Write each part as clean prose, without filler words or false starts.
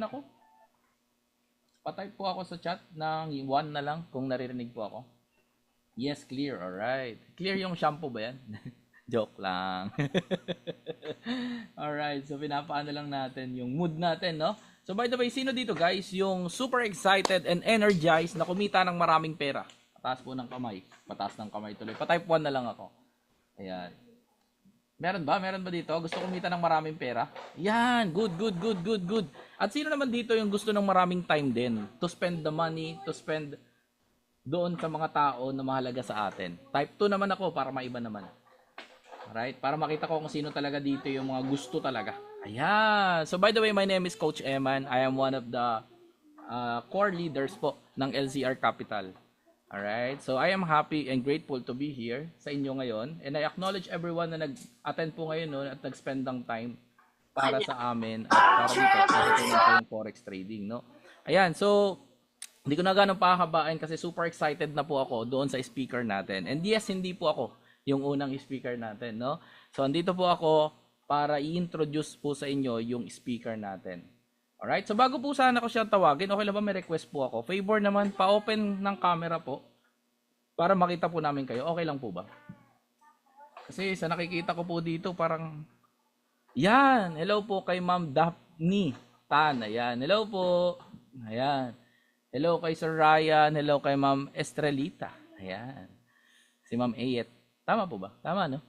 naman ako. Patype po ako sa chat ng 1 na lang kung naririnig po ako. Yes, clear. Alright. Clear yung shampoo ba yan? Joke lang. Alright, so pinapaano lang natin yung mood natin, no? So by the way, sino dito guys yung super excited and energized na kumita ng maraming pera? Pataas po ng kamay. Pataas ng kamay tuloy. Pa-type 1 na lang ako. Ayan. Meron ba? Meron ba dito? Gusto kumita ng maraming pera? Yan. Good, good, good, good, good. At sino naman dito yung gusto ng maraming time din? To spend the money, to spend doon sa mga tao na mahalaga sa atin. Type 2 naman ako para maiba naman. Alright? Para makita ko kung sino talaga dito yung mga gusto talaga. Ayan. So by the way, my name is Coach Eman. I am one of the core leaders po ng LCR Capital. Alright? So I am happy and grateful to be here sa inyo ngayon. And I acknowledge everyone na nag-attend po ngayon no, at nag-spend ng time para sa amin at para dito matutunan po yung forex trading. No? Ayan. So hindi ko na ganun pahabain kasi super excited na po ako doon sa speaker natin. And yes, hindi po ako yung unang speaker natin, no? So, andito po ako para i-introduce po sa inyo yung speaker natin. Alright? So, bago po sana ko siya tawagin, okay lang ba may request po ako? Favor naman, pa-open ng camera po para makita po namin kayo. Okay lang po ba? Kasi sa nakikita ko po dito, parang yan, hello po kay Ma'am Daphne Tan. Ayan, hello po. Ayan. Hello kay Sir Ryan. Hello kay Ma'am Estrelita. Ayan. Si Ma'am Ayet. Tama po ba? Tama, no?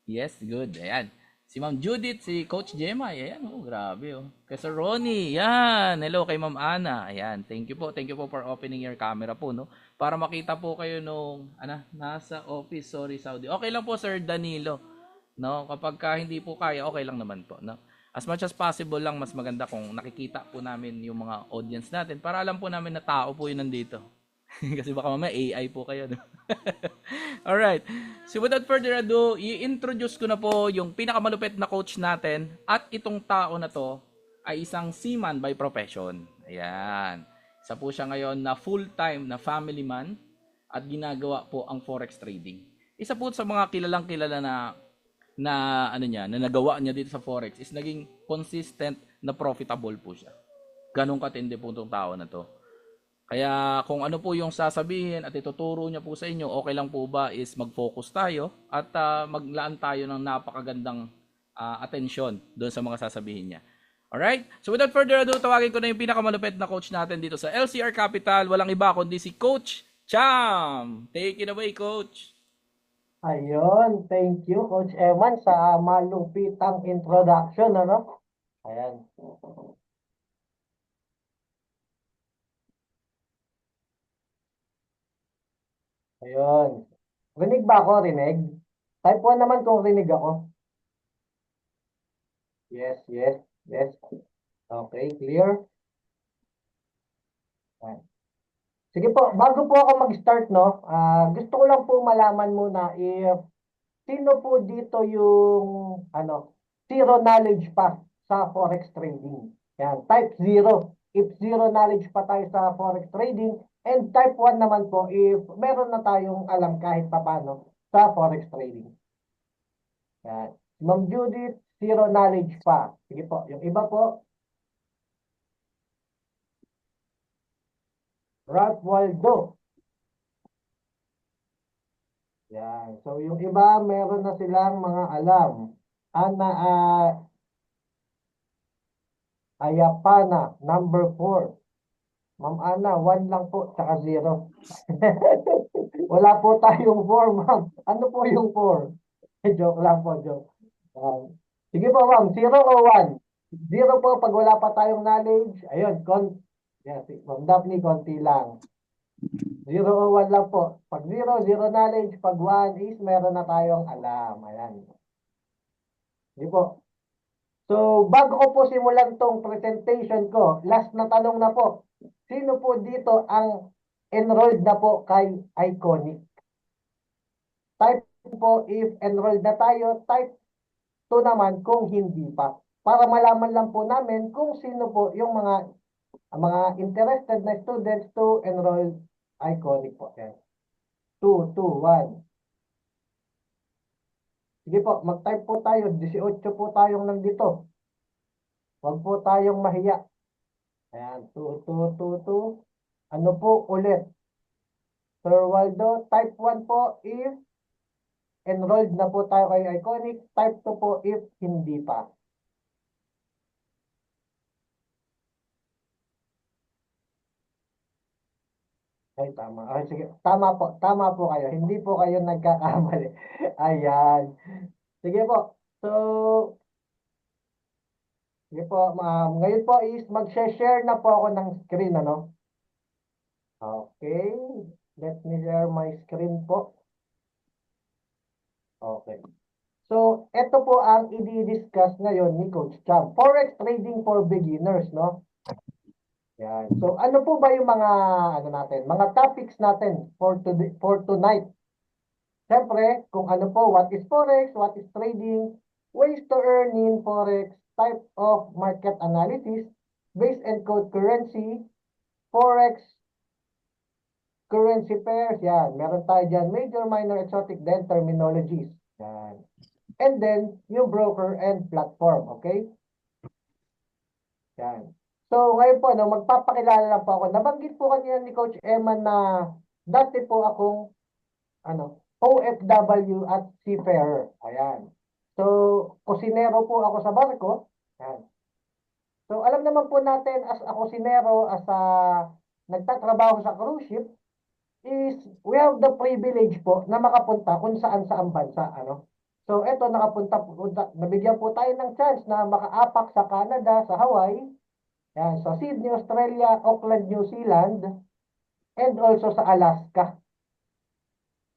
Yes, good. Ayan. Si Ma'am Judith, si Coach Gemma. Ayan, oh, grabe, oh. Kay Sir Ronnie. Ayan. Hello kay Ma'am Ana. Ayan. Thank you po. Thank you po for opening your camera po, no? Para makita po kayo nung, nasa office. Sorry, Saudi. Okay lang po, Sir Danilo. No? Kapag hindi po kaya, okay lang naman po, no? As much as possible lang, mas maganda kung nakikita po namin yung mga audience natin para alam po namin na tao po yun nandito. Kasi baka mamaya AI po kayo. No? Alright. So without further ado, i-introduce ko na po yung pinakamalupit na coach natin at itong tao na to ay isang seaman by profession. Ayan. Isa po siya ngayon na full-time na family man at ginagawa po ang forex trading. Isa po sa mga kilalang kilala na nagawa niya dito sa forex is naging consistent na profitable po siya. Ganong katindi po itong tao na to. Kaya kung ano po yung sasabihin at ituturo niya po sa inyo, okay lang po ba is mag-focus tayo at maglaan tayo ng napakagandang atensyon doon sa mga sasabihin niya. Alright? So without further ado, tawagin ko na yung pinakamalupit na coach natin dito sa LCR Capital. Walang iba kundi si Coach Cham. Take it away, Coach. Ayun, thank you Coach Eman sa malupitang introduction, ano? Ayan. Ayun. Rinig ba ako? Rinig? Type 1 naman kung rinig ako. Yes, yes, yes. Okay, clear. Ayan. Sige po, bago po ako mag-start, no, gusto ko lang po malaman muna if sino po dito yung zero knowledge pa sa forex trading. Yan, type 0 if zero knowledge pa tayo sa forex trading, and type 1 naman po if meron na tayong alam kahit papaano sa forex trading. Yan. Ma'am Judith, zero knowledge pa. Sige po, yung iba po, Ralph Waldo. Yan. So yung iba meron na silang mga alam. Ana Ayapana, number 4. Ma'am Ana, 1 lang po, tsaka 0. Wala po tayong 4, ma'am. Ano po yung 4? Joke lang po, joke. Sige po, ma'am, 0 o 1? 0 po pag wala pa tayong knowledge. Ayun, yes, Ma'am Daphne, konti lang. 0 o 1 lang po. Pag 0, 0 knowledge. Pag 1 is meron na tayong alam. Ayan. Sige po. So, bago ko po simulan tong presentation ko, last na tanong na po. Sino po dito ang enrolled na po kay Iconic? Type po if enrolled na tayo, type 2 naman kung hindi pa. Para malaman lang po namin kung sino po yung mga interested na students to enroll Iconic po. Yan. 2, 2, 1. Sige po, mag-type po tayo. 18 po tayong nandito. Huwag po tayong mahiya. Ayan, 2. Ano po ulit? Sir Waldo, type 1 po if enrolled na po tayo kay Iconic. Type 2 po if hindi pa. Ay, tama. Ay, sige. Tama po. Tama po kayo. Hindi po kayo nagkakamali. Ayan. Sige po. So, sige po, ma'am. Ngayon po is mag-share na po ako ng screen, ano? Okay. Let me share my screen po. Okay. So, ito po ang i-discuss ngayon ni Coach Cham. Forex trading for beginners, no? Yan. So, ano po ba yung mga ano natin, mga topics natin for tonight? Siyempre, kung ano po, what is forex, what is trading, ways to earn in forex, type of market analysis, base and code currency, forex, currency pairs, yan. Meron tayo dyan, major, minor, exotic, then terminologies. Yan. And then, yung broker and platform, okay? Yan. So, ngayon po, no, magpapakilala lang po ako. Nabanggit po kanina ni Coach Emma na dati po akong OFW at seafarer. Ayan. So, kusinero po ako sa barko. Ayan. So, alam naman po natin as a kusinero, as a nagtatrabaho sa cruise ship, is we have the privilege po na makapunta kung saan bansa. Ano? So, eto, nabigyan po tayo ng chance na makaapak sa Canada, sa Hawaii, yan, sa Sydney, Australia, Auckland, New Zealand, and also sa Alaska.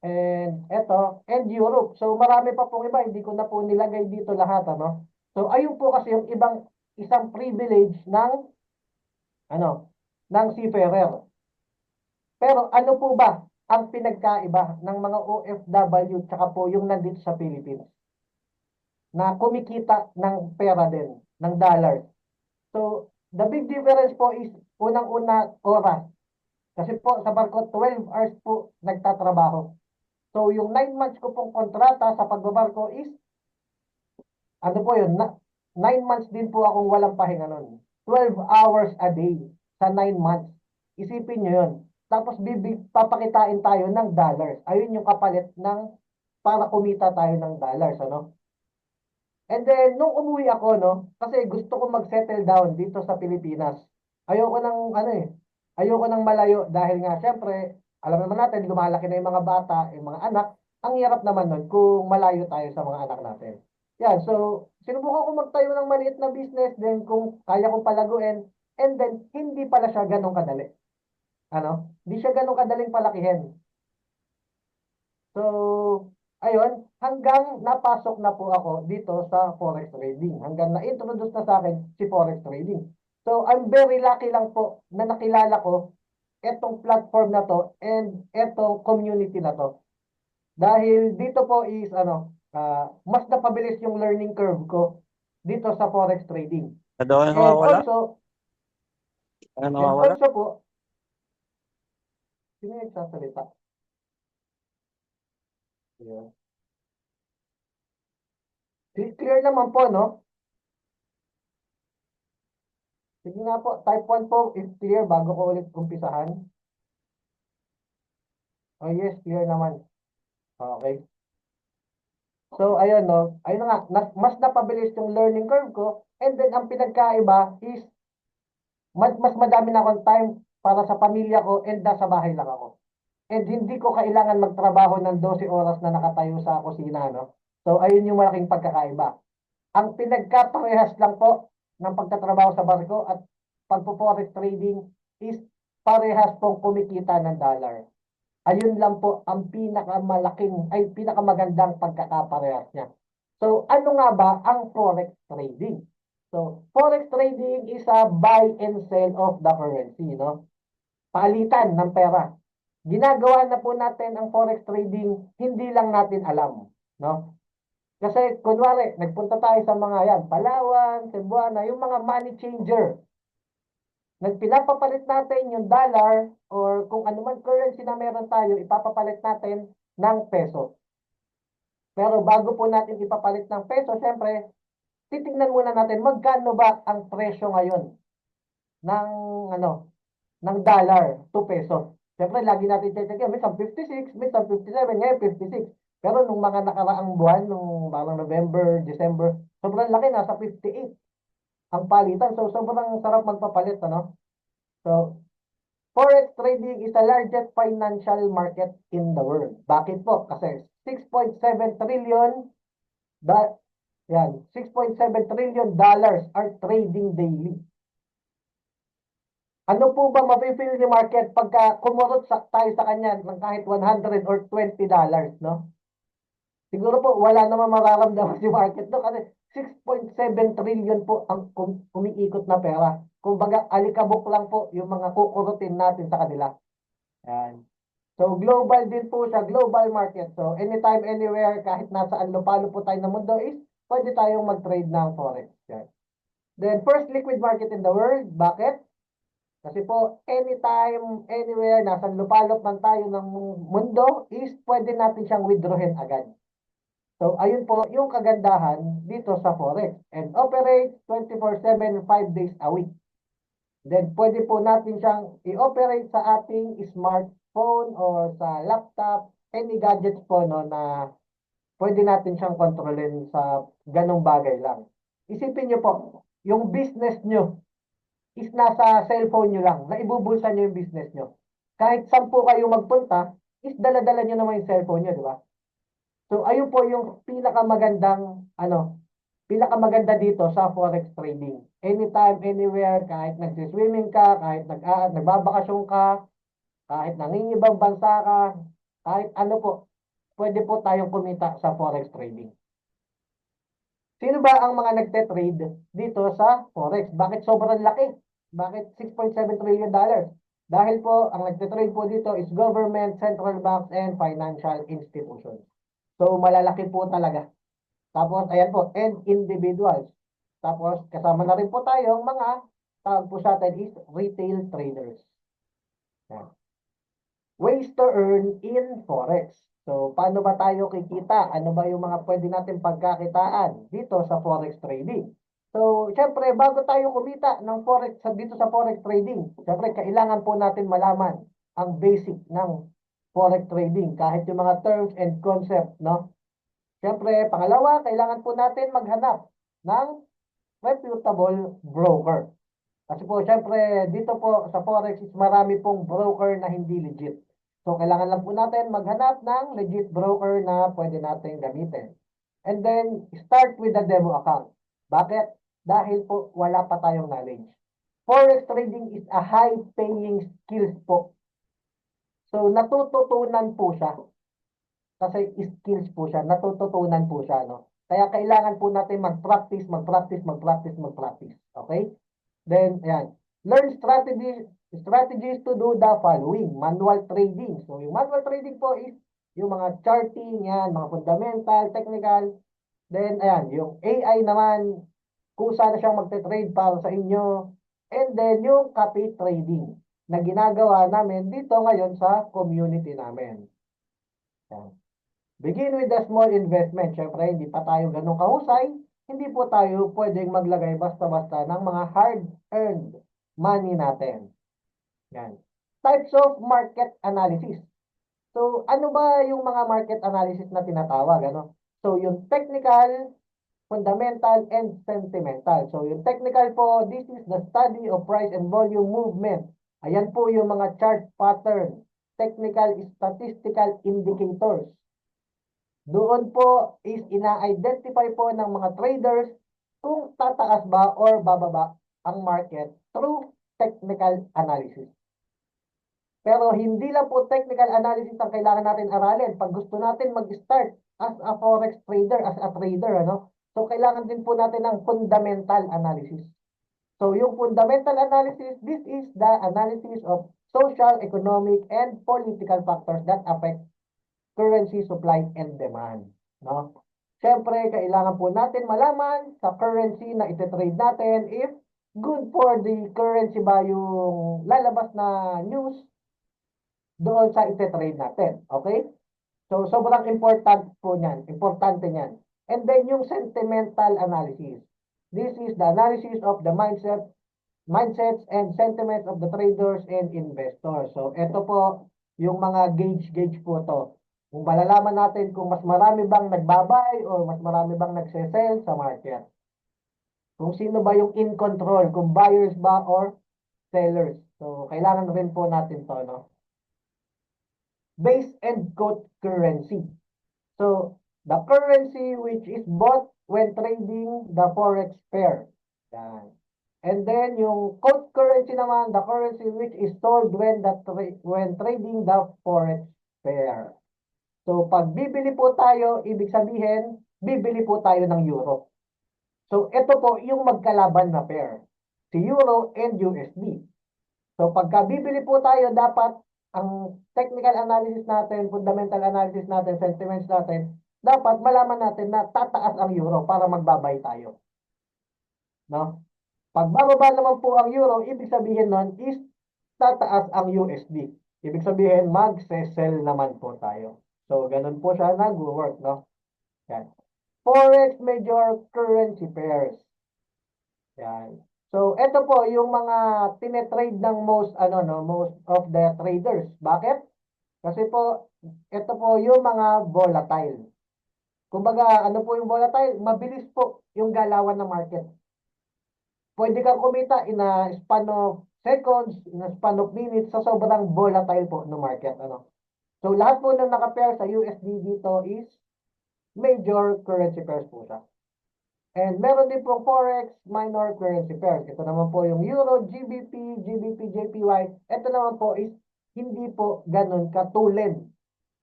And Europe. So marami pa pong iba, hindi ko na po nilagay dito lahat, ano. So ayun po kasi yung isang privilege ng ano, ng seafarer. Pero ano po ba ang pinagkaiba ng mga OFW tsaka po yung nandito sa Philippines na kumikita ng pera din, ng dollars. So the big difference po is unang-una oras. Kasi po sa barko 12 hours po nagtatrabaho. So, yung 9 months ko pong kontrata sa pagbabarko is, ano po yun, 9 months din po akong walang pahinga nun. 12 hours a day sa 9 months. Isipin nyo yun. Tapos papakitain tayo ng dollars. Ayun yung kapalit para kumita tayo ng dollars, ano? And then, nung umuwi ako, no, kasi gusto ko mag-settle down dito sa Pilipinas. Ayoko nang, ayoko nang malayo dahil nga, syempre, alam naman natin, lumalaki na yung mga bata, yung mga anak. Ang hirap naman nun kung malayo tayo sa mga anak natin. Yan, so, sinubukan ko magtayo ng maliit na business, then kung kaya kong palaguin, and then, hindi pala siya ganun kadali. Ano? Hindi siya ganun kadaling palakihin. So, ayun, hanggang napasok na po ako dito sa forex trading. Hanggang na-introduce na sa akin si forex trading. So, I'm very lucky lang po na nakilala ko etong platform na to and etong community na to. Dahil dito po is mas napabilis yung learning curve ko dito sa forex trading. Ano ang And nawawala? also, Ano and nawawala? also po, sino yung nagsasalita? Ayan. Clear naman po, no? Sige nga po, type 1 po, if clear, bago ko ulit umpisahan. Oh yes, clear naman. Okay. So, ayun, no? Ayun na nga, mas napabilis yung learning curve ko. And then, ang pinagkaiba is, mas madami na akong time para sa pamilya ko and nasa bahay lang ako. And hindi ko kailangan magtrabaho ng 12 oras na nakatayo sa kusina, no? So, ayun yung malaking pagkakaiba. Ang pinagkaparehas lang po ng pagtatrabaho sa barko at pagpo-forex trading is parehas pong kumikita ng dollar. Ayun lang po ang pinakamagandang pagkakaparehas niya. So, ano nga ba ang forex trading? So, forex trading is a buy and sell of the currency, no? Palitan ng pera. Ginagawa na po natin ang forex trading, hindi lang natin alam, no? Kasi, kunwari, nagpunta tayo sa mga yan, Palawan, Cebuana, yung mga money changer. Nagpinapapalit natin yung dollar or kung anuman currency na meron tayo, ipapapalit natin ng peso. Pero bago po natin ipapalit ng peso, syempre, titingnan muna natin magkano ba ang presyo ngayon ng ano, ng dollar to peso. Siyempre, lagi natin check yan. Minsan 56, minsan 57, ngayon 56. Pero nung mga nakaraang buwan, nung parang November, December, sobrang laki, nasa 58 ang palitan. So, sobrang sarap magpapalit, ano? So, Forex trading is the largest financial market in the world. Bakit po? Kasi 6.7 trillion da yan, 6.7 trillion dollars are trading daily. Ano po ba mafe-feel ni market pagka kumurot tayo sa kanya ng kahit 100 or $20, no? Siguro po wala naman mararamdaman si market no kasi 6.7 trillion po ang umiikot na pera. Kumbaga alikabok lang po yung mga kukurutin natin sa kanila. Yan. So global din po siya, global market. So anytime, anywhere, kahit nasaan lupalo po tayo ng mundo is pwede tayong mag-trade ng forex. Yan. Then first liquid market in the world. Bakit? Kasi po, anytime, anywhere, nasa lupalop man tayo ng mundo, is pwede natin siyang withdrawin agad. So, ayun po yung kagandahan dito sa Forex. And operate 24/7, 5 days a week. Then, pwede po natin siyang i-operate sa ating smartphone or sa laptop, any gadgets po no, na pwede natin siyang kontrolin sa ganong bagay lang. Isipin nyo po, yung business nyo is nasa cellphone nyo lang, na ibubulsa nyo yung business nyo. Kahit saan po kayo magpunta, is dala-dala nyo naman yung cellphone nyo, di ba? So, ayun po yung pinakamagandang, pinakamaganda dito sa forex trading. Anytime, anywhere, kahit nagsiswimming ka, kahit nagbabakasyon ka, kahit nangingibang bansa ka, kahit ano po, pwede po tayong kumita sa forex trading. Sino ba ang mga nagte-trade dito sa Forex? Bakit sobrang laki? Bakit 6.7 trillion dollars? Dahil po, ang nagte-trade po dito is government, central banks, and financial institutions. So, malalaki po talaga. Tapos, ayan po, and individuals. Tapos, kasama na rin po tayong mga tawag po sa atin is retail traders. Yan. Ways to earn in Forex. So, paano ba tayo kikita? Ano ba yung mga pwede natin pagkakitaan dito sa Forex trading? So, syempre, bago tayo kumita ng Forex, dito sa Forex trading, syempre, kailangan po natin malaman ang basic ng Forex trading, kahit yung mga terms and concept, no? Syempre, pangalawa, kailangan po natin maghanap ng reputable broker. Kasi po, syempre, dito po sa Forex is marami pong broker na hindi legit. So, kailangan lang po natin maghanap ng legit broker na pwede natin gamitin. And then, start with the demo account. Bakit? Dahil po, wala pa tayong knowledge. Forex trading is a high-paying skills po. So, natututunan po siya. Kasi skills po siya. Natututunan po siya, no? Kaya kailangan po natin mag-practice, mag-practice, mag-practice, mag-practice. Okay? Then, ayan. Learn strategies to do the following. Manual trading. So, yung manual trading po is yung mga charting, yan, mga fundamental, technical. Then, ayan, yung AI naman, kung saan siyang magte-trade para sa inyo. And then, yung copy trading na ginagawa namin dito ngayon sa community namin. Yan. Begin with a small investment. Siyempre, hindi pa tayo ganun kahusay. Hindi po tayo pwedeng maglagay basta-basta ng mga hard-earned money natin. Yan. Types of market analysis. So, ano ba yung mga market analysis na tinatawag? Ano? So, yung technical, fundamental, and sentimental. So, yung technical po, this is the study of price and volume movement. Ayan po yung mga chart pattern, technical statistical indicators. Doon po is ina-identify po ng mga traders kung tataas ba or bababa ang market through technical analysis. Pero hindi lang po technical analysis ang kailangan natin aralin. Pag gusto natin mag-start as a forex trader, as a trader, ano? So, kailangan din po natin ng fundamental analysis. So, yung fundamental analysis, this is the analysis of social, economic, and political factors that affect currency supply and demand. No? Siyempre, kailangan po natin malaman sa currency na ititrade natin if good for the currency ba yung lalabas na news doon sa ititrade natin. Okay? So, sobrang important po niyan. Importante niyan. And then, yung sentimental analysis. This is the analysis of the mindset mindsets and sentiments of the traders and investors. So, ito po yung mga gauge po to. Kung malalaman natin kung mas marami bang nagbabay or mas marami bang nagsesell sa market. Kung sino ba yung in control, kung buyers ba or sellers. So, kailangan rin po natin to, no? Base and quote currency. So, the currency which is bought when trading the forex pair. Yan. And then, yung quote currency naman, the currency which is sold when trading the forex pair. So, pag bibili po tayo, ibig sabihin, bibili po tayo ng euro. So, ito po yung magkalaban na pair. Si euro and USD. So, pagka bibili po tayo, dapat ang technical analysis natin, fundamental analysis natin, sentiments natin, dapat malaman natin na tataas ang euro para magbabay tayo. No? Pag bababa naman po ang euro, ibig sabihin nun is tataas ang USD. Ibig sabihin, mag-sell naman po tayo. So, ganun po siya nag-work, no? Yan. Forex major currency pairs. Yan. So, ito po yung mga tinetrade ng most of the traders. Bakit? Kasi po, ito po yung mga volatile. Kumbaga, ano po yung volatile? Mabilis po yung galawan ng market. Pwede kang kumita in a span of seconds, in a span of minutes, sa sobrang volatile po ng market. Ano? So, lahat po ng naka-pair sa USD dito is major currency pairs po siya. And meron din po Forex minor currency pairs. Ito naman po yung Euro, GBP, JPY. Ito naman po is hindi po ganun katulad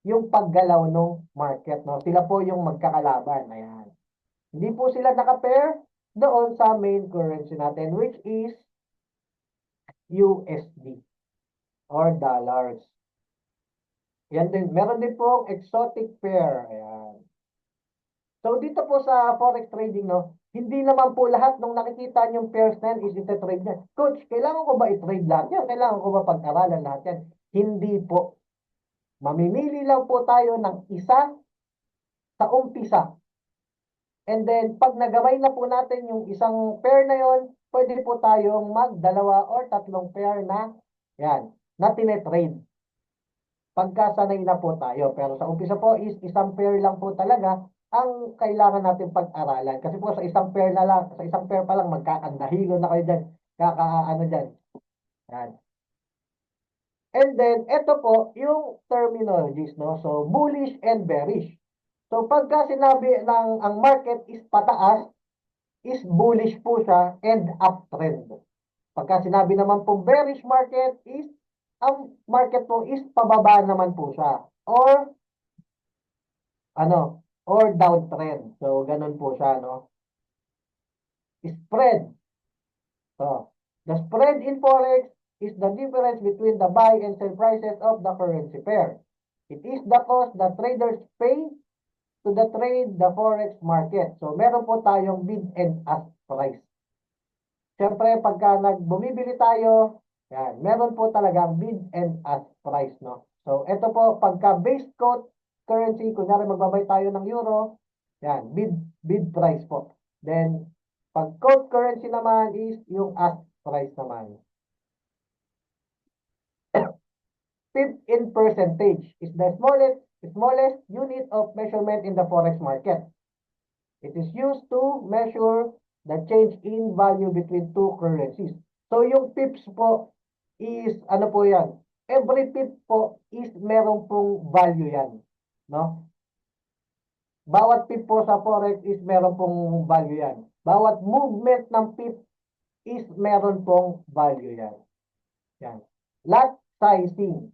yung paggalaw ng market. No? Sila po yung magkakalaban. Ayan. Hindi po sila naka-pair doon sa main currency natin, which is USD or dollars. Yan din. Meron din po exotic pair. Ayan. So, dito po sa forex trading, no, hindi naman po lahat nung nakikita niyong pairs na yan is ite-trade niya. Coach, kailangan ko ba i-trade lahat yan? Kailangan ko ba pag-aralan lahat yan? Hindi po. Mamimili lang po tayo ng isa sa umpisa. And then, pag nagamay na po natin yung isang pair na yon, pwede po tayong mag-dalawa or tatlong pair na, yan, na tinetrade. Pagkasanay na po tayo. Pero sa umpisa po is isang pair lang po talaga ang kailangan natin pag-aralan. Kasi po sa isang pair na lang, sa isang pair pa lang magkakandahilo na kayo dyan. Kakaano dyan. Yan. And then, ito po yung terminologies, no? So, bullish and bearish. So, pagka sinabi ng ang market is pataas, is bullish po siya and uptrend. Pagka sinabi naman pong bearish market is, ang market po is pababa naman po siya. Or or downtrend. So, ganun po siya, no? Spread. So, the spread in Forex is the difference between the buy and sell prices of the currency pair. It is the cost that traders pay to the trade the Forex market. So, meron po tayong bid and ask price. Siyempre, pagka bumibili tayo, yan, meron po talagang bid and ask price, no? So, ito po, pagka base quote currency, kunyari magbabay tayo ng euro, yan, bid price po. Then, pag quote currency naman is yung ask price naman. Pip in percentage is the smallest unit of measurement in the forex market. It is used to measure the change in value between two currencies. So, yung pips po is, ano po yan? Every pip po is meron pong value yan. No? Bawat pip po sa forex is meron pong value yan. Bawat movement ng pip is meron pong value yan. Yan. Lot sizing.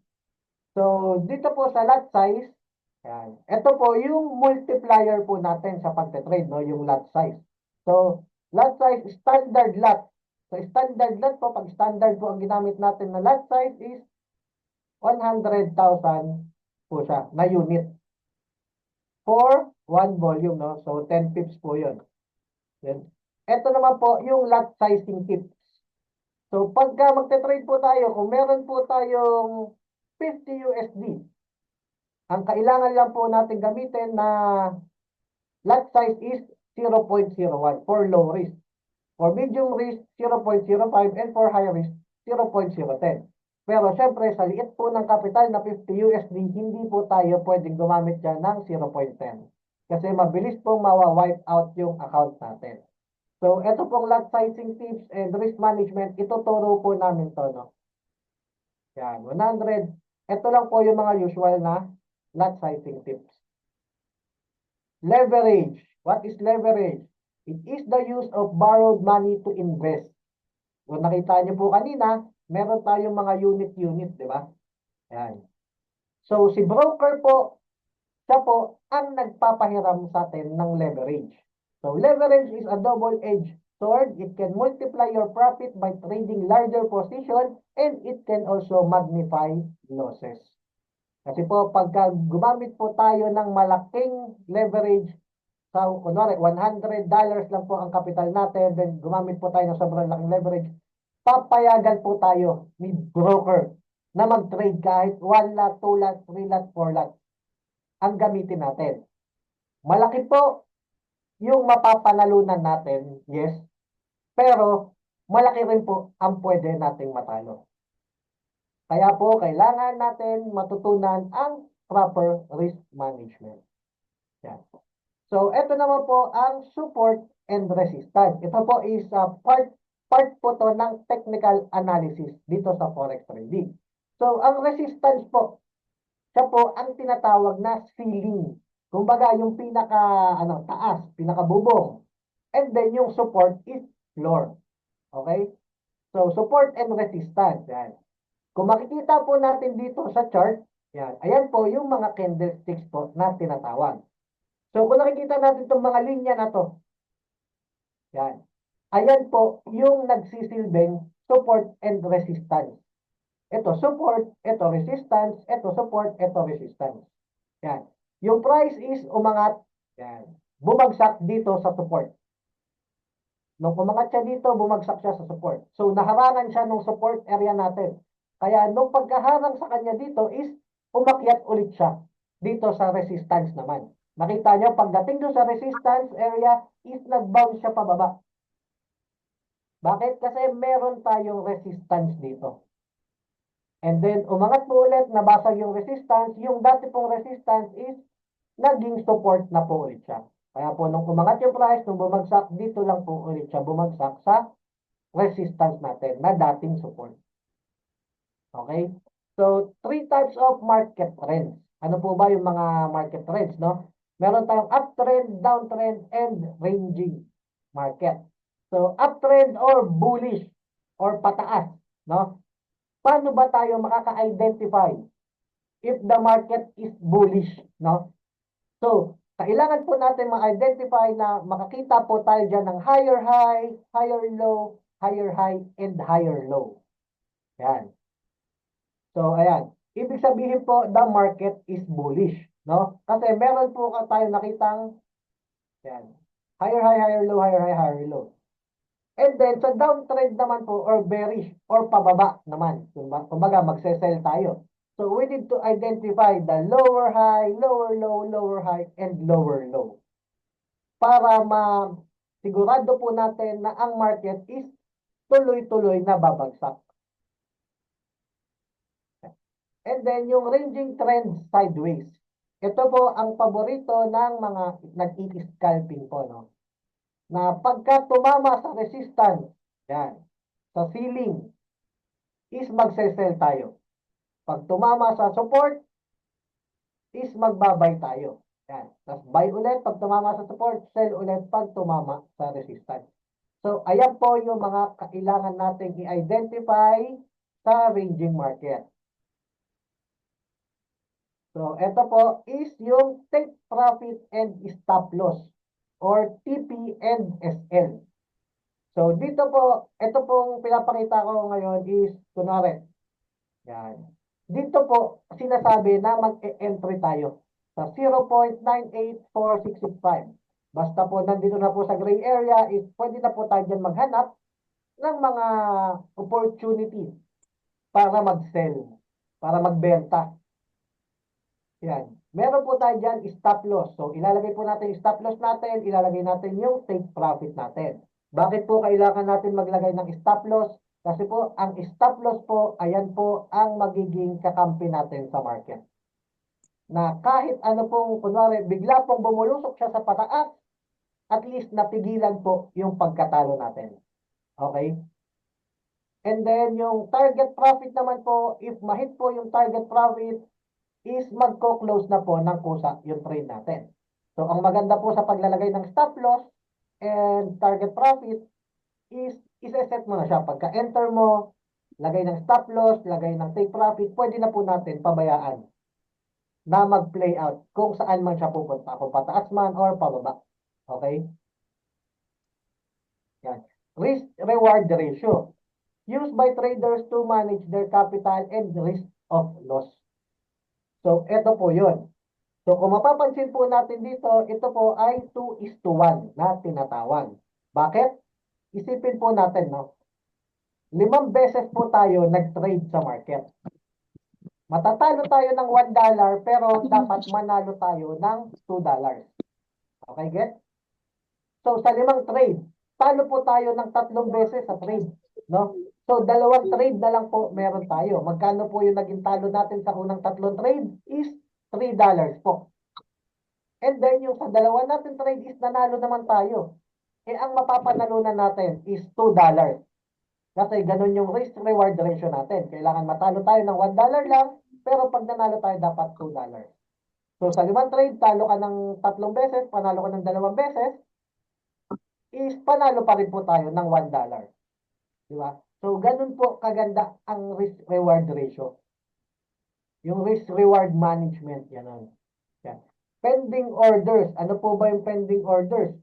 So, dito po sa lot size, yan. Ito po yung multiplier po natin sa pagte-trade, no? Yung lot size. So, lot size, standard lot. So, standard lot po, pag standard po ang ginamit natin na lot size is 100,000 po siya na unit. For one volume, no? So, 10 pips po yun. Then, ito naman po yung lot sizing tips. So, pagka magte-trade po tayo, kung meron po tayong 50 USD, ang kailangan lang po natin gamitin na lot size is 0.01 for low risk. For medium risk, 0.05 and for high risk, 0.010. Pero syempre, sa liit po ng capital na 50 USD, hindi po tayo pwedeng gumamit dyan ng 0.10. Kasi mabilis pong mawa-wipe out yung account natin. So, ito pong lot sizing tips and risk management, ituturo po namin to, no? Yan, 100. Ito lang po yung mga usual na lot sizing tips. Leverage. What is leverage? It is the use of borrowed money to invest. Kung nakita niyo po kanina, meron tayong mga unit-unit, di ba? Yan. So, si broker po, siya po ang nagpapahiram sa atin ng leverage. So, leverage is a double-edged sword. It can multiply your profit by trading larger position and it can also magnify losses. Kasi po, pagka gumamit po tayo ng malaking leverage, sa kunwari, $100 lang po ang capital natin, then gumamit po tayo ng sobrang laking leverage, papayagan po tayo ni broker na mag-trade kahit 1 lot, 2 lot, 3 lot, 4 lot ang gamitin natin. Malaki po yung mapapanalunan natin, yes, pero malaki rin po ang pwede nating matalo. Kaya po, kailangan natin matutunan ang proper risk management. Yan. So, ito naman po ang support and resistance. Ito po is part po to ng technical analysis dito sa forex trading. So, ang resistance po, siya po ang tinatawag na ceiling. Kumbaga, yung taas, pinakabubong. And then, yung support is floor. Okay? So, support and resistance. Yan. Kung makikita po natin dito sa chart, yan, ayan po yung mga candlesticks po na tinatawag. So, kung nakikita natin itong mga linya na to, yan. Ayan po yung nagsisilbing support and resistance. Ito support, ito resistance, ito support, ito resistance. Yan. Yung price is umangat, yan. Bumagsak dito sa support. Nung umangat siya dito, bumagsak siya sa support. So, naharangan siya ng support area natin. Kaya nung pagkaharang sa kanya dito is umakyat ulit siya dito sa resistance naman. Nakita niyo, pagdating doon sa resistance area, is nag-bounce siya pababa. Bakit? Kasi meron tayong resistance dito. And then, umangat po ulit, nabasag yung resistance. Yung dati pong resistance is naging support na po ulit siya. Kaya po, nung umangat yung price, nung bumagsak, dito lang po ulit siya bumagsak sa resistance natin na dating support. Okay? So, 3 types of market trends. Ano po ba yung mga market trends, no? Meron tayong uptrend, downtrend, and ranging market. So, uptrend or bullish or pataas, no? Paano ba tayo makaka-identify if the market is bullish, no? So, kailangan po natin ma-identify na makakita po tayo dyan ng higher high, higher low, higher high, and higher low. Yan. So, ayan. Ibig sabihin po, the market is bullish. No? Kasi meron po tayo nakitang yan, higher high, higher low, higher high, higher low. And then, sa downtrend naman po, or bearish, or pababa naman. Kumbaga, magse-sell tayo. So, we need to identify the lower high, lower low, lower high, and lower low. Para sigurado po natin na ang market is tuloy-tuloy na babagsak. And then, yung ranging trend sideways. Ito po ang paborito ng mga nag-i-scalping po, no? Na pagka tumama sa resistance, yan, sa ceiling, is magse-sell tayo. Pag tumama sa support, is magbabay tayo. Yan. Tapos buy ulit pag tumama sa support, sell ulit pag tumama sa resistance. So, ayan po yung mga kailangan natin i-identify sa ranging market. So, ito po is yung take profit and stop loss or TP and SL. So, dito po, ito pong pinapakita ko ngayon is, kunwari, yan. Dito po, sinasabi na mag-e-entry tayo sa 0.984665. Basta po, nandito na po sa gray area, is pwede na po tayo dyan maghanap ng mga opportunity para mag-sell, para magbenta. Yan. Meron po tayo dyan stop loss. So, ilalagay po natin yung stop loss natin, ilalagay natin yung take profit natin. Bakit po kailangan natin maglagay ng stop loss? Kasi po, ang stop loss po, ayan po ang magiging kakampi natin sa market. Na kahit ano pong, kunwari, bigla pong bumulusok siya sa pataas, at least napigilan po yung pagkatalo natin. Okay? And then, yung target profit naman po, if mahit po yung target profit, is magko-close na po ng kusa yung trade natin. So, ang maganda po sa paglalagay ng stop loss and target profit is isa-set mo na siya. Pagka-enter mo, lagay ng stop loss, lagay ng take profit, pwede na po natin pabayaan na mag-play out kung saan man siya pupunta. Kung pataas man or pababa. Okay? Yan. Risk-reward ratio. Used by traders to manage their capital and risk of loss. So, ito po yun. So, kung mapapansin po natin dito, ito po ay 2:1 na tinatawag. Bakit? Isipin po natin, no? 5 beses po tayo nag-trade sa market. Matatalo tayo ng $1 pero dapat manalo tayo ng $2. Okay, get? So, sa 5 trade, talo po tayo ng 3 beses sa trade. No? So, 2 trade na lang po meron tayo. Magkano po yung naging talo natin sa unang 3 trade is $3 po. And then, yung sa dalawa natin trade is nanalo naman tayo. Eh, ang mapapanalunan natin is $2. Kasi ganun yung risk-reward ratio natin. Kailangan matalo tayo ng $1 lang, pero pag nanalo tayo, dapat $2. So, sa 5 trade, talo ka ng 3 beses, panalo ka ng 2 beses, is panalo pa rin po tayo ng $1. Di ba? So, ganun po kaganda ang risk-reward ratio. Yung risk-reward management, yan. Yan. Pending orders. Ano po ba yung pending orders?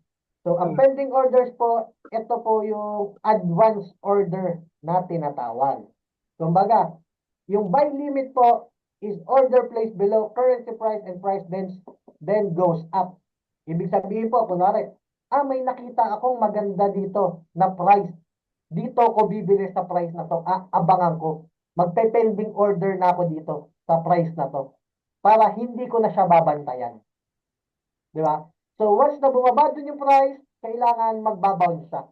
So, ang pending orders po, ito po yung advance order na tinatawag. Kumbaga, yung buy limit po is order placed below currency price and price then goes up. Ibig sabihin po, kunwari, may nakita akong maganda dito na price. Dito ko bibili sa price na to. Abangan ko. Magpe-pending order na ako dito sa price na to. Para hindi ko na siya babantayan. Di ba? So, once na bumaba dun yung price, kailangan magbabounce siya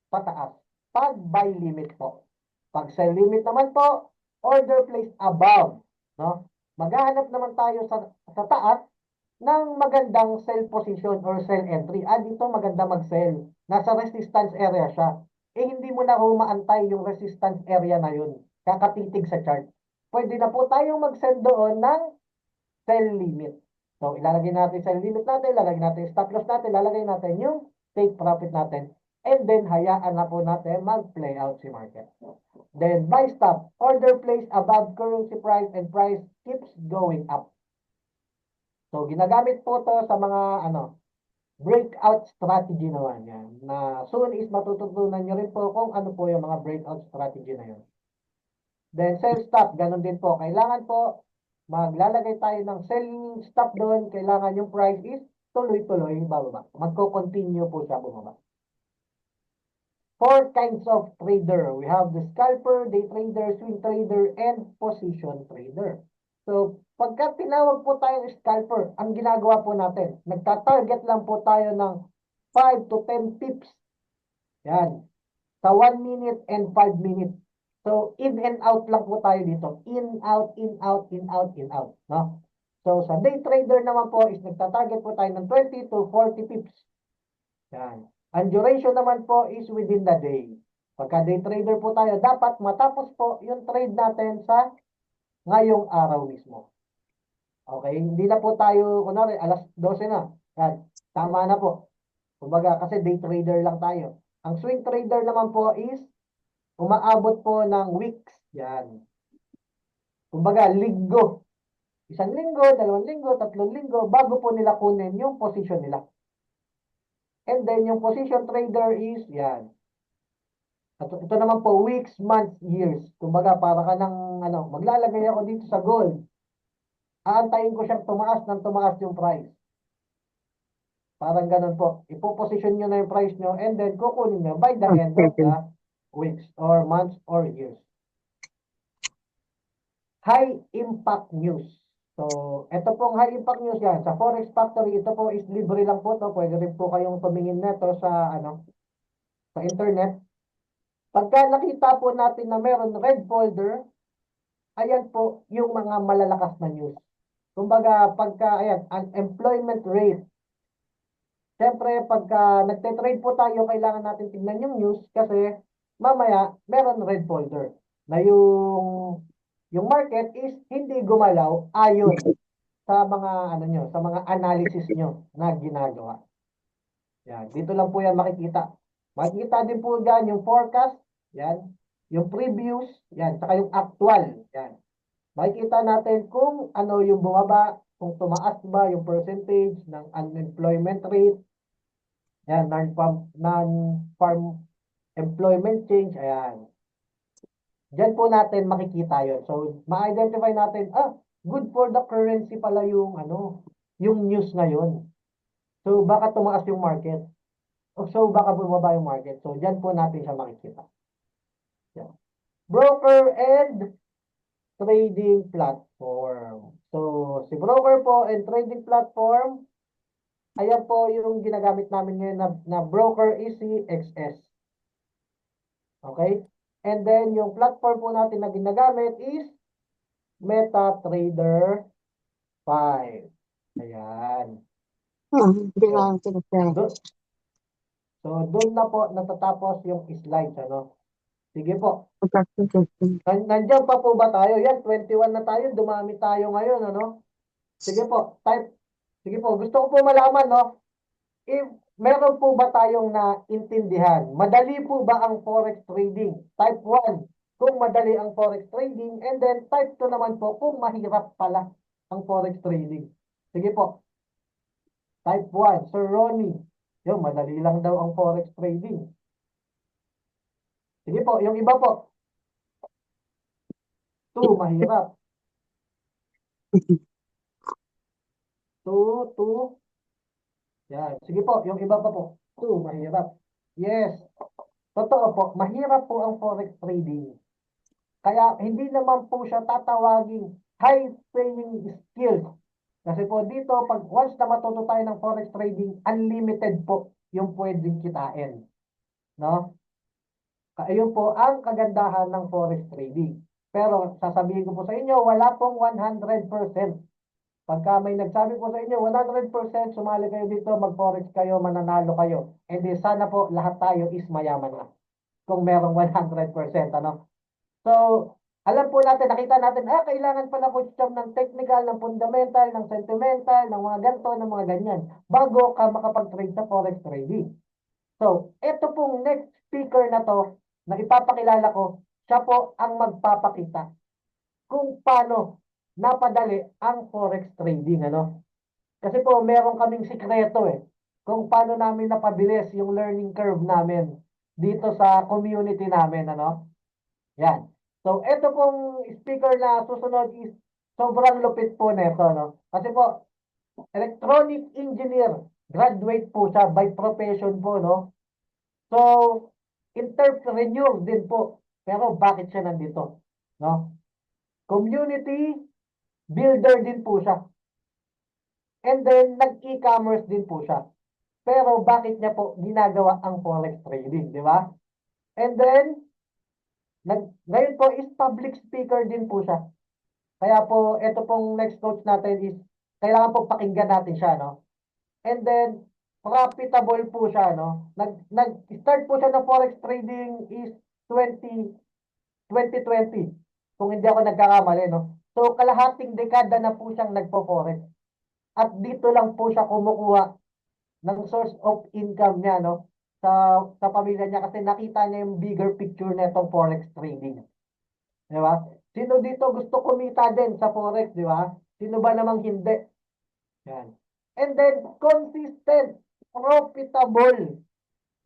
pataas. Pag buy limit po. Pag sell limit naman po, order placed above. No? Maghahanap naman tayo sa taas ng magandang sell position or sell entry. Dito maganda mag-sell. Nasa resistance area siya. Eh, hindi mo na humaantay yung resistance area na yun. Kakatitig sa chart. Pwede na po tayong mag-sell doon ng sell limit. So, ilalagay natin sell limit natin, ilalagay natin stop loss natin, ilalagay natin yung take profit natin. And then, hayaan na po natin mag-play out si market. Then, buy stop. Order placed above currency price and price keeps going up. So, ginagamit po to sa mga, breakout strategy naman yan. Na soon is matututunan nyo rin po kung ano po yung mga breakout strategy na yun. Then, sell stop. Ganun din po. Kailangan po, maglalagay tayo ng sell stop doon. Kailangan yung price is tuloy-tuloy bababa. Magko-continue po siya bumaba. 4 kinds of trader. We have the scalper, day trader, swing trader, and position trader. So, pagka tinawag po tayong scalper, ang ginagawa po natin, nagta-target lang po tayo ng 5 to 10 pips. Yan. Sa 1 minute and 5 minutes. So, in and out lang po tayo dito. In, out, in, out, in, out, in, out. No? So, sa day trader naman po is nagta-target po tayo ng 20 to 40 pips. Yan. Ang duration naman po is within the day. Pagka day trader po tayo, dapat matapos po yung trade natin sa ngayong araw mismo. Okay? Hindi na po tayo, kunwari, alas 12 na. Yan. Tama na po. Kumbaga, kasi day trader lang tayo. Ang swing trader naman po is umaabot po ng weeks. Yan. Kumbaga, linggo. 1 linggo, 2 linggo, 3 linggo, bago po nila kunin yung position nila. And then, yung position trader is, yan. Ito naman po, weeks, months, years. Kumbaga, para ka ng, maglalagay ako dito sa gold. Aantayin ko siyang tumaas ng tumaas yung price. Parang ganun po. Ipo-position nyo na yung price nyo and then kukunin nyo by the end of the weeks or months or years. High impact news. So, ito pong high impact news yan. Sa Forex Factory, ito po is libre lang po to. Pwede rin po kayong tumingin neto sa sa internet, pagka nakita po natin na meron red folder, ayan po yung mga malalakas na news. Kumbaga, pagka, ayan, unemployment rate. Siyempre, pagka nagte-trade po tayo, kailangan natin tignan yung news kasi mamaya meron red folder na yung market is hindi gumalaw ayon sa mga ano nyo, sa mga analysis nyo na ginagawa. Yan, dito lang po yan makikita. Makikita din po dyan yung forecast, yan, yung previous, yan, saka yung actual, yan. Makikita natin kung ano yung bumaba, kung tumaas ba yung percentage ng unemployment rate, yan, non-farm employment change, ayan. Diyan po natin makikita yon. So, ma-identify natin, good for the currency pala yung ano, yung news ngayon. So, baka tumaas yung market. So, baka bumaba yung market. So, diyan po natin siya makikita. Yan. Broker and trading platform. So, si broker po and trading platform, ayan po yung ginagamit namin ngayon na broker ECXS. Okay? And then, yung platform po natin na ginagamit is MetaTrader 5. Ayan. Hindi So, lang tinatry. doon na po natatapos yung slides. Ano? Sige po. Nandiyan pa po ba tayo? Yan, 21 na tayo. Dumami tayo ngayon. Ano? Sige po. Type. Sige po. Gusto ko po malaman, no? If meron po ba tayong naintindihan? Madali po ba ang forex trading? Type 1, kung madali ang forex trading. And then type 2 naman po, kung mahirap pala ang forex trading. Sige po. Type 1, Sir Ronnie. Yung madali lang daw ang forex trading. Sige po, yung iba po. 2, mahirap. 2, 2. Yan. Sige po, yung iba pa po. 2, mahirap. Yes. Totoo po, mahirap po ang forex trading. Kaya hindi naman po siya tatawaging high-paying skills. Kasi po dito, pag once na matuto tayo ng forex trading, unlimited po yung pwedeng kitain. No? Ayun po ang kagandahan ng forex trading. Pero sasabihin ko po sa inyo, wala pong 100%. Pagka may nagsabi po sa inyo, 100% sumali kayo dito, mag-forex kayo, mananalo kayo. E di sana po lahat tayo is mayaman na. Kung merong 100%, ano? So, alam po natin, nakita natin, kailangan pala po siya ng technical, ng fundamental, ng sentimental, ng mga ganito, ng mga ganyan, bago ka makapag-trade sa forex trading. So, ito pong next speaker na to, na ipapakilala ko, siya po ang magpapakita kung paano napadali ang forex trading, ano? Kasi po, meron kaming sikreto kung paano namin napabilis yung learning curve namin dito sa community namin, ano? Yan. So, ito pong speaker na susunod is sobrang lupit po nito, no? Kasi po, electronic engineer, graduate po siya by profession po, no? So, entrepreneur din po. Pero bakit siya nandito? No? Community builder din po siya. And then, nag-e-commerce din po siya. Pero bakit niya po ginagawa ang forex trading, di ba? And then, ngayon po is public speaker din po siya. Kaya po, ito pong next coach natin is, kailangan po pakinggan natin siya, no? And then, profitable po siya, no? Nag-start po siya ng forex trading is 2020. Kung hindi ako nagkakamali, no? So, kalahating dekada na po siyang nagpo-forex. At dito lang po siya kumukuha ng source of income niya, no? Sa pamilya niya kasi nakita niya yung bigger picture na itong forex trading. Di ba? Sino dito gusto kumita din sa forex, di ba? Sino ba namang hindi? Yan. And then, consistent, profitable.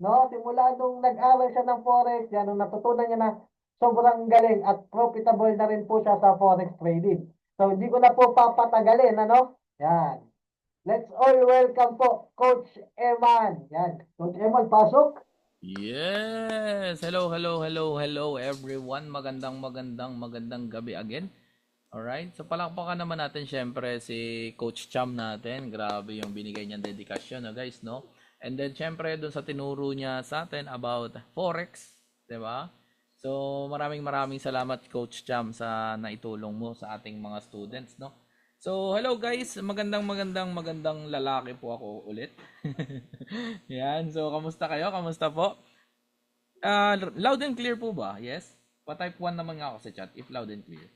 No? Simula nung nag-aral siya ng forex, yan, nung natutunan niya na sobrang galing at profitable na rin po siya sa forex trading. So, hindi ko na po papatagalin, ano? Yan. Let's all welcome po, Coach Eman. Yan. Coach Eman, pasok. Yes! Hello, hello, hello, hello everyone. Magandang gabi again. Alright, so palakpakan naman natin syempre si Coach Cham natin. Grabe yung binigay niyang dedikasyon, no guys, no? And then, syempre, doon sa tinuro niya sa atin about Forex, di ba? So, maraming salamat, Coach Cham, sa naitulong mo sa ating mga students, no? So, hello guys, magandang lalaki po ako ulit. Yan, so kamusta kayo? Kamusta po? Loud and clear po ba? Yes? Pa-type 1 naman nga ako sa chat if loud and clear.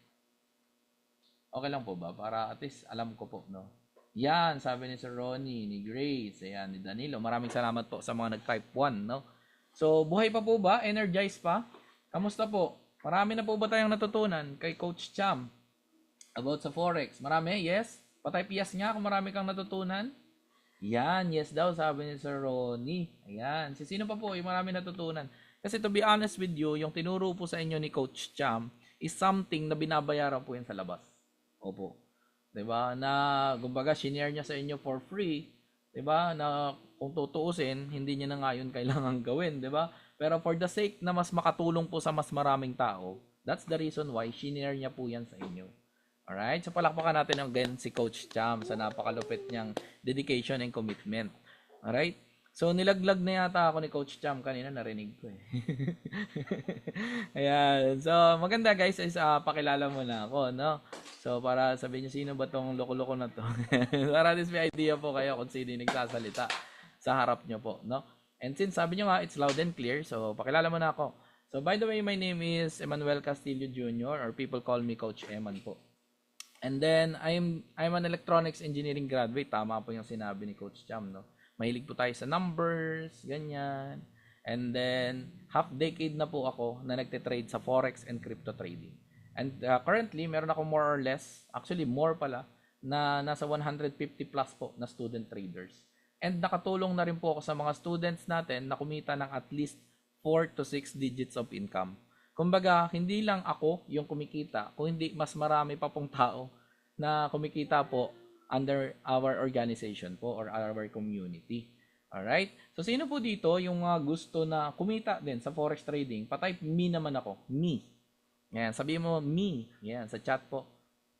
Okay lang po ba? Para at least alam ko po, no? Yan, sabi ni Sir Ronnie, ni Grace, ayan, ni Danilo. Maraming salamat po sa mga nag-type 1, no? So, buhay pa po ba? Energized pa? Kamusta po? Marami na po ba tayong natutunan kay Coach Cham about sa Forex? Marami? Yes? Pa-type yes nga kung marami kang natutunan. Yan, yes daw, sabi ni Sir Ronnie. Ayan, sino pa po yung marami natutunan? Kasi to be honest with you, yung tinuro po sa inyo ni Coach Cham is something na binabayaran po yan sa labas. Opo. 'Di ba? Na kumbaga shinare niya sa inyo for free, 'di ba? Na kung tutuusin, hindi niya na ngayon kailangan gawin, 'di ba? Pero for the sake na mas makatulong po sa mas maraming tao, that's the reason why shinare niya po yan sa inyo. Alright? So palakpakan natin again si Coach Cham sa napakalupit niyang dedication and commitment. Alright? So nilaglag na yata ako ni Coach Cham kanina, narinig ko eh. Ayan. So maganda guys is pakilala mo na ako, no? So para sabihin niyo sino ba tong loko-loko na to? Para at least may idea po kayo kung sino yung nagsasalita sa harap niyo po, no? And since sabi niyo nga it's loud and clear, so pakilala mo na ako. So by the way, my name is Emmanuel Castillo Jr. or people call me Coach Eman po. And then I'm an electronics engineering graduate. Tama po yung sinabi ni Coach Cham, no? Mahilig po tayo sa numbers, ganyan. And then, half decade na po ako na nagte-trade sa Forex and crypto trading. And currently, meron ako more or less, actually more pala, na nasa 150 plus po na student traders. And nakatulong na rin po ako sa mga students natin na kumita ng at least 4 to 6 digits of income. Kumbaga, hindi lang ako yung kumikita, kung hindi mas marami pa pong tao na kumikita po under our organization po or our community. Alright? So, sino po dito yung gusto na kumita din sa forex trading? Pa-type me naman ako. Me. Yan. Sabi mo, me. Yan. Sa chat po.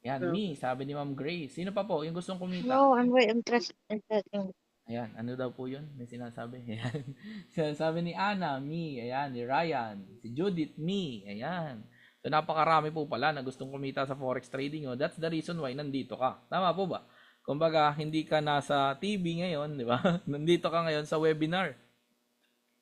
Yan. Me. Sabi ni Ma'am Grace. Sino pa po yung gustong kumita? No, I'm very interested in that. Ayan. Ano daw po yun? May sinasabi. Ayan. Sabi ni Ana, me. Ayan. Ni Ryan. Si Judith, me. Ayan. So, napakarami po pala na gustong kumita sa forex trading. Oh. That's the reason why nandito ka. Tama po ba? Kumbaga, hindi ka nasa TV ngayon, di ba? Nandito ka ngayon sa webinar.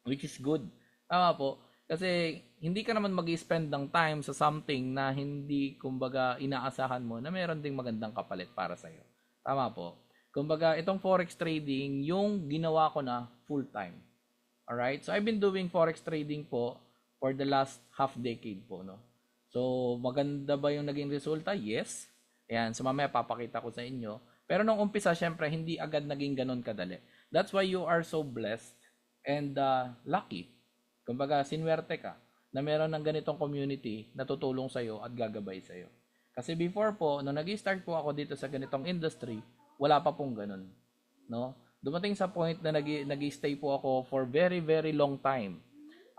Which is good. Tama po. Kasi, hindi ka naman mag-spend ng time sa something na hindi, kumbaga, inaasahan mo na meron ding magandang kapalit para sa'yo. Tama po. Kumbaga, itong forex trading, yung ginawa ko na full-time. Alright? So, I've been doing forex trading po for the last half decade po, no? So, maganda ba yung naging resulta? Yes. Ayan. So, mamaya papakita ko sa inyo. Pero nung umpisa, syempre, hindi agad naging ganun kadali. That's why you are so blessed and lucky. Kumbaga, sinwerte ka na meron ng ganitong community na tutulong sa'yo at gagabay sa'yo. Kasi before po, nung nag-start po ako dito sa ganitong industry, wala pa pong ganun. No? Dumating sa point na nag-stay po ako for very, very long time.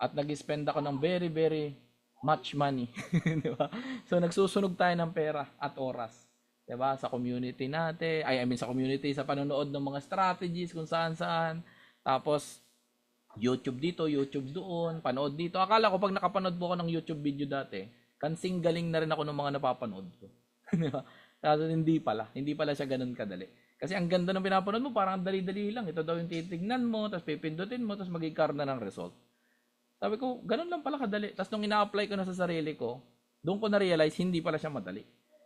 At nag-spend ako ng very, very much money. Di ba? So, nagsusunog tayo ng pera at oras. Diba? Sa community natin, sa community, sa panonood ng mga strategies kung saan-saan. Tapos, YouTube dito, YouTube doon, panood dito. Akala ko pag nakapanood po ako ng YouTube video dati, kansing galing na rin ako ng mga napapanood ko. Diba? Kasi hindi pala siya ganun kadali. Kasi ang ganda ng pinapanood mo, parang dali-dali lang. Ito daw yung titignan mo, tapos pipindutin mo, tapos magigcar na ng result. Sabi ko, ganun lang pala kadali. Tapos nung ina-apply ko na sa sarili ko, doon ko na-realize, hindi pala siya madali.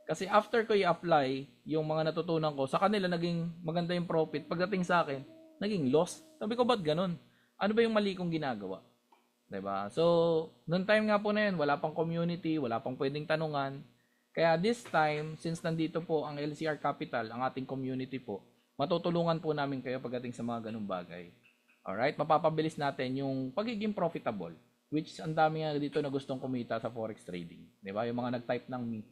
Kasi after ko i-apply yung mga natutunan ko, sa kanila naging maganda yung profit. Pagdating sa akin, naging loss. Sabi ko, ba't ganun? Ano ba yung mali kong ginagawa? Diba? So, noong time nga po na yun, wala pang community, wala pang pwedeng tanungan. Kaya this time, since nandito po ang LCR Capital, ang ating community po, matutulungan po namin kayo pagdating sa mga ganung bagay. Alright? Mapapabilis natin yung pagiging profitable. Which ang dami nga dito na gustong kumita sa forex trading. Diba? Yung mga nag-type ng me.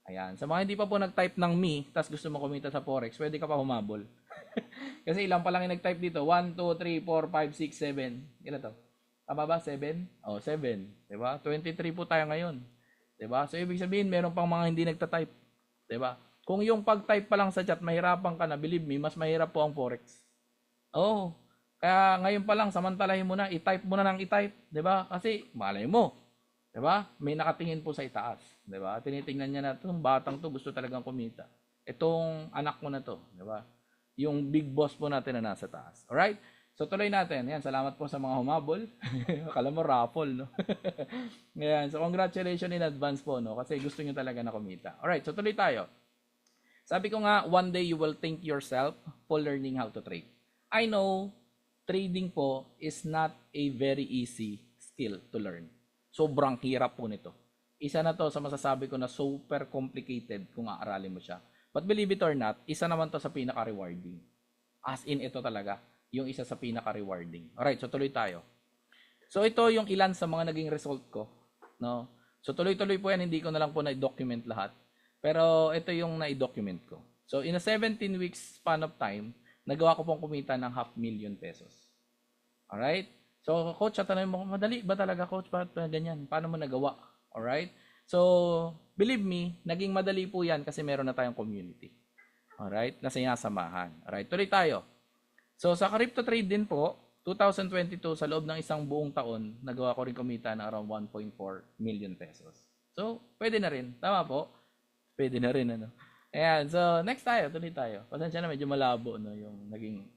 Ayan. Sa mga hindi pa po nag-type ng me, tas gusto mo kumita sa Forex, pwede ka pa humabol. Kasi ilang pa lang yung nag-type dito? 1, 2, 3, 4, 5, 6, 7. Ilan to? Tama ba? 7? Oh, 7. Diba? 23 po tayo ngayon. Diba? So, ibig sabihin, meron pang mga hindi nagta-type. Diba? Kung yung pag-type pa lang sa chat, mahirapan ka na, believe me, mas mahirap po ang Forex. Oh, Kaya ngayon pa lang, samantalahin mo na, i-type mo na ng i-type, 'di ba? Kasi malay mo, 'di ba? May nakatingin po sa itaas, 'di ba? Tinitingnan niya na 'tong batang 'to gusto talagang kumita. Itong anak mo na 'to, 'di ba? Yung big boss po natin na nasa taas. Alright? So tuloy natin. Yan, salamat po sa mga humabol. Akala mo raffle, no? Yan, so congratulations in advance po, no? Kasi gusto niyo talaga na kumita. Alright, so tuloy tayo. Sabi ko nga, one day you will think yourself for learning how to trade. I know, trading po is not a very easy skill to learn. Sobrang hirap po nito. Isa na to sa masasabi ko na super complicated kung aaralin mo siya. But believe it or not, isa naman to sa pinaka-rewarding. As in, ito talaga, yung isa sa pinaka-rewarding. Alright, so tuloy tayo. So ito yung ilan sa mga naging result ko. No? So tuloy-tuloy po yan, hindi ko na lang po na-document lahat. Pero ito yung na-document ko. So in a 17 weeks span of time, nagawa ko pong kumita ng 500,000 pesos. Alright? So coach, tatanungin mo, madali ba talaga coach? Bakit ganyan? Paano mo nagawa? Alright? So, believe me, naging madali po yan kasi meron na tayong community. Alright? Na sinasamahan. Alright? Tuloy tayo. So, sa crypto trade din po, 2022, sa loob ng isang buong taon, nagawa ko rin kumita ng around 1.4 million pesos. So, pwede na rin. Tama po? Pwede na rin, ano? Ayan. So, next tayo. Tuloy tayo. Pasensya na, medyo malabo, no, yung naging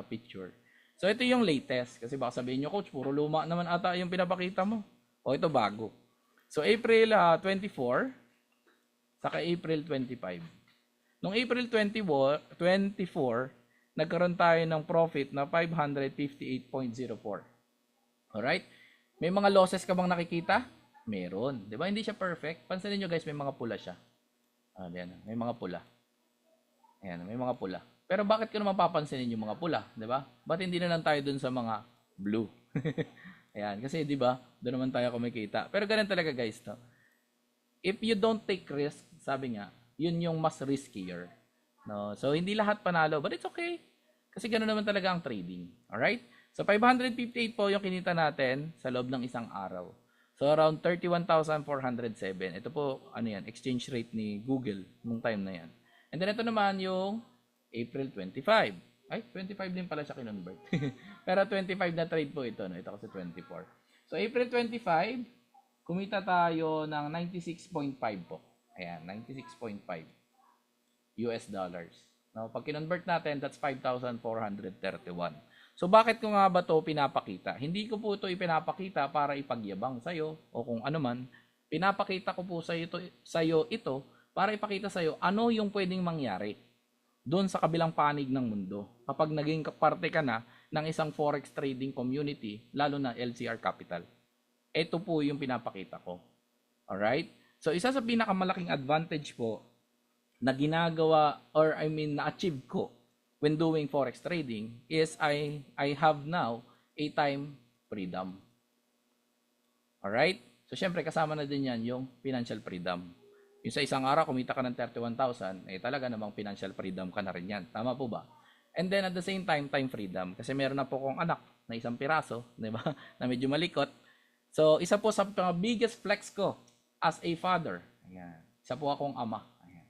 picture. So, ito yung latest. Kasi baka sabihin nyo, coach, puro luma naman ata yung pinapakita mo. O, ito bago. So, April 24, saka April 25. Noong April 24, nagkaroon tayo ng profit na 558.04. Alright? May mga losses ka bang nakikita? Meron. Di ba? Hindi siya perfect. Pansinin nyo guys, may mga pula siya. Ayan, may mga pula. Ayan, may mga pula. Pero bakit ko naman papansinin yung mga pula? Di ba? Ba't hindi na lang tayo dun sa mga blue? Ayan, kasi 'di ba? Doon naman tayo kumikita. Pero ganun talaga guys, no? If you don't take risk, sabi nga, yun yung mas riskier. No? So hindi lahat panalo, but it's okay. Kasi ganoon naman talaga ang trading. All right? So 558 po yung kinita natin sa loob ng isang araw. So around 31,407. Ito po ano yan, exchange rate ni Google nung time na yan. And then ito naman yung April 25. Ay, 25 din pala siya kinonvert. Pero 25 na trade po ito. No? Ito kasi 24. So, April 25, kumita tayo ng 96.5 po. Ayan, 96.5 US dollars. No? Pag kinonvert natin, that's 5,431. So, bakit ko nga ba ito pinapakita? Hindi ko po ito ipinapakita para ipagyabang sa'yo o kung ano man. Pinapakita ko po sa'yo ito para ipakita sa'yo ano yung pwedeng mangyari doon sa kabilang panig ng mundo kapag naging parte ka na ng isang forex trading community, lalo na LCR Capital. Ito po yung pinapakita ko. Alright? So, isa sa pinakamalaking advantage po na ginagawa or na-achieve ko when doing forex trading is I have now a time freedom. Alright? So, syempre kasama na din yan yung financial freedom. Yung sa isang araw, kumita ka ng 31,000, eh talaga namang financial freedom ka na rin yan. Tama po ba? And then at the same time, time freedom. Kasi meron na po akong anak na isang piraso, di ba? Na medyo malikot. So, isa po sa biggest flex ko as a father. Ayan. Isa po akong ama. Ayan.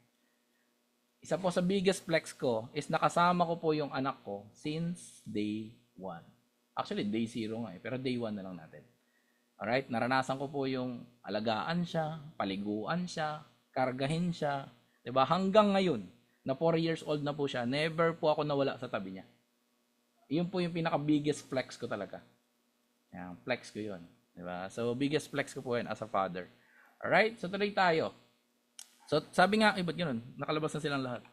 Isa po sa biggest flex ko is nakasama ko po yung anak ko since day 1. Actually, day 0 nga eh. Pero day 1 na lang natin. Alright? Naranasan ko po yung alagaan siya, paliguan siya, kargahin siya, 'di ba? Hanggang ngayon, na 4 years old na po siya, never po ako nawala sa tabi niya. Iyon po yung pinaka biggest flex ko talaga. Yan, flex ko 'yon, 'di ba? So biggest flex ko po 'yan as a father. All right? So tuloy tayo. So sabi nga, ba't ganoon? Nakalabas na silang lahat.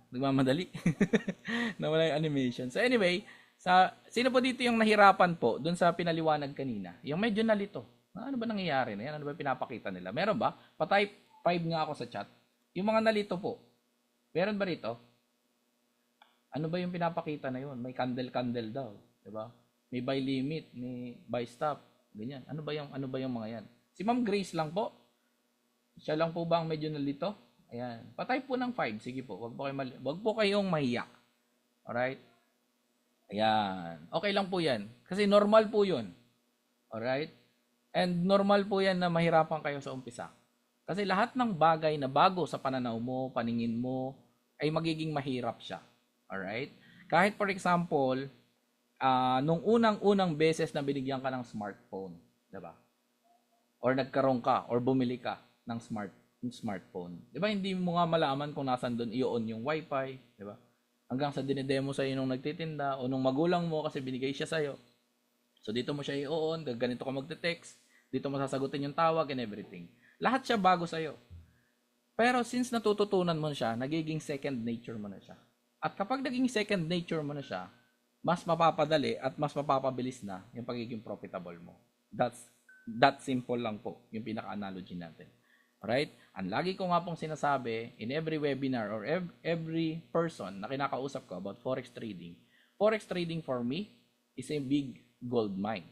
Nagmamadali. Nawala yung animation. So anyway, sino po dito yung nahirapan po doon sa pinaliwanag kanina? Yung medyo nalito. Ano ba nangyayari na yan? Ano ba pinapakita nila? Meron ba? Pa-type 5 nga ako sa chat. Yung mga nalito po. Meron ba rito? Ano ba yung pinapakita na yun? May candle daw, 'di ba? May buy limit, may buy stop, ganyan. Ano ba yung mga yan? Si Ma'am Grace lang po. Siya lang po ba ang medyo nalito? Ayan. Pa-type po ng 5. Sige po. Wag po kayong mahiya. Alright? Ayan. Okay lang po yan. Kasi normal po yun. Alright? And normal po yan na mahirapan kayo sa umpisa. Kasi lahat ng bagay na bago sa pananaw mo, paningin mo, ay magiging mahirap siya. Alright? Kahit for example, nung unang-unang beses na binigyan ka ng smartphone, 'di ba? Or nagkaroon ka or bumili ka ng smartphone. 'Di ba hindi mo nga malaman kung nasaan doon i-on yung wifi, 'di ba? Hanggang sa dinedemo sa nung nagtitinda o nung magulang mo kasi binigay siya sa iyo. So dito mo siya i-on, ganito ka magte-text, dito mo sasagutin yung tawag and everything. Lahat siya bago sa iyo. Pero since natututunan mo siya, nagiging second nature mo na siya. At kapag naging second nature mo na siya, mas mapapadali at mas mapapabilis na yung pagiging profitable mo. That simple lang po yung pinaka-analogy natin. Alright? Ang lagi ko nga pong sinasabi in every webinar or every person na kinakausap ko about forex trading for me is a big gold mine.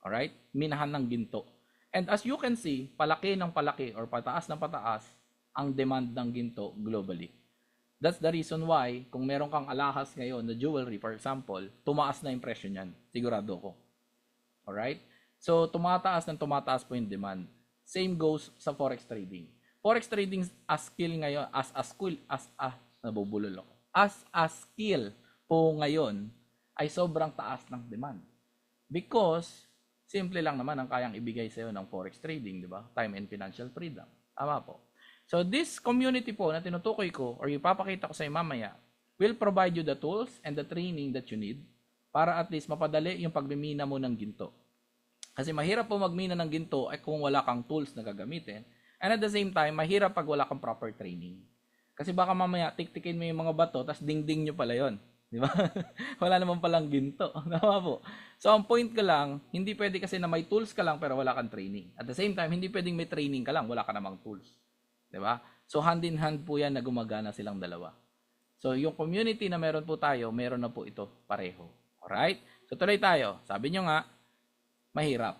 Alright? Minahan ng ginto. And as you can see, palaki ng palaki or pataas ng pataas ang demand ng ginto globally. That's the reason why, kung meron kang alahas ngayon na jewelry, for example, tumaas na yung presyo niyan. Sigurado ko. Alright? So, tumataas po yung demand. Same goes sa forex trading. Forex trading as skill ngayon, as a skill po ngayon, ay sobrang taas ng demand. Because, simple lang naman ang kayang ibigay sa'yo ng forex trading, di ba? Time and financial freedom. Tama po. So this community po na tinutukoy ko or ipapakita ko sa inyo mamaya will provide you the tools and the training that you need para at least mapadali yung pagmimina mo ng ginto. Kasi mahirap po magmina ng ginto ay kung wala kang tools na gagamitin. And at the same time, mahirap pag wala kang proper training. Kasi baka mamaya tiktikin mo yung mga bato tapos ding-ding nyo pala yun. Di ba? Wala naman palang ginto. Tama po. So ang point ko lang, hindi pwede kasi na may tools ka lang pero wala kang training. At the same time, hindi pwedeng may training ka lang, wala ka namang tools. Diba? So hand in hand po yan na gumagana silang dalawa. So yung community na meron po tayo, meron na po ito pareho. Alright? So tuloy tayo. Sabi nyo nga, mahirap.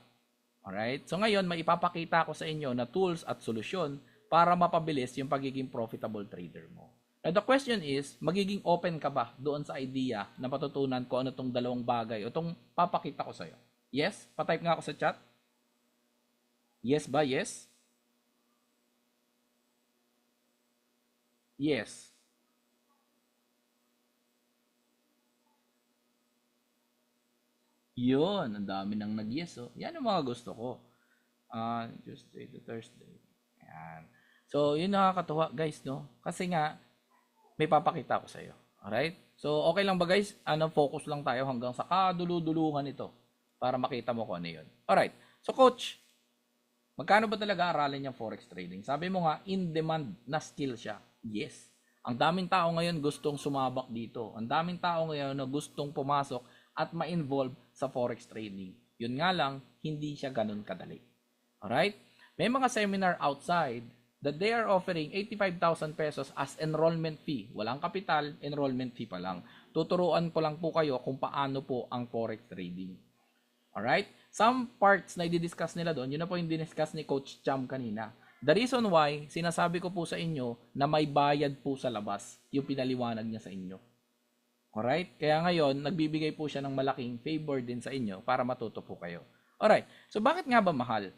Alright? So ngayon, maipapakita ko sa inyo na tools at solusyon para mapabilis yung pagiging profitable trader mo. Now the question is, magiging open ka ba doon sa idea na patutunan ko ano tong dalawang bagay o tong papakita ko sa iyo? Yes? Patype nga ako sa chat. Yes ba? Yes? Yes. Yun, ang dami nang nag-yes. Oh. Yan ang mga gusto ko. Tuesday to Thursday. Ayan. So, yun nakakatuwa guys, no? Kasi nga, may papakita ko sa iyo. Alright? So, okay lang ba guys? Focus lang tayo hanggang sa kaduluduluhan ito para makita mo kung ano yun. Alright. So, coach, magkano ba talaga aralin yung forex trading? Sabi mo nga, in demand na skill siya. Yes. Ang daming tao ngayon gustong sumabak dito. Ang daming tao ngayon na gustong pumasok at ma-involve sa forex trading. Yun nga lang, hindi siya ganun kadali. Alright? May mga seminar outside that they are offering 85,000 pesos as enrollment fee. Walang kapital, enrollment fee pa lang. Tuturuan ko lang po kayo kung paano po ang forex trading. Alright? Some parts na i-discuss nila doon, yun na po yung diniscuss ni Coach Cham kanina. The reason why, sinasabi ko po sa inyo na may bayad po sa labas yung pinaliwanag niya sa inyo. Alright? Kaya ngayon, nagbibigay po siya ng malaking favor din sa inyo para matuto po kayo. Alright. So, bakit nga ba mahal?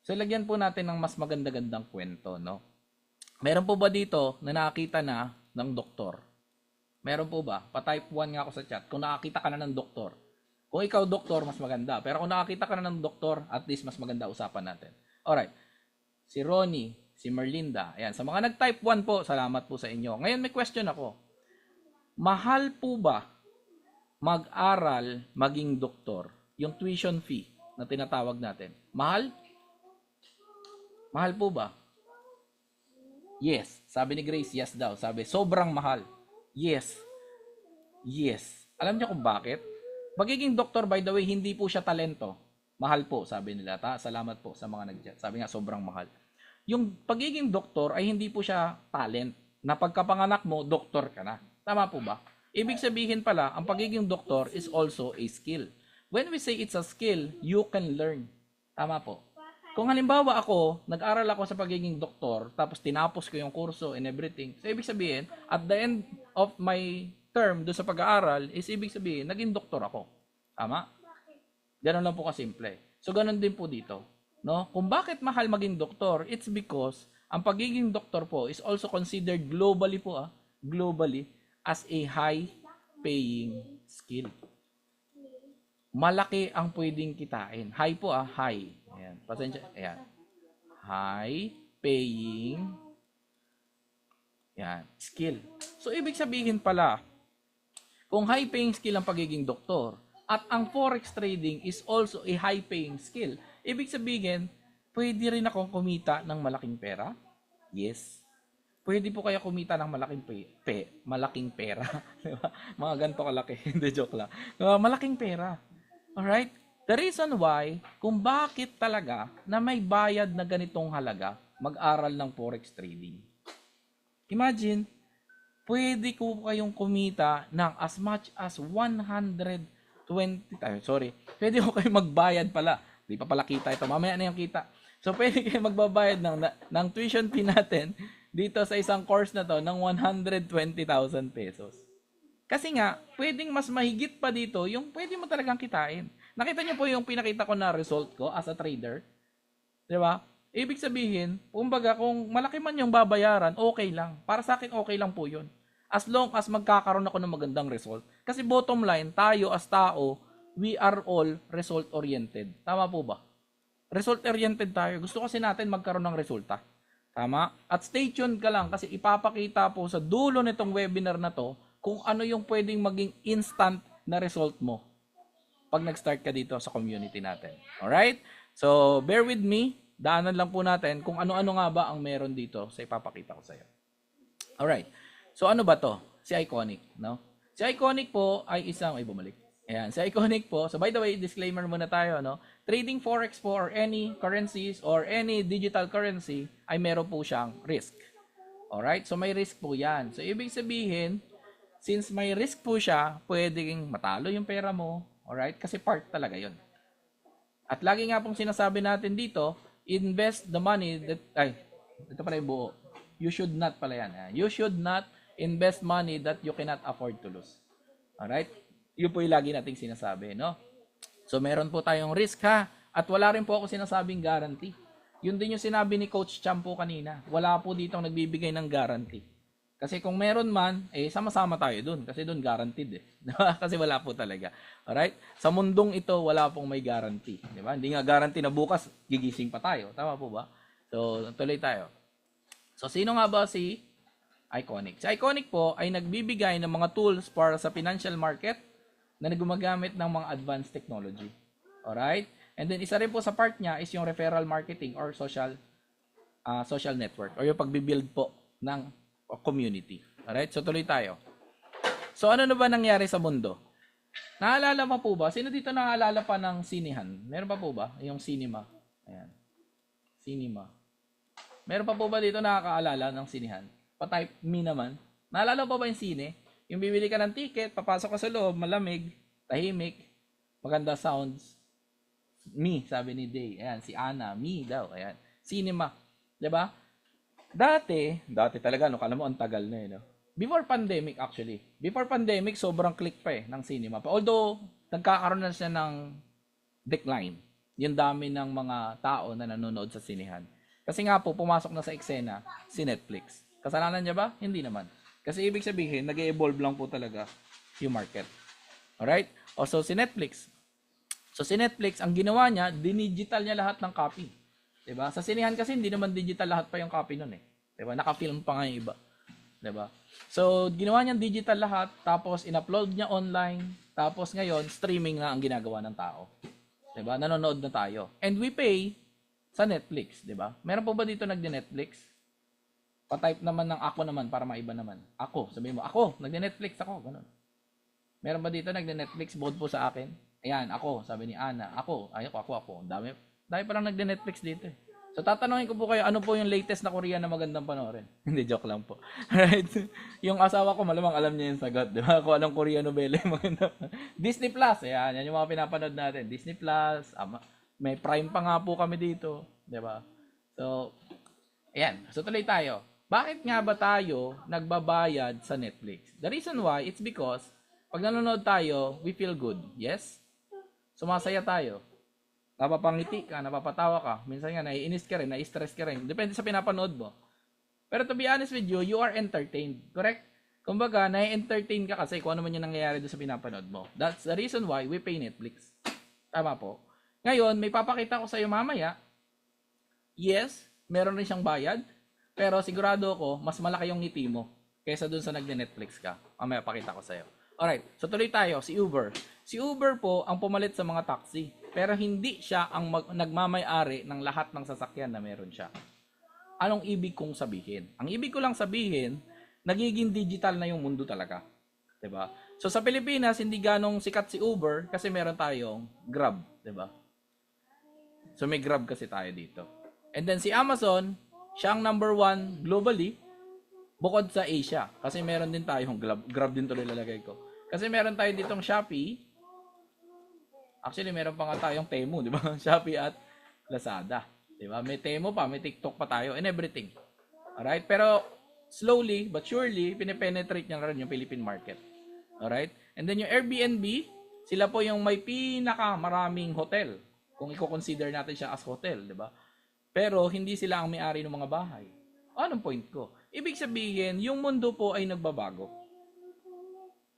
So, lagyan po natin ng mas maganda-gandang kwento, no? Meron po ba dito na nakakita na ng doktor? Meron po ba? Pa-type 1 nga ako sa chat. Kung nakakita ka na ng doktor. Kung ikaw doktor, mas maganda. Pero kung nakakita ka na ng doktor, at least mas maganda usapan natin. Alright. Si Ronnie, si Merlinda. Ayan. Sa mga nag-type 1 po, salamat po sa inyo. Ngayon may question ako. Mahal po ba mag-aral maging doktor? Yung tuition fee na tinatawag natin. Mahal? Mahal po ba? Yes. Sabi ni Grace, yes daw. Sabi, sobrang mahal. Yes. Yes. Alam niyo kung bakit? Magiging doktor, by the way, hindi po siya talento. Mahal po, sabi nila. Salamat po sa mga nag-chat. Sabi nga, sobrang mahal. Yung pagiging doktor ay hindi po siya talent. Na pagkapanganak mo, doktor ka na. Tama po ba? Ibig sabihin pala, ang pagiging doktor is also a skill. When we say it's a skill, you can learn. Tama po. Kung halimbawa ako, nag-aral ako sa pagiging doktor, tapos tinapos ko yung kurso and everything, so ibig sabihin, at the end of my term do sa pag-aaral, is ibig sabihin, naging doktor ako. Tama? Ganun lang po kasimple. So, ganun din po dito. No? Kung bakit mahal maging doktor, it's because ang pagiging doktor po is also considered globally po, globally, as a high-paying skill. malaki ang pwedeng kitain. High po high. Ayan, pasensya. Ayan. High paying skill. So, ibig sabihin pala, kung high paying skill ang pagiging doktor, at ang forex trading is also a high paying skill, ibig sabihin, pwede rin akong kumita ng malaking pera? Yes. Pwede po kaya kumita ng malaking pera. Diba? Mga ganito kalaki. Hindi, joke lang. Malaking pera. Alright? The reason why, kung bakit talaga na may bayad na ganitong halaga, mag-aral ng forex trading. Imagine, pwede ko kayong kumita ng as much as 120, pwede ko kayong magbayad pala. Di pa pala kita ito, mamaya na yung kita. So, pwede kayo magbabayad ng tuition fee natin dito sa isang course na to ng 120,000 pesos. Kasi nga, pwedeng mas mahigit pa dito yung pwede mo talagang kitain. Nakita niyo po yung pinakita ko na result ko as a trader? Di ba? Ibig sabihin, kumbaga kung malaki man yung babayaran, okay lang. Para sa akin, okay lang po yun. As long as magkakaroon ako ng magandang result. Kasi bottom line, tayo as tao, we are all result-oriented. Tama po ba? Result-oriented tayo. Gusto kasi natin magkaroon ng resulta. Tama? At stay tuned ka lang kasi ipapakita po sa dulo nitong webinar na to kung ano yung pwedeng maging instant na result mo pag nag-start ka dito sa community natin. Alright? So, bear with me. Daanan lang po natin kung ano-ano nga ba ang meron dito sa ipapakita ko sa iyo. Alright. So, ano ba to? Si Iconic, no? Si Iconic po ay isang, bumalik. Ayan, si Iconic po. So, by the way, disclaimer muna tayo, no? Trading Forex po or any currencies or any digital currency ay meron po siyang risk. Alright? So, may risk po yan. So, ibig sabihin, since may risk po siya, pwedeng matalo yung pera mo. Alright? Kasi part talaga yon. At lagi nga pong sinasabi natin dito, invest the money that, ito pala yung buo. You should not pala yan. You should not invest money that you cannot afford to lose. Alright? Yun po yung lagi nating sinasabi, no? So, meron po tayong risk, ha? At wala rin po ako sinasabing guarantee. Yun din yung sinabi ni Coach Champo kanina. Wala po ditong nagbibigay ng guarantee. Kasi kung meron man, sama-sama tayo dun. Kasi dun guaranteed Kasi wala po talaga. Alright? Sa mundong ito, wala pong may guarantee. Diba? Hindi nga guarantee na bukas, gigising pa tayo. Tama po ba? So, tuloy tayo. So, sino nga ba si Iconic? Si Iconic po ay nagbibigay ng mga tools para sa financial market na gumagamit ng mga advanced technology. Alright? And then, isa rin po sa part niya is yung referral marketing or social network or yung pagbibuild po ng community. Alright? So, tuloy tayo. So, ano na ba nangyari sa mundo? Naalala mo po ba? Sino dito naalala pa ng sinihan? Meron pa po ba? Yung cinema. Ayan. Cinema. Meron pa po ba dito nakakaalala ng sinihan? Pa-type me naman. Naalala pa ba yung sine? Yung bibili ka ng ticket, papasok ka sa loob, malamig, tahimik, maganda sounds. Me, sabi ni Day. Ayan, si Ana. Me daw. Ayan. Cinema. Diba? Dati talaga, no, kala mo ang tagal na no? Before pandemic actually. Before pandemic, sobrang click pa ng cinema pa. Although, nagkakaroon na siya ng decline. Yung dami ng mga tao na nanonood sa sinihan. Kasi nga po, pumasok na sa eksena si Netflix. Kasalanan niya ba? Hindi naman. Kasi ibig sabihin, nag-evolve lang po talaga yung market. Alright? Also, si Netflix. So, si Netflix, ang ginawa niya, dinigital niya lahat ng copy. Diba? Sa sinihan kasi hindi naman digital lahat pa yung copy nun Diba? Naka-film pa nga yung iba. Diba? So, ginawa niya digital lahat, tapos in-upload niya online, tapos ngayon, streaming na ang ginagawa ng tao. Diba? Nanonood na tayo. And we pay sa Netflix, diba? Meron po ba dito nagde-Netflix? Pa-type naman ng ako naman para maiba naman. Ako, sabihin mo, ako, nagde-Netflix ako, ganun. Meron ba dito nagde-Netflix? Bold po sa akin. Ayan, ako, sabi ni Ana. Ako. Dami pa lang nagde-Netflix dito So, tatanungin ko po kayo, ano po yung latest na Korean na magandang panoorin? Hindi, joke lang po. Alright? Yung asawa ko, malamang alam niya yung sagot. Di ba? Kung anong Korean novela yung maganda. Disney Plus. Ayan, yan yung mga pinapanood natin. Disney Plus. May Prime pa nga po kami dito. Di ba? So, ayan. So, tuloy tayo. Bakit nga ba tayo nagbabayad sa Netflix? The reason why, it's because pag nanonood tayo, we feel good. Yes? Sumasaya tayo. Napapangiti ka, napapatawa ka. Minsan nga, naiinis ka rin, nai-stress ka rin. Depende sa pinapanood mo. Pero to be honest with you, you are entertained. Correct? Kumbaga, na-entertain ka kasi kung ano man yung nangyayari doon sa pinapanood mo. That's the reason why we pay Netflix. Tama po. Ngayon, may papakita ko sa iyo mamaya. Yes, meron rin siyang bayad. Pero sigurado ako, mas malaki yung ngiti mo kaysa doon sa nagne-Netflix ka. Mamaya pakita ko sa iyo. Alright, so tuloy tayo. Si Uber. Si Uber po ang pumalit sa mga taxi. Pero hindi siya ang nagmamay-ari ng lahat ng sasakyan na meron siya. Anong ibig kong sabihin? Ang ibig ko lang sabihin, nagiging digital na yung mundo talaga. 'Di ba? So sa Pilipinas, hindi ganong sikat si Uber kasi meron tayong Grab. 'Di ba? So may Grab kasi tayo dito. And then si Amazon, siya ang number 1 globally bukod sa Asia. Kasi meron din tayong Grab din tuloy lalagay ko. Kasi meron tayo ditong Shopee. Actually, meron pa nga tayong Temu, di ba? Shopee at Lazada. Di ba? May Temu pa, may TikTok pa tayo, and everything. Alright? Pero, slowly but surely, pinipenetrate niya rin yung Philippine market. Alright? And then yung Airbnb, sila po yung may pinakamaraming hotel. Kung i-consider natin siya as hotel, di ba? Pero, hindi sila ang may-ari ng mga bahay. Anong point ko? Ibig sabihin, yung mundo po ay nagbabago.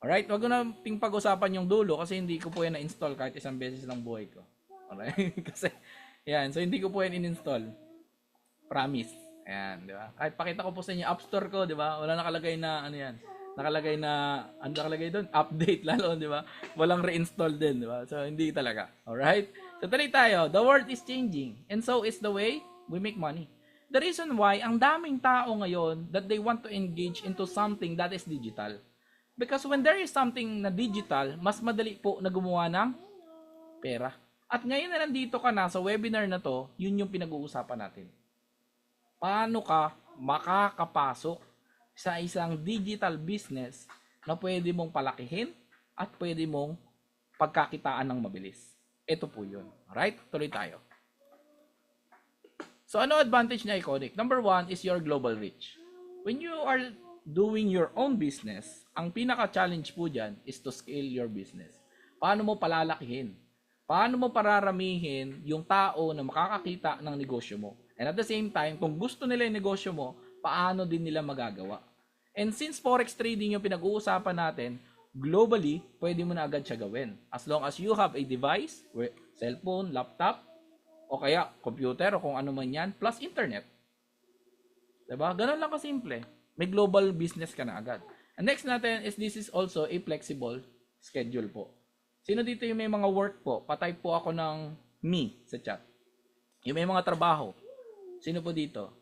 Alright? Wag ko na pag-usapan yung dulo kasi hindi ko po yan na-install kahit isang beses ng buhay ko. Alright? Kasi, yan. So, hindi ko po yan in-install. Promise. Ayan, di ba? Kahit pakita ko po sa inyo App Store ko, di ba? Wala nakalagay na, ano yan? Nakalagay na, ano nakalagay doon? Update lalo, di ba? Walang reinstall din, di ba? So, hindi talaga. Alright? So, tuloy tayo. The world is changing. And so is the way we make money. The reason why, ang daming tao ngayon that they want to engage into something that is digital. Because when there is something na digital, mas madali po na gumawa ng pera. At ngayon na nandito ka na sa webinar na to, yun yung pinag-uusapan natin. Paano ka makakapasok sa isang digital business na pwede mong palakihin at pwede mong pagkakitaan ng mabilis. Ito po yun. Alright? Tuloy tayo. So, ano advantage na Iconic? Number 1 is your global reach. When you are doing your own business, ang pinaka-challenge po dyan is to scale your business. Paano mo palalakihin? Paano mo pararamihin yung tao na makakakita ng negosyo mo? And at the same time, kung gusto nila yung negosyo mo, paano din nila magagawa? And since Forex trading yung pinag-uusapan natin, globally, pwede mo na agad siya gawin. As long as you have a device, cellphone, laptop, o kaya computer, o kung ano man yan, plus internet. Diba? Ganun lang kasimple. May global business ka na agad. And next natin is this is also a flexible schedule po. Sino dito yung may mga work po? Patay po ako ng me sa chat. Yung may mga trabaho. Sino po dito?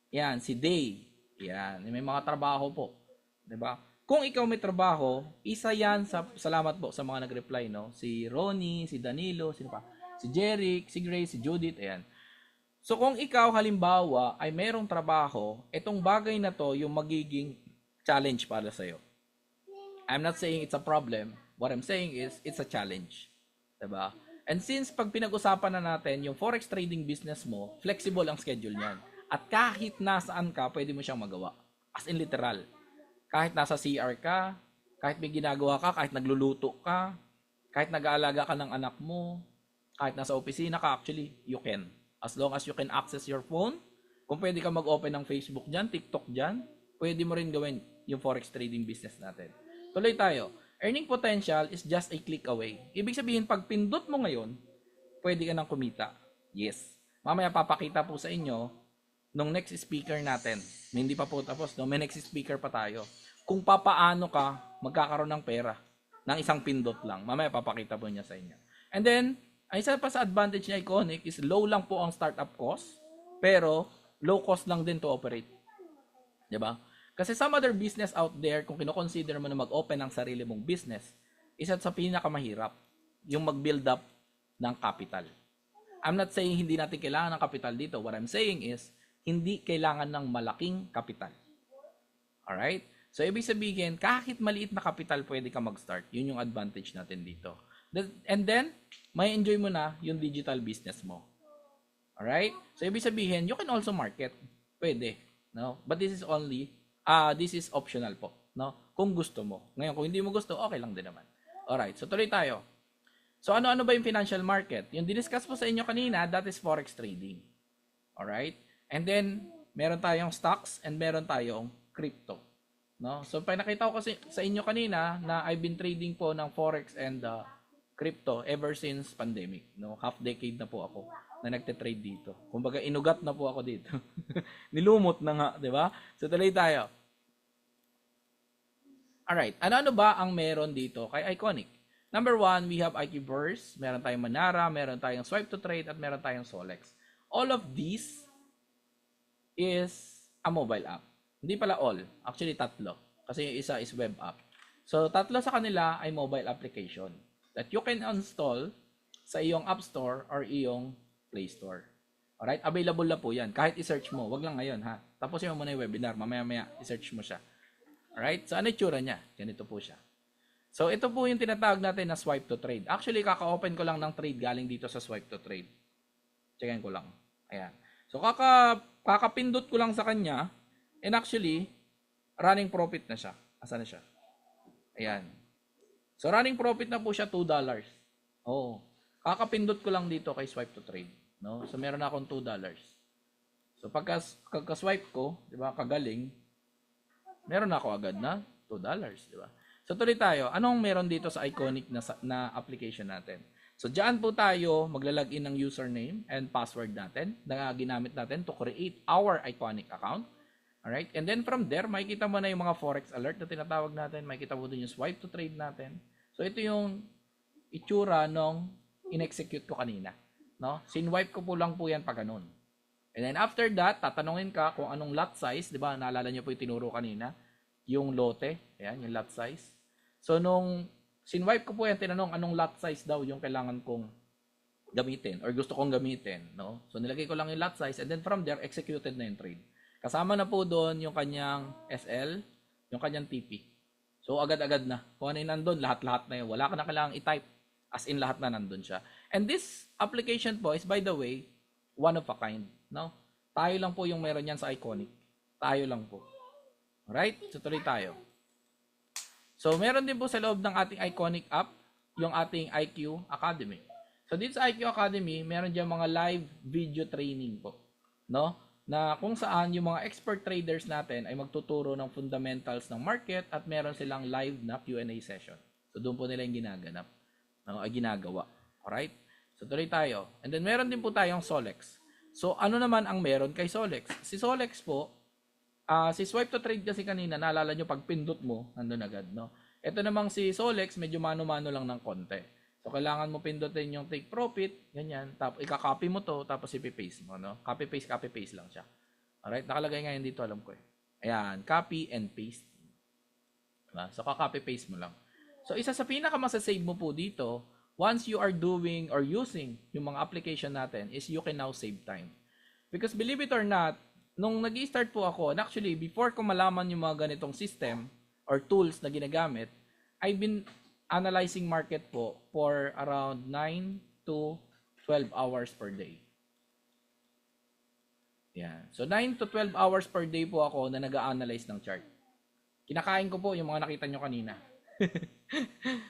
Yan, si Day. Yan, yung may mga trabaho po. 'Di ba? Kung ikaw may trabaho, isa yan sa salamat po sa mga nag-reply, no? Si Ronnie, si Danilo, sino pa? Si Jeric, si Grace, si Judith, ayan. So kung ikaw halimbawa ay merong trabaho, itong bagay na to yung magiging challenge para sa'yo. I'm not saying it's a problem. What I'm saying is it's a challenge. Diba? And since pag pinag-usapan na natin yung forex trading business mo, flexible ang schedule niyan. At kahit nasaan ka, pwede mo siyang magawa. As in literal. Kahit nasa CR ka, kahit may ginagawa ka, kahit nagluluto ka, kahit nag-aalaga ka ng anak mo, kahit nasa opisina ka, actually, you can. As long as you can access your phone, kung pwede ka mag-open ng Facebook dyan, TikTok dyan, pwede mo rin gawin yung forex trading business natin. Tuloy tayo. Earning potential is just a click away. Ibig sabihin, pag pindot mo ngayon, pwede ka nang kumita. Yes. Mamaya papakita po sa inyo nung next speaker natin. Hindi pa po tapos, no? May next speaker pa tayo. Kung papaano ka magkakaroon ng pera ng isang pindot lang. Mamaya papakita po niya sa inyo. And then, ang isa pa sa advantage ni Iconic is low lang po ang startup cost, pero low cost lang din to operate. 'Di ba? Kasi some other business out there, kung kino-consider mo na mag-open ng sarili mong business, isa sa pinakamahirap, yung mag-build up ng capital. I'm not saying hindi natin kailangan ng capital dito. What I'm saying is, hindi kailangan ng malaking capital. Alright? So, ibig sabihin, kahit maliit na capital, pwede ka mag-start. Yun yung advantage natin dito. And then, may enjoy mo na yung digital business mo. Alright? So, ibig sabihin, you can also market. Pwede. No? But this is only, this is optional po. No? Kung gusto mo. Ngayon, kung hindi mo gusto, okay lang din naman. Alright, so tuloy tayo. So, ano-ano ba yung financial market? Yung diniscuss po sa inyo kanina, that is forex trading. Alright? And then, meron tayong stocks and meron tayong crypto. No? So, nakita ko kasi sa inyo kanina na I've been trading po ng Forex and crypto ever since pandemic. No? Half decade na po ako na nagte-trade dito. Kumbaga, inugat na po ako dito. Nilumot na nga, di ba? So, tuloy tayo. Alright, ano ba ang meron dito kay Iconic? Number 1, we have IQ Burst, meron tayong Manara, meron tayong Swipe to Trade, at meron tayong Solex. All of these is a mobile app. Hindi pala all. Actually, tatlo. Kasi yung isa is web app. So, tatlo sa kanila ay mobile application that you can install sa iyong App Store or iyong Play Store. Alright? Available na po yan. Kahit i-search mo. Wag lang ngayon, ha? Tapos mo muna yung webinar. Mamaya-maya, i-search mo siya. Alright? So, ano yung tsura niya? Ganito po siya. So, ito po yung tinatawag natin na Swipe to Trade. Actually, kaka-open ko lang ng trade galing dito sa Swipe to Trade. Checkin ko lang. Ayan. So, kakapindot ko lang sa kanya. And actually, running profit na siya. Asa na siya? Ayan. So, running profit na po siya $2. Oo. Kakapindot ko lang dito kay Swipe to Trade. No? So, meron na akong $2. So, pagka-swipe ko, di ba, kagaling, meron na ako agad na $2. Di ba? So, tuloy tayo. Anong meron dito sa Iconic na application natin? So, dyan po tayo maglalagin ng username and password natin na ginamit natin to create our Iconic account. Alright? And then from there, makikita mo na yung mga Forex alert na tinatawag natin. Makikita mo din yung swipe to trade natin. So, ito yung itsura nung in-execute ko kanina. No? Sinwipe ko po lang po yan pag ganun. And then after that, tatanungin ka kung anong lot size. Diba? Naalala nyo po yung tinuro kanina. Yung lote. Ayan, yung lot size. So, nung sinwipe ko po yan, tinanong anong lot size daw yung kailangan kong gamitin or gusto kong gamitin. No? So, nilagay ko lang yung lot size and then from there, executed na yung trade. Kasama na po doon yung kanyang SL, yung kanyang TP. So, agad-agad na. Kung ano yung nandun, lahat-lahat na yun. Wala ka na kailangang i-type. As in, lahat na nandun siya. And this application po is, by the way, one of a kind. No? Tayo lang po yung meron yan sa Iconic. Tayo lang po. Alright? So, tuloy tayo. So, meron din po sa loob ng ating Iconic app, yung ating IQ Academy. So, dito sa IQ Academy, meron dyan mga live video training po. No? Na kung saan yung mga expert traders natin ay magtuturo ng fundamentals ng market at meron silang live na Q&A session. So, doon po nila yung ginagawa. Alright? So, tuloy tayo. And then, meron din po tayong Solex. So, ano naman ang meron kay Solex? Si Solex po, si Swipe to Trade kasi kanina, naalala nyo, pag pindot mo, nandun agad, no? Ito namang si Solex, medyo mano-mano lang ng konti. So, kailangan mo pindutin yung take profit, ganyan. Tapos, ika-copy mo to, tapos ipi-paste mo, no? Copy-paste lang siya. Alright? Nakalagay ngayon dito, alam ko eh. Ayan, copy and paste. Diba? So, ka-copy-paste mo lang. So, isa sa pinaka-masasave mo po dito, once you are doing or using yung mga application natin, is you can now save time. Because believe it or not, nung nag-i-start po ako, and actually, before ko malaman yung mga ganitong system or tools na ginagamit, I've been analyzing market po for around 9 to 12 hours per day. Yan. So, 9 to 12 hours per day po ako na nag-a-analyze ng chart. Kinakain ko po yung mga nakita nyo kanina.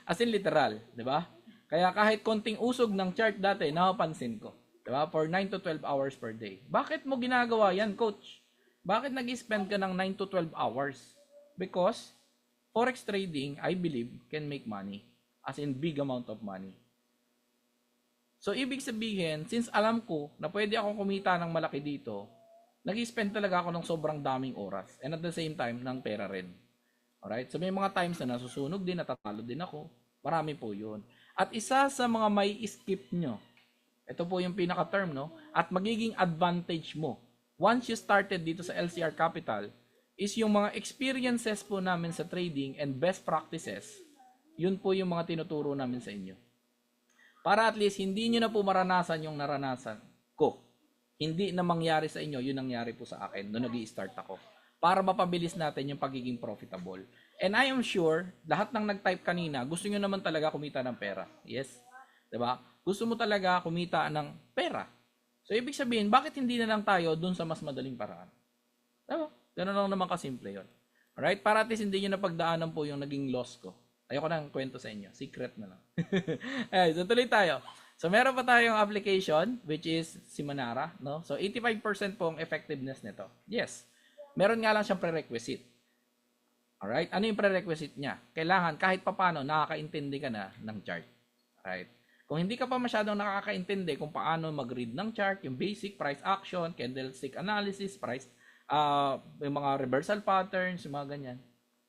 As in literal, di ba? Kaya kahit konting usog ng chart dati, napapansin ko. Di ba? For 9 to 12 hours per day. Bakit mo ginagawa yan, coach? Bakit nag-spend ka ng 9 to 12 hours? Because Forex trading, I believe, can make money. As in, big amount of money. So, ibig sabihin, since alam ko na pwede akong kumita ng malaki dito, nag-spend talaga ako ng sobrang daming oras. And at the same time, ng pera rin. Alright? So, may mga times na nasusunog din, natatalo din ako. Marami po yun. At isa sa mga may skip nyo, ito po yung pinaka-term, no? At magiging advantage mo, once you started dito sa LCR Capital, is yung mga experiences po namin sa trading and best practices, yun po yung mga tinuturo namin sa inyo. Para at least hindi nyo na po maranasan yung naranasan ko. Hindi na mangyari sa inyo, yun nangyari po sa akin noong nag-i-start ako. Para mapabilis natin yung pagiging profitable. And I am sure, lahat ng nag-type kanina, gusto nyo naman talaga kumita ng pera. Yes? Diba? Gusto mo talaga kumita ng pera. So, ibig sabihin, bakit hindi na lang tayo dun sa mas madaling paraan? Diba? Ganun lang naman kasimple yun. Alright? Para at least hindi nyo napagdaanan po yung naging loss ko. Ayoko nang kwento sa inyo. Secret na lang. Alright, so tuloy tayo. So meron pa tayong application which is si Manara. No? So 85% po ang effectiveness nito. Yes. Meron nga lang siyang prerequisite. Alright? Ano yung prerequisite niya? Kailangan kahit papano nakakaintindi ka na ng chart. Alright? Kung hindi ka pa masyadong nakakaintindi kung paano mag-read ng chart, yung basic price action, candlestick analysis, price, yung mga reversal patterns, yung mga ganyan.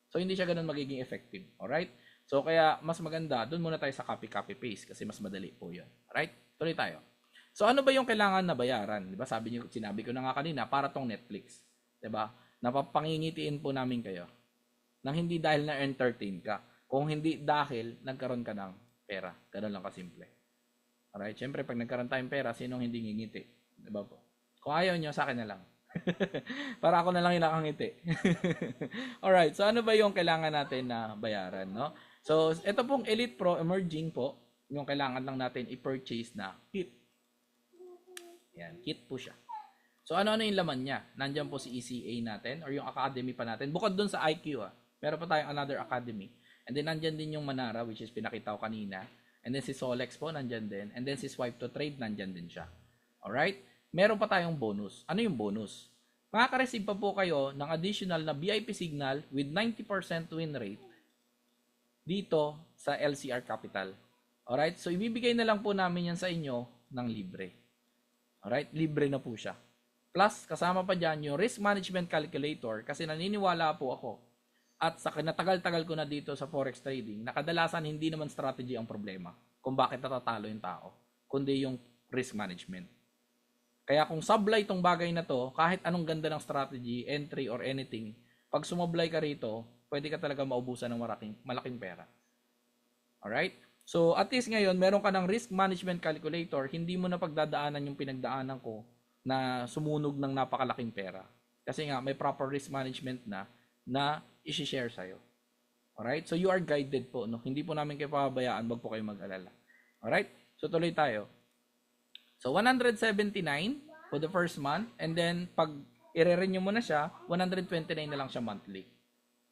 So, hindi siya ganun magiging effective. Alright? So, kaya mas maganda, dun muna tayo sa copy paste kasi mas madali po yun. Alright? Tuloy tayo. So, ano ba yung kailangan na bayaran? Diba? Sinabi ko na nga kanina, para tong Netflix. Diba? Napapangingitiin po namin kayo nang hindi dahil na entertain ka. Kung hindi dahil nagkaroon ka ng pera. Ganun lang kasimple. Alright? Siyempre, pag nagkaroon tayong pera, sinong hindi ngingiti? Diba po? Kung ayaw nyo, sa akin na lang. Para ako na lang yung nakangiti. Alright, so ano ba yung kailangan natin na bayaran, no? So, ito pong Elite Pro Emerging po, yung kailangan lang natin i-purchase na kit. Yan, kit po siya. So, ano-ano yung laman niya? Nandiyan po si ECA natin or yung academy pa natin. Bukod dun sa IQ, meron pa tayong another academy. And then, nandiyan din yung Manara, which is pinakita ko kanina. And then, si Solex po, nandiyan din. And then, si Swipe to Trade, nandiyan din siya. Alright? Meron pa tayong bonus. Ano yung bonus? Makaka-receive pa po kayo ng additional na VIP signal with 90% win rate dito sa LCR Capital. Alright? So, ibibigay na lang po namin yan sa inyo ng libre. Alright? Libre na po siya. Plus, kasama pa dyan yung risk management calculator kasi naniniwala po ako at sa kinatagal-tagal ko na dito sa forex trading na kadalasan hindi naman strategy ang problema kung bakit natatalo yung tao, kundi yung risk management. Kaya kung sablay itong bagay na to, kahit anong ganda ng strategy, entry or anything, pag sumablay ka rito, pwede ka talaga maubusan ng malaking pera. Alright? So, at least ngayon, meron ka ng risk management calculator, hindi mo na pagdadaanan yung pinagdaanan ko na sumunog ng napakalaking pera. Kasi nga, may proper risk management na isi-share sa'yo. Alright? So, you are guided po. No? Hindi po namin kayo pababayaan, wag po kayo mag-alala. Alright? So, tuloy tayo. So, 179 for the first month. And then, pag i-renew mo na siya, 129 na lang siya monthly.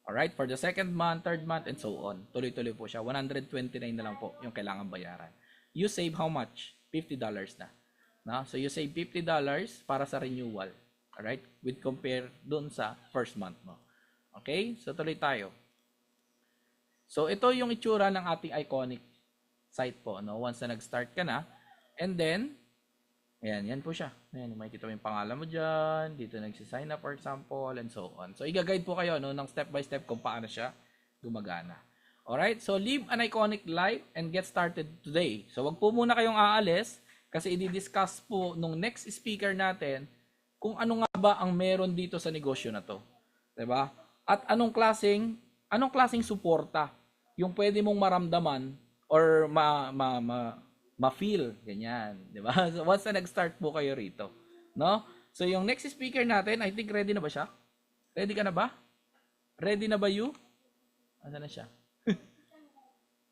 Alright? For the second month, third month, and so on. Tuloy-tuloy po siya. 129 na lang po yung kailangan bayaran. You save how much? $50 na. No? So, you save $50 para sa renewal. Alright? With compare dun sa first month mo. Okay? So, tuloy tayo. So, ito yung itsura ng ating iconic site po. No? Once na nag-start ka na. And then, ayan, yan po siya. Ayan, makikita mo yung pangalan mo dyan. Dito nagsisign up, for example, and so on. So, i-guide po kayo no, ng step by step kung paano siya gumagana. Alright? So, live an iconic life and get started today. So, wag po muna kayong aalis kasi i-discuss po nung next speaker natin kung ano nga ba ang meron dito sa negosyo na to. 'Di ba? At anong klaseng suporta yung pwede mong maramdaman or ma-feel, ganyan, 'di ba? So once na nag-start po kayo rito, no? So yung next speaker natin, I think ready na ba siya? Ready ka na ba? Ready na ba you? Asan na siya?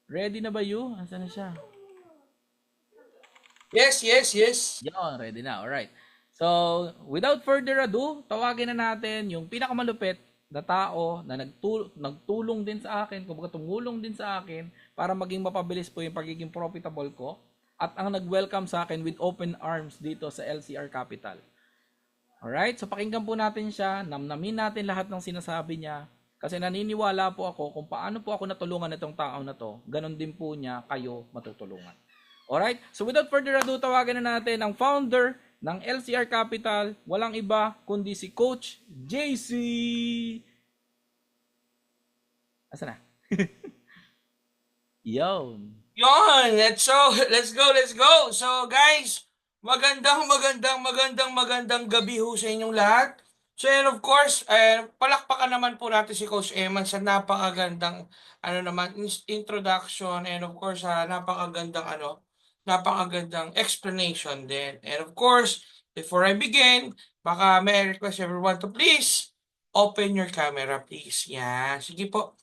Ready na ba you? Asan na siya? Yes. Yon, ready na. All right. So, without further ado, tawagin na natin yung pinakamalupit na tao na nagtulong din sa akin, kumbaga tumulong din sa akin para maging mapabilis po yung pagiging profitable ko at ang nag-welcome sa akin with open arms dito sa LCR Capital. Alright? So, pakinggan po natin siya, namnamin natin lahat ng sinasabi niya kasi naniniwala po ako kung paano po ako natulungan itong tao na to, ganun din po niya kayo matutulungan. Alright? So, without further ado, tawagan na natin ang founder ng LCR Capital, walang iba kundi si Coach JC. Asa na? Yon. Let's go. So guys, magandang gabi ho sa inyong lahat. So and of course, palakpakan naman po natin si Coach Eman sa napakagandang introduction and of course napakagandang explanation din. And of course, before I begin, baka may request everyone to please open your camera, please. Yan. Sige po.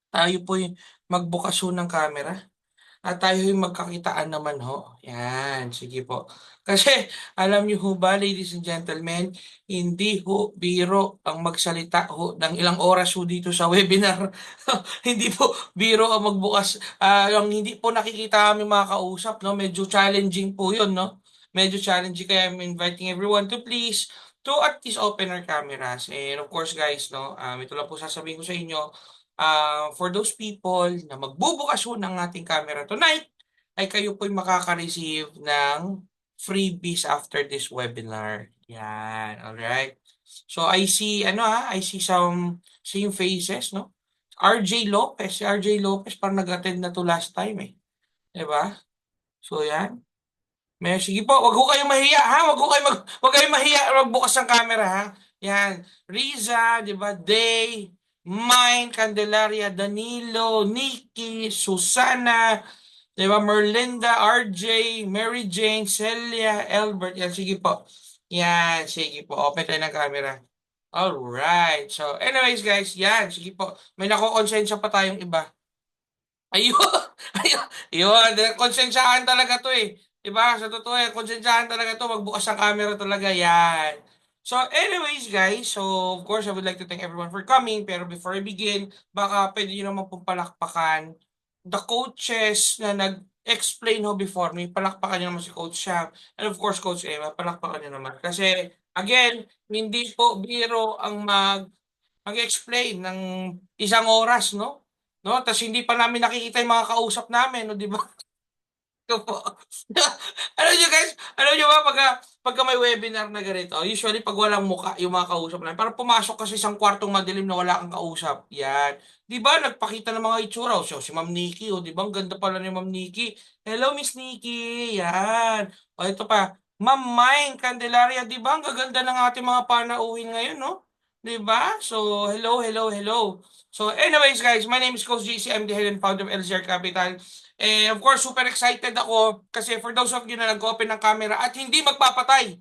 Tayo po yung magbukas ho ng camera. At tayo yung magkakitaan naman ho. Yan. Sige po. Kasi alam niyo ho ba, ladies and gentlemen, hindi ho biro ang magsalita ho ng ilang oras ho dito sa webinar. Hindi po biro ang magbukas. Yung hindi po nakikita kami mga kausap, no? Medyo challenging po yun, no? Medyo challenging kaya I'm inviting everyone to please to at least open our cameras. And of course, guys, no, ito lang po sasabihin ko sa inyo, for those people na magbubukas ho ng ating camera tonight, ay kayo po'y makaka-receive ng freebies after this webinar. Yan, alright. So I see, I see some same faces, no? RJ Lopez, si RJ Lopez parang nag-attend na to last time eh. Diba? So yan. Sige po, wag ko kayong mahiya ha. Wag kayong mahiya magbukas ng camera ha. Yan. Riza, 'di ba? Day, Mine, Candelaria, Danilo, Nikki, Susana, 'di ba? Merlinda, RJ, Mary Jane, Celia, Albert. Yan, sige po. Yan, sige po. Open tayo ng camera. Alright. So, anyways guys, yan. Sige po. May nakokonsensya pa tayong iba. Ayun, ayun, konsensyahan talaga to eh. Diba? Sa totoo eh, konsensyahan talaga to, magbukas ang camera talaga, yan. So anyways guys, so of course I would like to thank everyone for coming, pero before I begin, baka pwede nyo naman pong palakpakan the coaches na nag-explain ho before me, palakpakan nyo naman si Coach Sham, and of course Coach Emma, palakpakan nyo naman. Kasi again, hindi po biro ang mag-explain ng isang oras, no? No, tas hindi pa namin nakikita yung mga kausap namin, no, di ba? Ito po. Alam nyo ba, pagka may webinar na ganito, usually pag walang muka yung mga kausap namin, parang pumasok ka sa isang kwartong madilim na wala kang kausap. Yan. Di ba, nagpakita ng mga itsura. So, si Ma'am Nikki, di ba, ang ganda pala ni Ma'am Nikki. Hello, Miss Nikki. Yan. O, ito pa. Ma'am Mine Candelaria, di ba, ang gaganda ng ating mga panauhin ngayon, no? Di ba? So, hello, hello, hello. So, anyways, guys, my name is Coach JC. I'm the head and founder of LZR Capital. And of course, super excited ako kasi for those of you na nag-open ng camera at hindi magpapatay.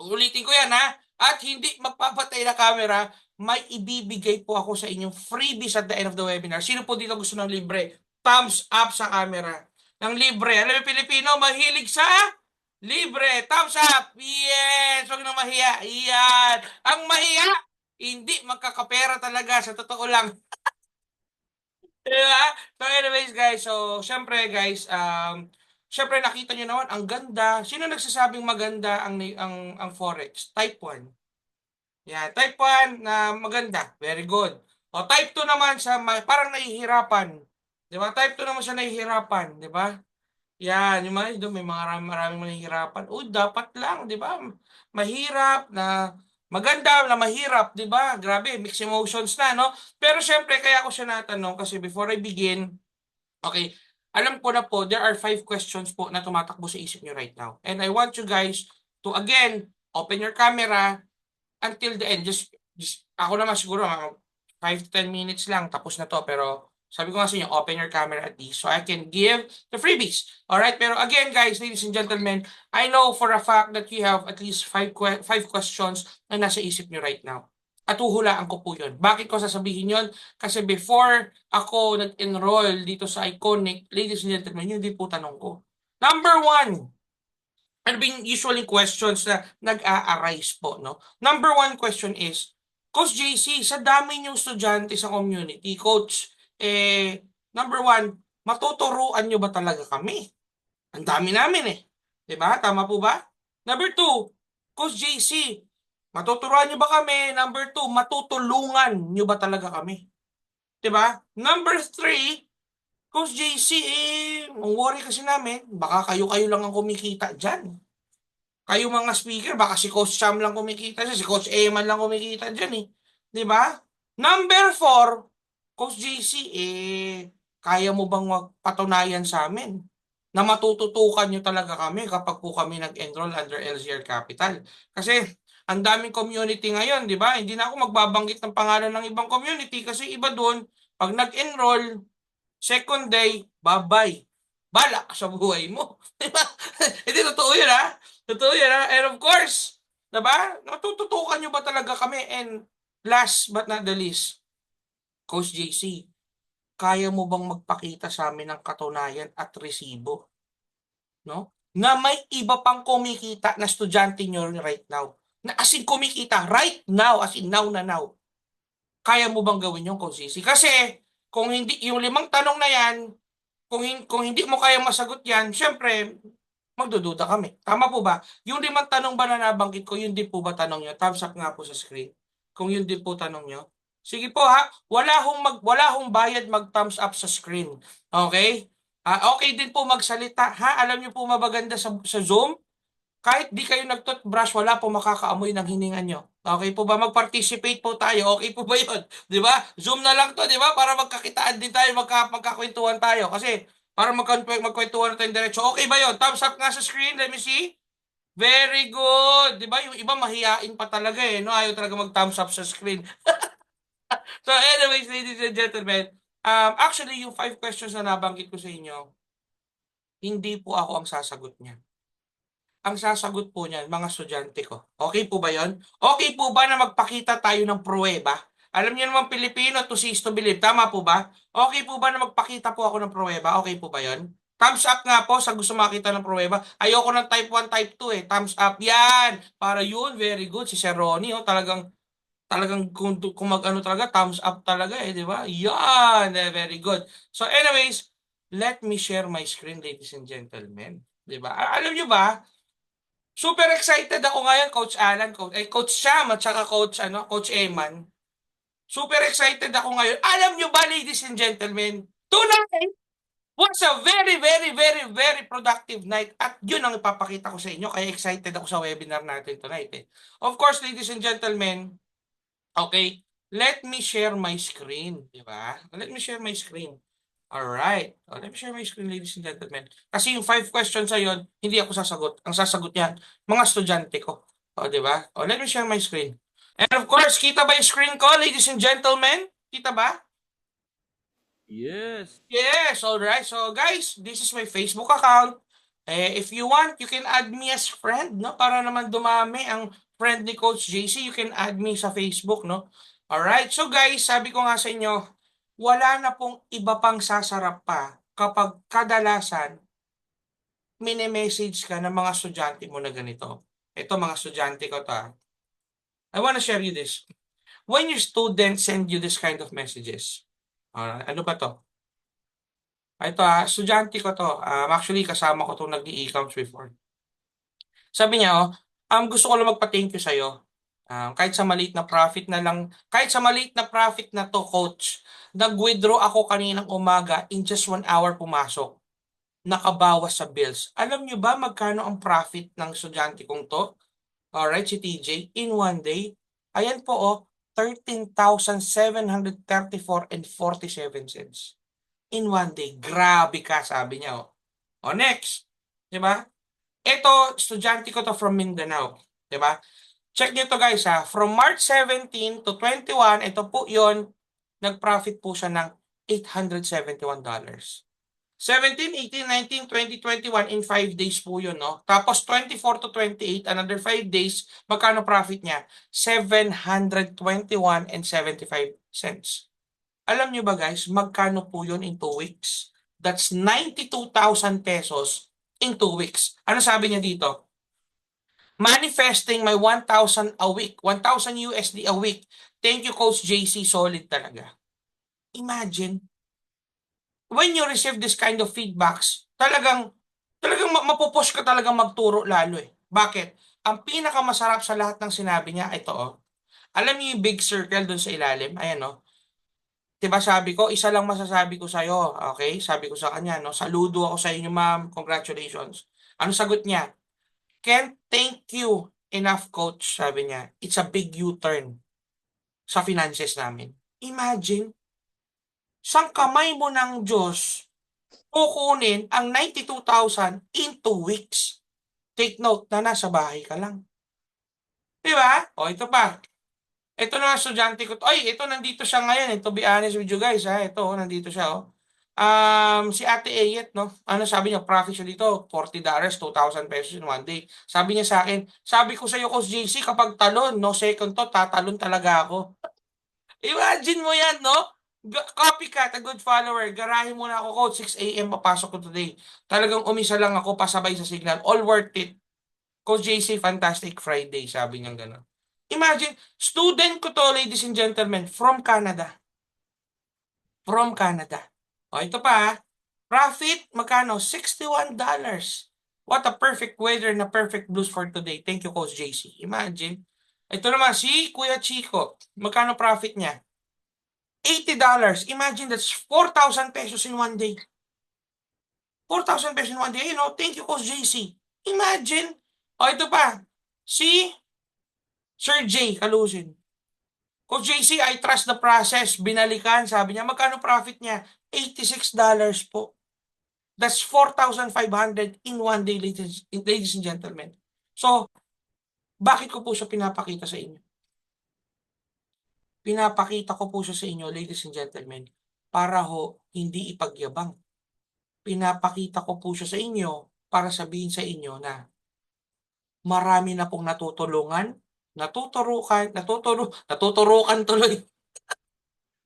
Ulitin ko yan ha. At hindi magpapatay na camera, may ibibigay po ako sa inyong freebies at the end of the webinar. Sino po dito gusto ng libre? Thumbs up sa camera. Ng libre. Alam mo, Pilipino, mahilig sa libre. Thumbs up. Yes. Huwag na mahiya. Yan. Ang mahiya, hindi magkakapera talaga. Sa totoo lang. Diba? So anyways guys, so syempre guys, syempre nakita nyo naman ang ganda. Sino nagsasabing maganda ang Forex? Type 1. Yeah, type 1 na maganda. Very good. O type 2 naman sa parang nahihirapan. 'Di ba? Type 2 naman siya nahihirapan, 'di ba? Yan, yung mga doon may mga maraming mahihirapan. Uy, dapat lang, 'di ba? Mahirap na maganda na mahirap, 'di ba? Grabe, mixed emotions na, no? Pero syempre kaya ako siya natanong kasi before I begin, okay, alam ko na po there are 5 questions po na tumatakbo sa isip niyo right now. And I want you guys to again open your camera until the end. Just ako naman siguro 5 to 10 minutes lang tapos na to, pero sabi ko nga sa inyo, open your camera at least so I can give the freebies. Alright, pero again guys, ladies and gentlemen, I know for a fact that you have at least 5 questions na nasa isip nyo right now. At uhulaan ko po yun. Bakit ko sasabihin yun? Kasi before ako nag-enroll dito sa Iconic, ladies and gentlemen, yun din po tanong ko. Number 1, ano being usually questions na nag-a-arise po, no? Number 1 question is, Coach JC, sa dami niyong estudyante sa community, Coach, number 1, matuturuan nyo ba talaga kami? Ang dami namin eh. Diba? Tama po ba? Number 2, Coach JC, matuturuan nyo ba kami? Number 2, matutulungan nyo ba talaga kami? Diba? Number 3, Coach JC, ang worry kasi namin, baka kayo-kayo lang ang kumikita dyan. Kayo mga speaker, baka si Coach Cham lang kumikita dyan, si Coach Eman lang kumikita dyan eh. Diba? Number 4, Coach JC, kaya mo bang magpatunayan sa amin na matututukan nyo talaga kami kapag po kami nag-enroll under LZR Capital? Kasi ang daming community ngayon, di ba? Hindi na ako magbabanggit ng pangalan ng ibang community kasi iba doon, pag nag-enroll, second day, bye-bye. Bala ka sa buhay mo. Diba? Hindi, totoo yun ha? Totoo yun ha? And of course, diba? Matututukan nyo ba talaga kami? And last but not the least, Coach JC, kaya mo bang magpakita sa amin ng katunayan at resibo? No? Na may iba pang kumikita na estudyante nyo right now. Na as in kumikita right now, as in now na now. Kaya mo bang gawin yung Coach JC? Kasi kung hindi, yung 5 tanong na yan, kung hindi mo kaya masagot yan, syempre, magdududa kami. Tama po ba? Yung 5 tanong ba na nabanggit ko, yun din po ba tanong nyo? Thumbs up nga po sa screen. Kung yun din po tanong nyo. Sige po ha, wala hong bayad mag-thumbs up sa screen. Okay? Okay din po magsalita ha. Alam niyo po mabaganda sa Zoom, kahit di kayo nag-toothbrush, wala po makakaamoy ng hininga nyo. Okay po ba? Mag-participate po tayo. Okay po ba yun? Di ba? Zoom na lang to, di ba? Para magkakitaan din tayo, magkakwentuhan tayo. Kasi para magkwentuhan na tayo diretso. Okay ba yun? Thumbs up nga sa screen. Let me see. Very good. Di ba? Yung iba mahiyain pa talaga eh. No? Ayaw talaga mag-thumbs up sa screen. So anyways, ladies and gentlemen, actually yung 5 questions na nabanggit ko sa inyo, hindi po ako ang sasagot niya. Ang sasagot po niyan, mga estudyante ko. Okay po ba yon? Okay po ba na magpakita tayo ng pruweba? Alam niyo naman Pilipino, to see is to believe. Tama po ba? Okay po ba na magpakita po ako ng pruweba? Okay po ba yon? Thumbs up nga po sa gusto makita ng pruweba. Ayoko ng type 1, type 2 eh. Thumbs up yan. Para yun, very good. Si Sir Ronnie, oh, talagang kung mag-ano talaga, thumbs up talaga eh, di ba? Yan, very good. So anyways, let me share my screen, ladies and gentlemen. Di ba? Alam niyo ba, super excited ako ngayon, Coach Alan, Coach Sham, at saka Coach Eman. Super excited ako ngayon. Alam nyo ba, ladies and gentlemen, tonight was a very, very, very, very productive night. At yun ang ipapakita ko sa inyo. Kaya excited ako sa webinar natin tonight. Eh. Of course, ladies and gentlemen, okay, let me share my screen. Diba? Let me share my screen. Alright. Let me share my screen, ladies and gentlemen. Kasi yung 5 questions sa yon, hindi ako sasagot. Ang sasagot niyan, mga estudyante ko. O, di ba? O, let me share my screen. And of course, kita ba yung screen ko, ladies and gentlemen? Kita ba? Yes. Yes, alright. So, guys, this is my Facebook account. If you want, you can add me as friend, no? Para naman dumami ang friend ni Coach JC, you can add me sa Facebook, no? Alright. So, guys, sabi ko nga sa inyo, wala na pong iba pang sasarap pa kapag kadalasan mini-message ka ng mga estudyante mo na ganito. Ito mga estudyante ko to. I wanna share you this. When your students send you this kind of messages, ano ba to? Ito estudyante ko to. Actually, kasama ko itong nag-e-accounts before. Sabi niya, gusto ko lang magpa-thank you sa'yo. Kahit sa maliit na profit na lang, kahit sa maliit na profit na to, coach, nag-withdraw ako kaninang umaga, in just 1 hour pumasok. Nakabawas sa bills. Alam nyo ba magkano ang profit ng estudyante kong to? Alright, si TJ, in 1 day. Ayan po, 13,734.47 in 1 day. Grabe ka, sabi niya. Next. Diba? Ito, estudyante ko to from Mindanao. Diba? Check nyo to guys ha. From March 17 to 21, ito po yon, nag-profit po siya ng $871. 17, 18, 19, 20, 21 in 5 days po yun, no? Tapos 24 to 28, another 5 days, magkano profit niya? 721 and 75 cents. Alam nyo ba guys, magkano po yun in 2 weeks? That's 92,000 pesos in 2 weeks. Ano sabi niya dito? Manifesting my 1,000 a week, 1,000 USD a week. Thank you, Coach JC. Solid talaga. Imagine, when you receive this kind of feedbacks, talagang mapupush ka talagang magturo lalo eh. Bakit? Ang pinakamasarap sa lahat ng sinabi niya, ito Alam niyo yung big circle dun sa ilalim? Ayan Diba sabi ko, isa lang masasabi ko sa'yo. Okay? Sabi ko sa kanya, saludo ako sa inyo ma'am. Congratulations. Ano sagot niya? Can't thank you enough, coach, sabi niya. It's a big U-turn sa finances namin. Imagine, sang kamay mo ng Diyos, kukunin ang 92,000 in 2 weeks. Take note na nasa bahay ka lang. Diba? Ito pa. Ito na estudyante ko. Ito nandito siya ngayon. To be honest with you guys, ito, nandito siya, si Ate Ayet, no? Ano sabi niya? Profit siya dito, $40, 2,000 pesos in 1 day. Sabi niya sa akin, sabi ko sa iyo, Coach JC, kapag talon, no second to, tatalon talaga ako. Imagine mo yan, no? Copycat, a good follower. Garahin mo na ako, Coach. 6 a.m. papasok ko today. Talagang umisa lang ako, pasabay sa signal. All worth it. Coach JC, fantastic Friday, sabi niya gano'n. Imagine, student ko to, ladies and gentlemen, from Canada. From Canada. Ito pa, profit, magkano? $61. What a perfect weather na perfect blues for today. Thank you, Coach JC. Imagine. Ito naman, si Kuya Chico. Magkano profit niya? $80. Imagine that's 4,000 pesos in one day. 4,000 pesos in one day. You know, thank you, Coach JC. Imagine. O, ito pa. Si Sir J. Kalusin. Coach JC, I trust the process. Binalikan, sabi niya. Magkano profit niya? $86 po. That's 4,500 in one day, ladies and gentlemen. So, bakit ko po siya pinapakita sa inyo? Pinapakita ko po siya sa inyo, ladies and gentlemen, para ho hindi ipagyabang. Pinapakita ko po siya sa inyo para sabihin sa inyo na marami na pong natututukan tuloy.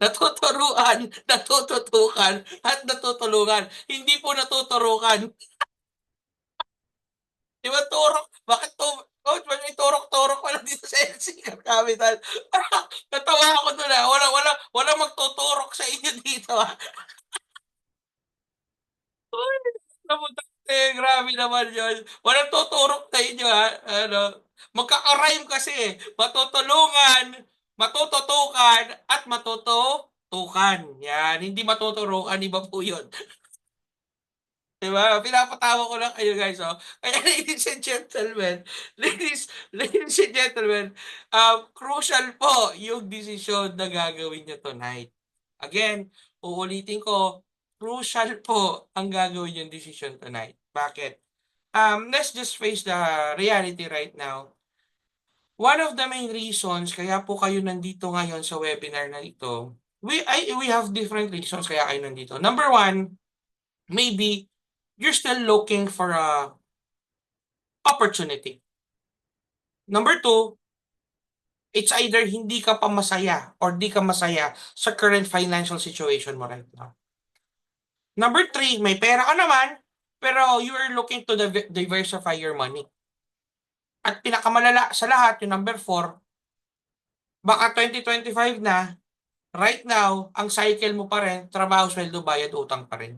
Natututukan at natutulungan. Hindi po natuturukan. Di ba turok? Bakit to? Coach, may turok-turok pala dito sa LC Capital. Natawa ako doon Wala magtuturok sa inyo dito Napunta grabe naman yun. Walang tuturok sa inyo Ano, magkaka-rhyme kasi matutulungan, matututukan, at matututukan. Yan, hindi matuturukan, iba po yun. Diba? Pinapatawa ko lang kayo guys. Kaya ladies and gentlemen, ladies and gentlemen, crucial po yung desisyon na gagawin nyo tonight. Again, uulitin ko, crucial po ang gagawin yung decision tonight. Bakit? Let's just face the reality right now. One of the main reasons kaya po kayo nandito ngayon sa webinar na ito, we have different reasons kaya kayo nandito. Number one, maybe you're still looking for a opportunity. Number two, it's either hindi ka pa masaya or di ka masaya sa current financial situation mo right now. Number three, may pera ka naman, pero you are looking to diversify your money. At pinakamalala sa lahat, yung number four, baka 2025 na, right now, ang cycle mo pa rin, trabaho, sweldo, bayad, utang pa rin.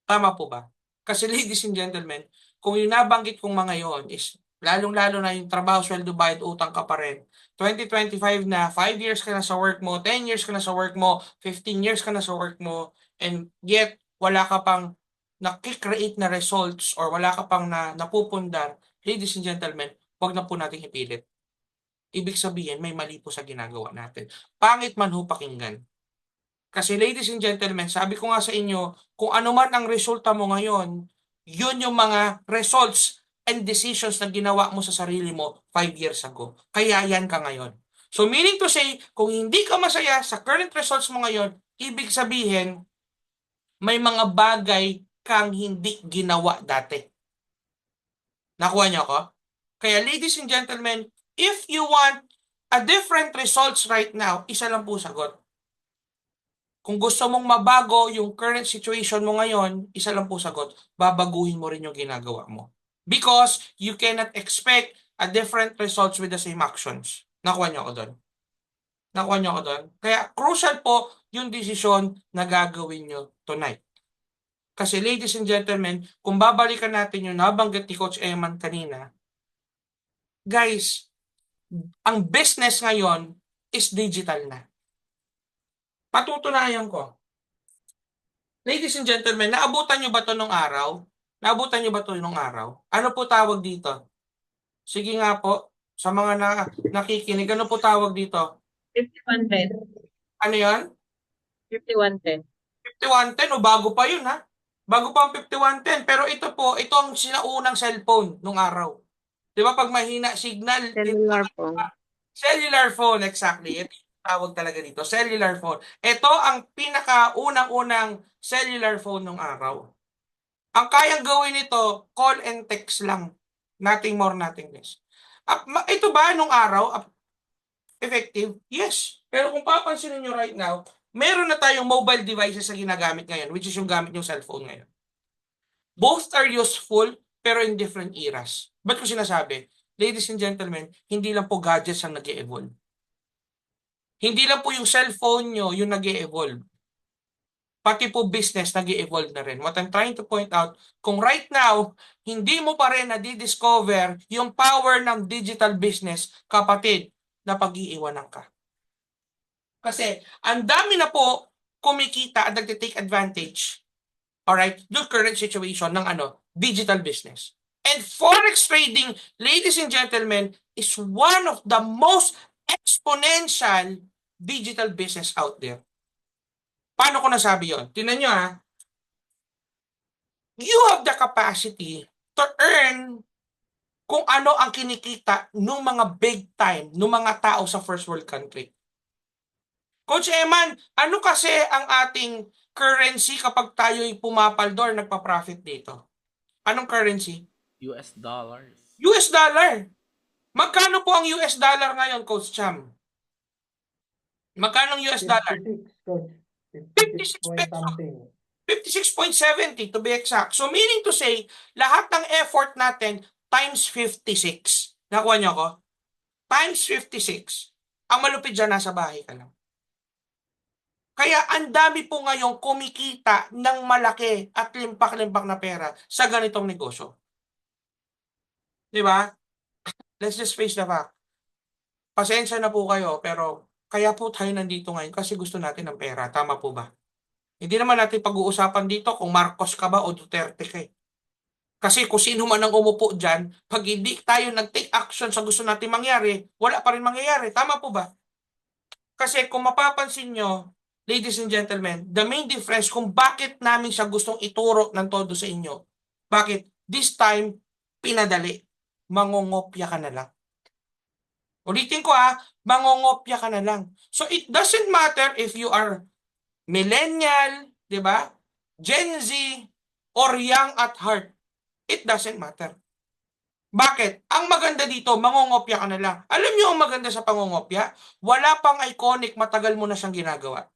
Tama po ba? Kasi ladies and gentlemen, kung yung nabanggit kong mga yon is lalong-lalo na yung trabaho, sweldo, bayad, utang ka pa rin. 2025 na, 5 years ka na sa work mo, 10 years ka na sa work mo, 15 years ka na sa work mo, and yet wala ka pang nakikreate na results or wala ka pang napupundar, ladies and gentlemen, wag na po natin ipilit. Ibig sabihin, may mali po sa ginagawa natin. Pangit man ho pakinggan. Kasi ladies and gentlemen, sabi ko nga sa inyo, kung ano man ang resulta mo ngayon, yun yung mga results and decisions na ginawa mo sa sarili mo 5 years ago. Kaya yan ka ngayon. So meaning to say, kung hindi ka masaya sa current results mo ngayon, ibig sabihin, may mga bagay kang hindi ginawa dati. Nakuha niyo ako? Kaya ladies and gentlemen, if you want a different results right now, isa lang po sagot. Kung gusto mong mabago yung current situation mo ngayon, isa lang po sagot, babaguhin mo rin yung ginagawa mo. Because you cannot expect a different results with the same actions. Nakuha niyo ako doon? Nakuha niyo ako doon? Kaya crucial po yung desisyon na gagawin niyo tonight. Kasi ladies and gentlemen, kung babalikan natin yung nabanggit ni Coach Eman kanina, guys, ang business ngayon is digital na. Patutunayan ko. Ladies and gentlemen, naabutan nyo ba ito nung araw? Naabutan nyo ba ito nung araw? Ano po tawag dito? Sige nga po, sa mga nakikinig, ano po tawag dito? 5110. Ano yan? 5110. 5110 o bago pa yun ha? Bago pa ang 5110. Pero ito po, ito ang sinaunang cellphone nung araw. Di ba pag mahina signal? Cellular phone. Cellular phone, exactly. Ito yung tawag talaga dito, cellular phone. Ito ang pinakaunang-unang cellular phone nung araw. Ang kayang gawin nito, call and text lang. Nothing more, nothing less. Ito ba nung araw, effective? Yes. Pero kung papansinin nyo right now, meron na tayong mobile devices na ginagamit ngayon, which is yung gamit yung cellphone ngayon. Both are useful, pero in different eras. Ba't ko sinasabi? Ladies and gentlemen, hindi lang po gadgets ang nag-e-evolve. Hindi lang po yung cellphone nyo yung nag-e-evolve. pati po business nag-i-evolve na rin. What I'm trying to point out, kung right now, hindi mo pa rin na-discover yung power ng digital business, kapatid, na pag-iiwanan ka. Kasi ang dami na po kumikita at nagtitake advantage, alright, yung current situation ng digital business. And forex trading, ladies and gentlemen, is one of the most exponential digital business out there. Paano ko nasabi yon? Tingnan nyo you have the capacity to earn kung ano ang kinikita ng mga big time, ng mga tao sa first world country. Coach Eman, ano kasi ang ating currency kapag tayo'y pumapaldor, nagpa-profit dito? Anong currency? US dollars. US dollar. Magkano po ang US dollar ngayon, Coach Cham? Magkano ang US dollar? 56, coach. 56 56 point pesos. something. 56.70 to be exact. So meaning to say, lahat ng effort natin times 56. Nakuha niyo ako? Times 56. Ang malupit dyan, nasa bahay ka lang. Kaya ang dami po ngayong kumikita ng malaki at limpak-limpak na pera sa ganitong negosyo. Di ba? Let's just face the fact. Pasensya na po kayo, pero kaya po tayo nandito ngayon kasi gusto natin ng pera. Tama po ba? Hindi naman natin pag-uusapan dito kung Marcos ka ba o Duterte ka eh. Kasi kung sino man ang umupo dyan, pag hindi tayo nag-take action sa gusto natin mangyari, wala pa rin mangyayari. Tama po ba? Kasi kung mapapansin nyo, ladies and gentlemen, the main difference kung bakit namin siya gustong ituro ng todo sa inyo, bakit this time, pinadali, mangongopya ka na lang. Ulitin ko mangongopya ka na lang. So it doesn't matter if you are millennial, di ba? Gen Z, or young at heart. It doesn't matter. Bakit? Ang maganda dito, mangongopya ka na lang. Alam niyo ang maganda sa pangongopya? Wala pang iconic, matagal mo na siyang ginagawa.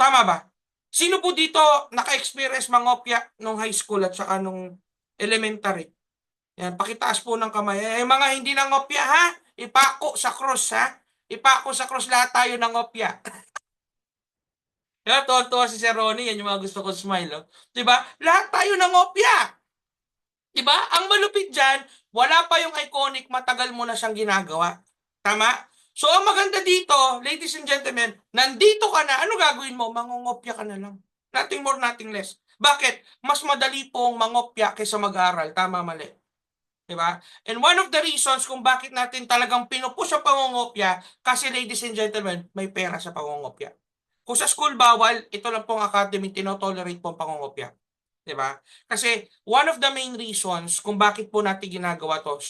Tama ba? Sino po dito naka-experience mangopya nung high school at saka nung elementary? Yan, pakitaas po ng kamay. Mga hindi nangopya ipako sa cross ipako sa cross, lahat tayo nangopya. Tuwa si Sir Ronnie, yan yung mga gusto ko smile. Diba? Lahat tayo nangopya. Diba? Ang malupit dyan, wala pa yung iconic, matagal mo na siyang ginagawa. Tama? So, ang maganda dito, ladies and gentlemen, nandito ka na, ano gagawin mo? Mangongopya ka na lang. Nothing more, nothing less. Bakit? Mas madali pong mangopya kaysa mag-aral. Tama, mali. Diba? And one of the reasons kung bakit natin talagang pinupush ang pangongopya, kasi ladies and gentlemen, may pera sa pangongopya. Kung sa school bawal, ito lang pong academy, tinotolerate po ang pangongopya. Diba? Kasi one of the main reasons kung bakit po natin ginagawa to,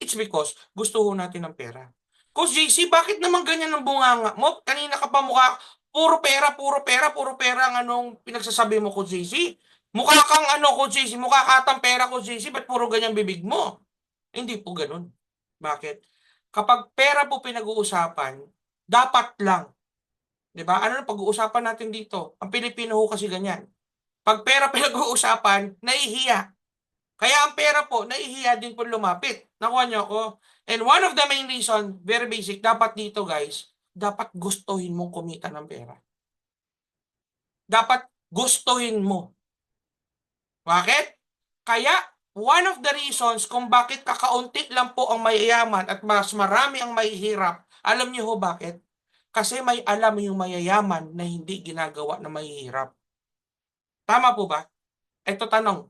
it's because gusto ho natin ng pera. Coach JC, bakit naman ganyan ang bunganga mo? Kanina ka pa mukha, puro pera, puro pera, puro pera ang anong pinagsasabi mo, Coach JC? Mukha kang Coach JC, mukha katang pera, Coach JC, ba't puro ganyan bibig mo? Hindi po ganun. Bakit? Kapag pera po pinag-uusapan, dapat lang. Diba? Ano na pag-uusapan natin dito? Ang Pilipino ho kasi ganyan. Pag pera pinag-uusapan, nahihiya. Kaya ang pera po, nahihiya din po lumapit. Nakuha niyo ako? And one of the main reason, very basic, dapat dito guys, dapat gustuhin mong kumita ng pera. Dapat gustuhin mo. Bakit? Kaya, one of the reasons kung bakit kakaunti lang po ang mayayaman at mas marami ang mahihirap, alam niyo ho bakit? Kasi may alam yung mayayaman na hindi ginagawa na mahihirap. Tama po ba? Ito tanong.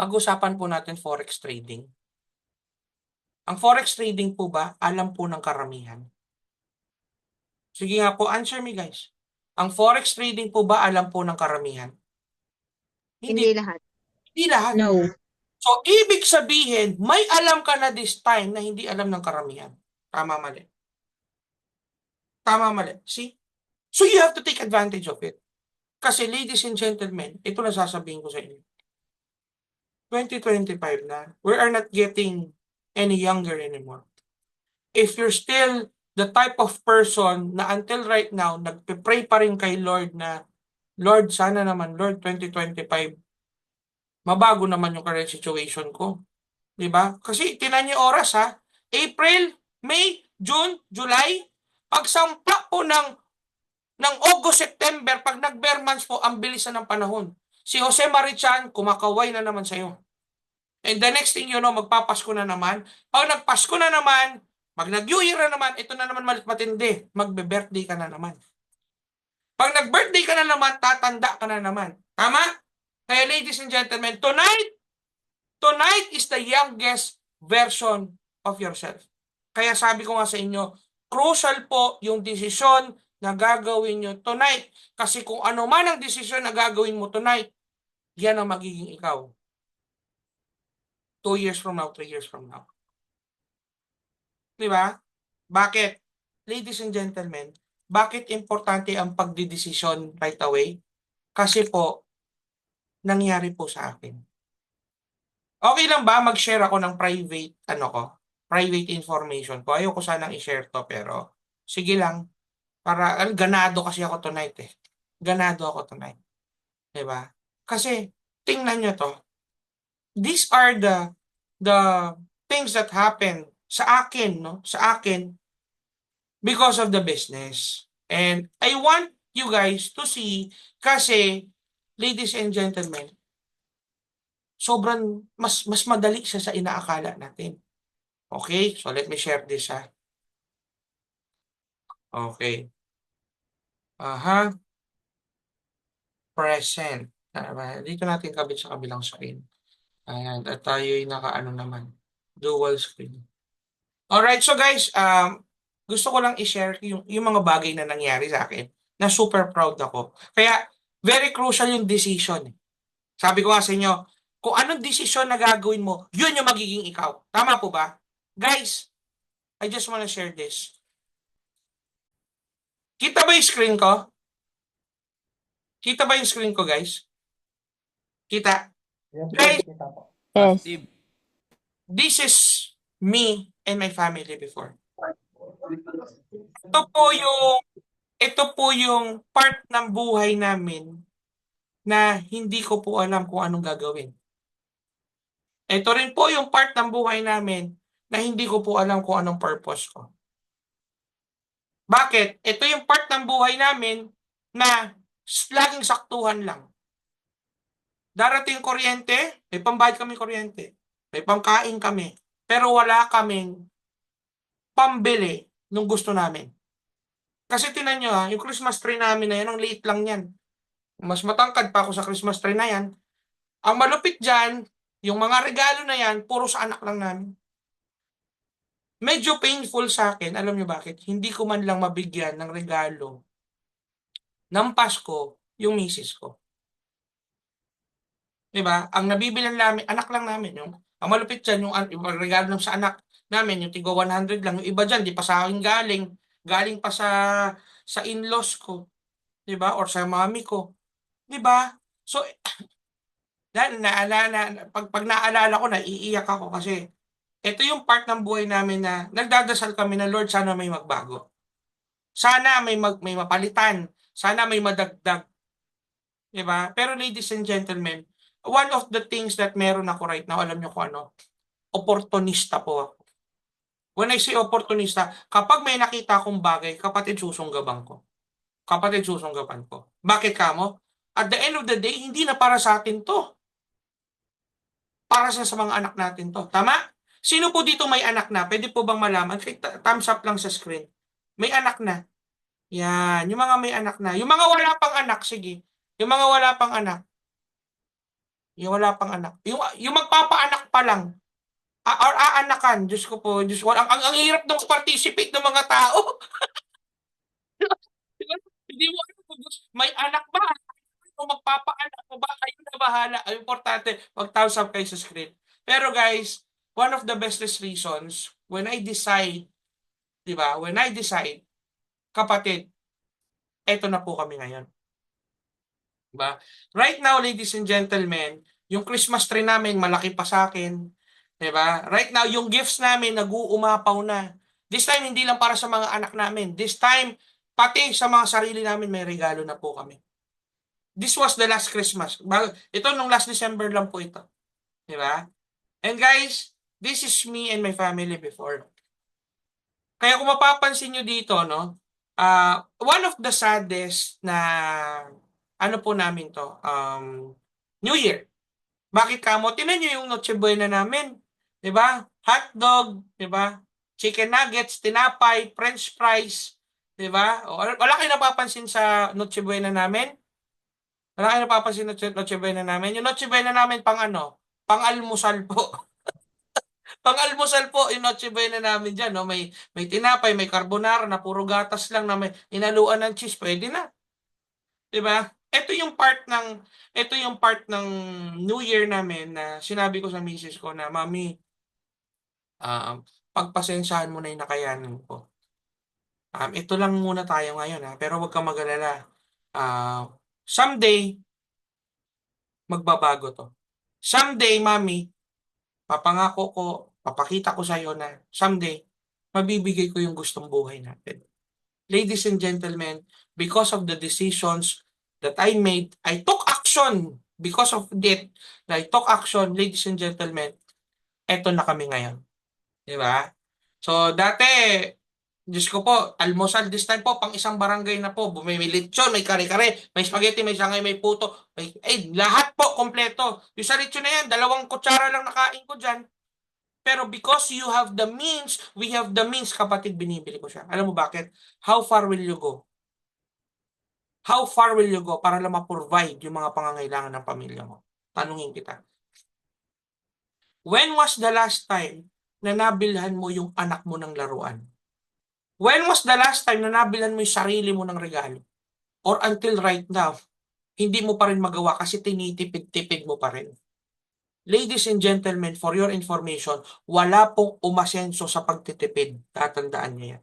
Pag-usapan po natin forex trading. Ang forex trading po ba, alam po ng karamihan? Sige nga po, answer me guys. Ang forex trading po ba, alam po ng karamihan? Hindi lahat. Hindi lahat. No. So, ibig sabihin, may alam ka na this time na hindi alam ng karamihan. Tama, mali. Tama, mali. See? So, you have to take advantage of it. Kasi ladies and gentlemen, ito na sasabihin ko sa inyo. 2025 na, we are not getting any younger anymore. If you're still the type of person na until right now, nagpe-pray pa rin kay Lord na, Lord, sana naman, Lord, 2025, mabago naman yung current situation ko. Diba? Kasi tinan niyo oras April, May, June, July, pagsampa po ng ng August, September, pag nag-bare months po, ang bilis na ng panahon. Si Jose Marichan, kumakaway na naman sa'yo. And the next thing you know, magpapasko na naman. Pag nagpasko na naman, mag nag-New Year na naman, ito na naman matindi, magbe-birthday ka na naman. Pag nag-birthday ka na naman, tatanda ka na naman. Tama? Kaya ladies and gentlemen, tonight is the youngest version of yourself. Kaya sabi ko nga sa inyo, crucial po yung desisyon na gagawin nyo tonight. Kasi kung ano man ang desisyon na gagawin mo tonight, yan ang magiging ikaw. 2 years from now, 3 years from now. Di ba? Bakit? Ladies and gentlemen, bakit importante ang pagdidesisyon right away? Kasi po, nangyari po sa akin. Okay lang ba mag-share ako ng private information ko? Ayoko sanang i-share to, pero sige lang. Para, ganado kasi ako tonight eh. Ganado ako tonight. Diba? Kasi, tingnan nyo to. These are the things that happen sa akin, no? Sa akin, because of the business. And I want you guys to see, kasi, ladies and gentlemen, sobrang mas madali siya sa inaakala natin. Okay? So let me share this ha. Okay. Aha. Present. Dito natin kabit sa kabilang screen. Ayan. At tayo'y nakaano naman. Dual screen. Alright. So guys, gusto ko lang i-share yung mga bagay na nangyari sa akin na super proud ako. Kaya, very crucial yung decision. Sabi ko nga sa inyo, kung anong desisyon na gagawin mo, yun yung magiging ikaw. Tama po ba? Guys, I just wanna share this. Kita ba yung screen ko? Kita ba yung screen ko, guys? Kita? Yes, Guys, sir, kita po. Yes. Steve. this is me and my family before. Ito po yung part ng buhay namin na hindi ko po alam kung anong gagawin. Ito rin po yung part ng buhay namin na hindi ko po alam kung anong purpose ko. Bakit? Ito yung part ng buhay namin na laging saktuhan lang. Darating kuryente, may pambayad kami kuryente. May pangkain kami. Pero wala kaming pambili nung gusto namin. Kasi tinan nyo yung Christmas tree namin na yan, ang liit lang yan. Mas matangkad pa ako sa Christmas tree na yan. Ang malupit dyan, yung mga regalo na yan, puro sa anak lang namin. Medyo painful sa akin, alam nyo bakit? Hindi ko man lang mabigyan ng regalo ng Pasko yung misis ko. Diba? Ang nabibilan namin, anak lang namin. Ang malupit dyan, yung regalo lang sa anak namin, yung tigo 100 lang. Yung iba dyan, di pa sa akin galing. Galing pa sa in-laws ko. Diba? Or sa mami ko. Diba? So, pag naalala ko, naiiyak ako kasi ito yung part ng buhay namin na nagdadasal kami na Lord, sana may magbago. Sana may mapalitan. Sana may madagdag. Diba? Pero ladies and gentlemen, one of the things that meron ako right now, alam nyo kung ano? Opportunista po ako. When I say opportunista, kapag may nakita akong bagay, kapatid susunggaban ko. Kapatid susunggaban ko. Bakit kamo? At the end of the day, hindi na para sa atin to. Para sa mga anak natin to. Tama? Sino po dito may anak na? Pwede po bang malaman? Thumbs up lang sa screen. May anak na. Yan. Yung mga may anak na. Yung mga wala pang anak, sige. Yung mga wala pang anak. Yung wala pang anak. Yung magpapaanak pa lang. Or aanakan. Diyos ko po. Diyos ko. Ang hirap ng participate ng mga tao. Hindi mo alam kung may anak ba? Kung magpapaanak mo ba? Kayo na bahala. Ang importante, mag-thumbs up kayo sa screen. Pero guys, one of the bestest reasons, when I decide, di ba? When I decide, kapatid, eto na po kami ngayon. Diba? Right now, ladies and gentlemen, yung Christmas tree namin, malaki pa sa akin. Diba? Right now, yung gifts namin, nag-uumapaw na. This time, hindi lang para sa mga anak namin. This time, pati sa mga sarili namin, may regalo na po kami. This was the last Christmas. Ito, nung last December lang po ito. Diba? And guys, this is me and my family before. Kaya kung mapapansin nyo dito, no? One of the saddest na ano po namin to, New Year. Bakit kamo? Tingnan nyo yung Noche Buena namin. 'Di ba? Hotdog, 'di ba? Chicken nuggets, tinapay, french fries, 'di ba? Wala kayong napapansin sa Noche Buena namin? Wala kayong napapansin Noche Buena namin? Yung Noche Buena namin pang ano? Pang-almusal po. Pang-almusal po yung Noche Buena namin diyan, no? May tinapay, may carbonara na puro gatas lang na may inaluan ng cheese, pwede na. 'Di ba? Ito yung part ng New Year namin na sinabi ko sa misis ko na, Mami, pagpasensyahan mo na yung nakayanan ko. Ito lang muna tayo ngayon, ha, pero huwag kang mag-alala. Someday, magbabago to. Someday, Mami, papangako ko, papakita ko sa iyo na someday, mabibigay ko yung gustong buhay natin. Ladies and gentlemen, because of the decisions that I made, I took action. Because of it, I took action, ladies and gentlemen, eto na kami ngayon. Di ba? So, dati, Diyos ko po, almusal this time po, pang isang barangay na po. May lechon, may kare-kare, may spaghetti, may sangay, may puto. Lahat po, kompleto. Yung sa lechon na yan, 2 kutsara lang nakain ko dyan. Pero because you have the means, we have the means, kapatid, binibili ko siya. Alam mo bakit? How far will you go? How far will you go para lang ma-provide yung mga pangangailangan ng pamilya mo? Tanungin kita. When was the last time na nabilhan mo yung anak mo ng laruan? When was the last time na nabilhan mo yung sarili mo ng regalo? Or until right now, hindi mo pa rin magawa kasi tinitipid-tipid mo pa rin. Ladies and gentlemen, for your information, wala pong umasenso sa pagtitipid. Tatandaan niyo yan.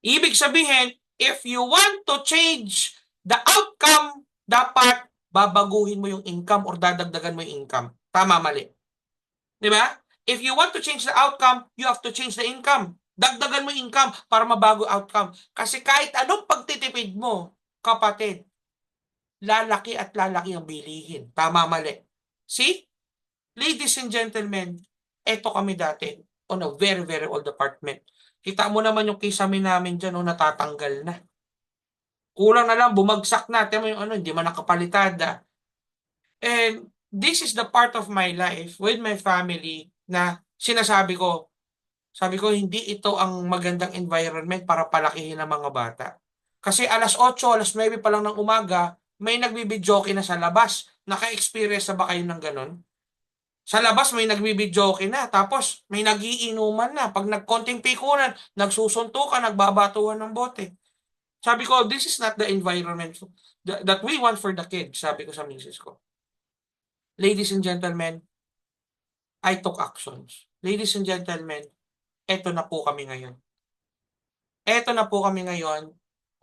Ibig sabihin, if you want to change the outcome, dapat babaguhin mo yung income or dadagdagan mo yung income. Tama, mali. Di ba? If you want to change the outcome, you have to change the income. Dagdagan mo yung income para mabago outcome. Kasi kahit anong pagtitipid mo, kapatid, lalaki at lalaki ang bilihin. Tama, mali. See? Ladies and gentlemen, eto kami dati on a very, very old apartment. Kita mo naman yung kisame namin dyan, natatanggal na. Kulang na lang, bumagsak na. Tingnan mo yung hindi man nakapalitada. And this is the part of my life with my family na sinasabi ko, sabi ko, hindi ito ang magandang environment para palakihin ng mga bata. Kasi 8:00, 9:00 pa lang ng umaga, may nagbibidyoke na sa labas. Naka-experience na ba kayo ng ganon? Sa labas may nagbibidyoke na, tapos may nagiinuman na. Pag nagkonting pikunan, nagsusuntukan, nagbabatuhan ng bote. Sabi ko, this is not the environment that we want for the kids, sabi ko sa misis ko. Ladies and gentlemen, I took actions. Ladies and gentlemen, eto na po kami ngayon. Eto na po kami ngayon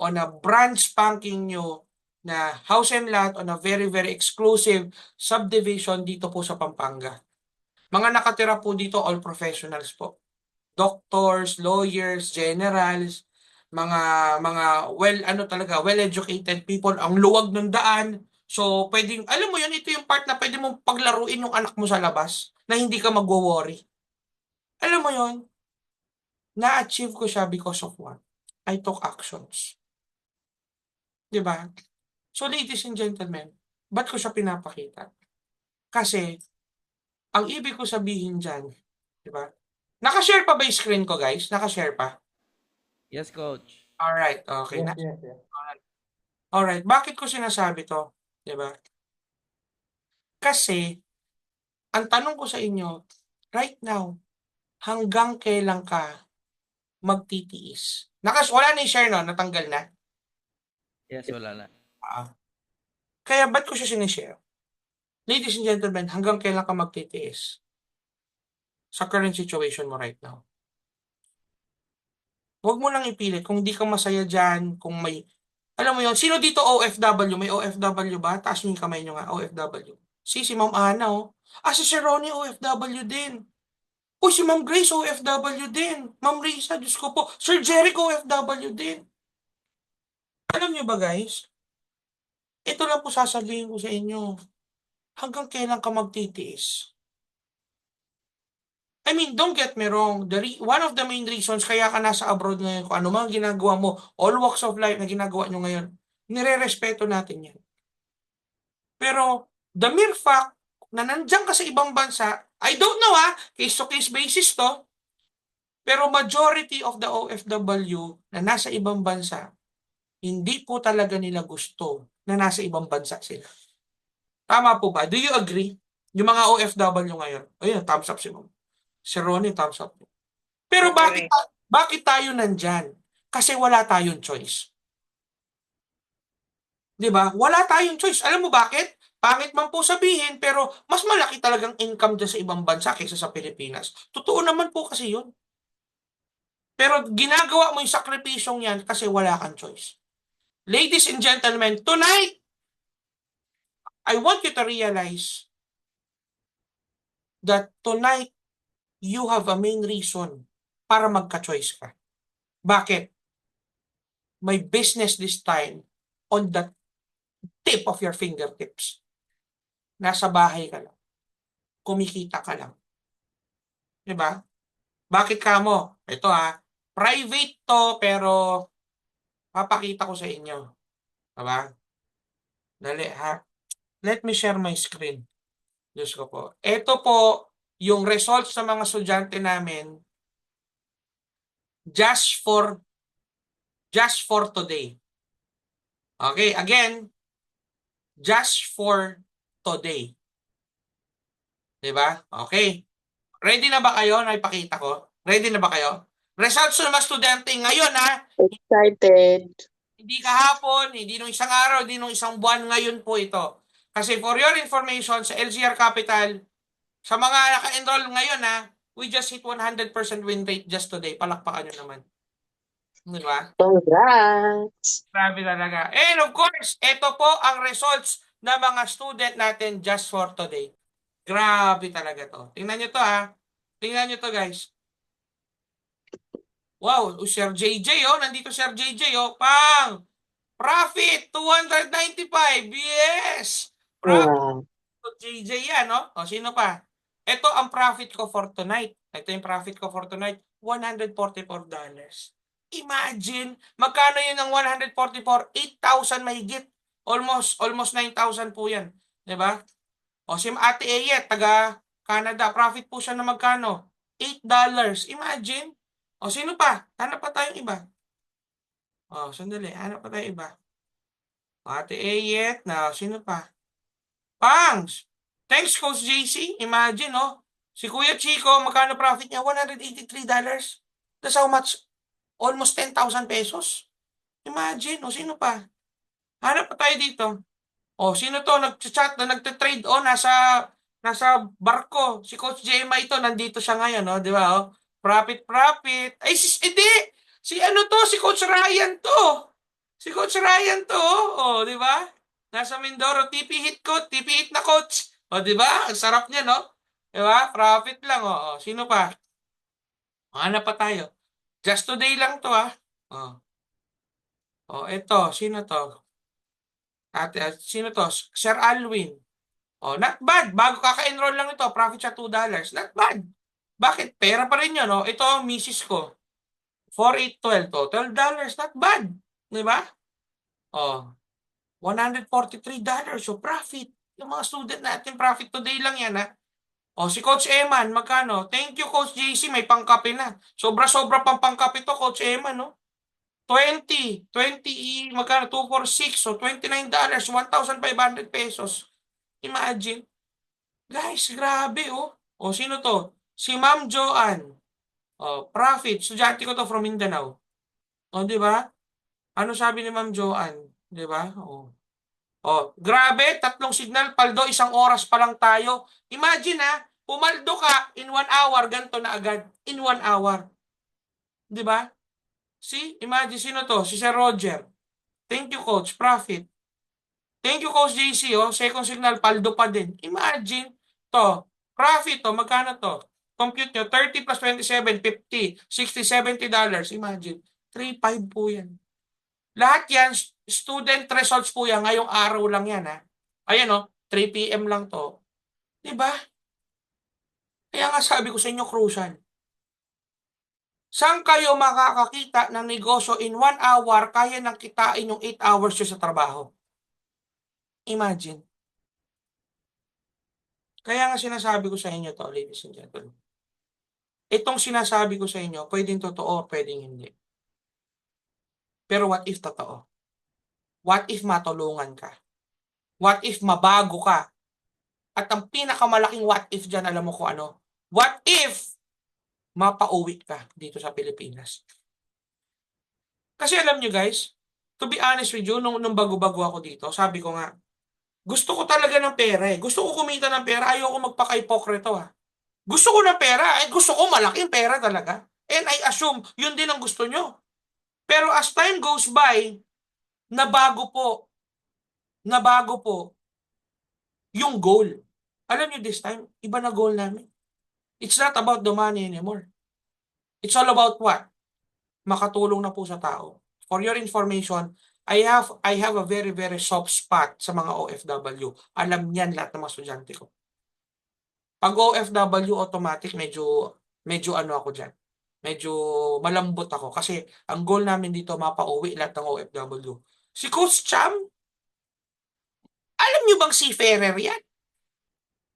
on a brand spanking new na house and lot on a very, very exclusive subdivision dito po sa Pampanga. Mga nakatira po dito, all professionals po. Doctors, lawyers, generals, mga well-educated people, ang luwag ng daan. So, pwedeng, alam mo yun, ito yung part na pwede mong paglaruin yung anak mo sa labas na hindi ka magwo-worry. Alam mo yun, na-achieve ko siya because of what? I took actions. Diba? So, ladies and gentlemen, ba't ko siya pinapakita? Kasi, ang ibig ko sabihin dyan, diba? Nakashare pa ba yung screen ko, guys? Nakashare pa? Yes, coach. Alright, okay. Yes. Alright, bakit ko sinasabi to? Diba? Kasi, ang tanong ko sa inyo, right now, hanggang kailan ka magtitiis? Wala na yung share, no? Natanggal na. Yes, wala na. Kaya ba't ko siya sinishare? Ladies and gentlemen, hanggang kailan ka magtitiis sa current situation mo right now? Huwag mo lang ipilit. Kung di ka masaya dyan, kung may... Alam mo yun, sino dito OFW? May OFW ba? Taas nyo yung kamay nyo nga, OFW. Si Ma'am Ana, oh. Si Sir Ronnie, OFW din. Si Ma'am Grace, OFW din. Ma'am Risa, Diyos ko po. Sir Jericho, OFW din. Alam nyo ba, guys? Ito lang po sasabihin ko sa inyo. Hanggang kailan ka magtitiis? I mean, don't get me wrong. One of the main reasons kaya ka nasa abroad ngayon, kung ano mang ginagawa mo, all walks of life na ginagawa nyo ngayon, nire-respeto natin yan. Pero the mere fact na nandiyan ka sa ibang bansa, I don't know case-to-case basis to, pero majority of the OFW na nasa ibang bansa, hindi po talaga nila gusto na nasa ibang bansa sila. Tama po ba? Do you agree? Yung mga OFW ngayon, ayun, thumbs up si Ma'am. Si Ronnie, thumbs up. Pero bakit tayo nandyan? Kasi wala tayong choice. 'Di ba? Wala tayong choice. Alam mo bakit? Pangit man po sabihin, pero mas malaki talagang income dyan sa ibang bansa kaysa sa Pilipinas. Totoo naman po kasi yun. Pero ginagawa mo yung sakripisyong yan kasi wala kang choice. Ladies and gentlemen, tonight, I want you to realize that tonight, you have a main reason para magka-choice ka. Bakit? May business this time on the tip of your fingertips. Nasa bahay ka lang. Kumikita ka lang. Diba? Bakit ka mo? Ito private to pero papakita ko sa inyo. Diba? Dali Let me share my screen. Diyos ko po. Ito po yung results ng mga estudyante namin just for today. Okay, again, just for today. Diba? Okay. Ready na ba kayo na ipakita ko? Ready na ba kayo? Results ng mga estudyante ngayon Excited. hindi kahapon, hindi nung isang araw, hindi nung isang buwan, ngayon po ito. Kasi for your information, sa LCR Capital, sa mga naka-enroll ngayon we just hit 100% win rate just today. Palakpakan nyo naman. Di ba? Congrats. Grabe talaga. And of course, ito po ang results ng mga student natin just for today. Grabe talaga to. Tingnan nyo to Tingnan nyo to guys. Wow, Sir JJ nandito Sir JJ pang profit 295. Yes. Profit Wow. JJ yan sino pa? Ito ang profit ko for tonight. Ito yung profit ko for tonight, $144. Imagine, magkano yun ng 144? 8,000 mahigit. Almost 9,000 po yan. 'Di ba? Si Ate Eyet, taga Canada, profit po siya na magkano? $8. Imagine. Sino pa? Hanap pa tayong iba. Sandali. Hanap pa tayong iba. Ate Eyet, sino pa? Pangs! Thanks, Coach JC. Imagine, si Kuya Chico, magkano profit niya? $183. That's how much? Almost 10,000 pesos. Imagine, sino pa? Hanap pa tayo dito. Sino to? Nag-chat na nagte-trade nasa barko. Si Coach Gemma ito, nandito siya ngayon, di ba? Profit. Ay, hindi! Si Coach Ryan to. Si Coach Ryan to, di ba? Nasa Mindoro, TP hit na coach. Di ba? Ang sarap niya, no? Di ba? Profit lang, Sino pa? Hanap pa tayo. Just today lang to, ito. Sino to? Sino to? Sir Alwin. Not bad. Bago kaka-enroll lang ito, profit siya $2. Not bad. Bakit? Pera pa rin yun, Ito ang misis ko. 4,812 to. $12. Not bad. Di ba? $143. So, profit. Yung mga student natin, profit today lang yan, si Coach Eman, magkano? Thank you, Coach JC. May pangkape na. Sobra-sobra pang pangkape to, Coach Eman, 20, magkano? 246. So, $29. 1,500 pesos. Imagine. Guys, grabe, sino to? Si Ma'am Joanne. Profit. Estudyante ko to from Mindanao. Di ba? Ano sabi ni Ma'am Joanne? Di ba? Grabe, 3 signal, paldo, 1 oras pa lang tayo. Imagine pumaldo ka, in 1 hour, ganito na agad. In 1 hour. Di ba? See? Imagine, sino to? Si Sir Roger. Thank you, Coach. Profit. Thank you, Coach JC, second signal, paldo pa din. Imagine, to. Profit, magkano to? Compute nyo, 30 plus 27, 50, 60, $70. Imagine, 3,500 po yan. Lahat yan, student results po yan, ngayong araw lang yan, Ayan, 3 p.m. lang to. Diba? Kaya nga sabi ko sa inyo, crucial. Saan kayo makakakita ng negosyo in 1 hour, kaya nang kitain yung 8 hours nyo sa trabaho? Imagine. Kaya nga sinasabi ko sa inyo to, ladies and gentlemen. Itong sinasabi ko sa inyo, pwedeng totoo, pwedeng hindi. Pero what if totoo? What if matulungan ka? What if mabago ka? At ang pinakamalaking what if dyan, alam mo kung ano? What if mapauwi ka dito sa Pilipinas? Kasi alam nyo guys, to be honest with you, nung bago-bago ako dito, sabi ko nga, gusto ko talaga ng pera eh. Gusto ko kumita ng pera, ayoko magpaka-ipokrito ah. Gusto ko ng pera, gusto ko malaking pera talaga. And I assume, yun din ang gusto nyo. Pero as time goes by, nabago po yung goal. Alam nyo this time, iba na goal namin. It's not about the money anymore. It's all about what? Makatulong na po sa tao. For your information, I have a very, very soft spot sa mga OFW. Alam niyan lahat ng mga estudyante ko. Pag OFW, automatic, medyo ano ako dyan. Medyo malambot ako. Kasi ang goal namin dito, mapauwi lahat ng OFW. Si Coach Cham, alam niyo bang seafarer yan?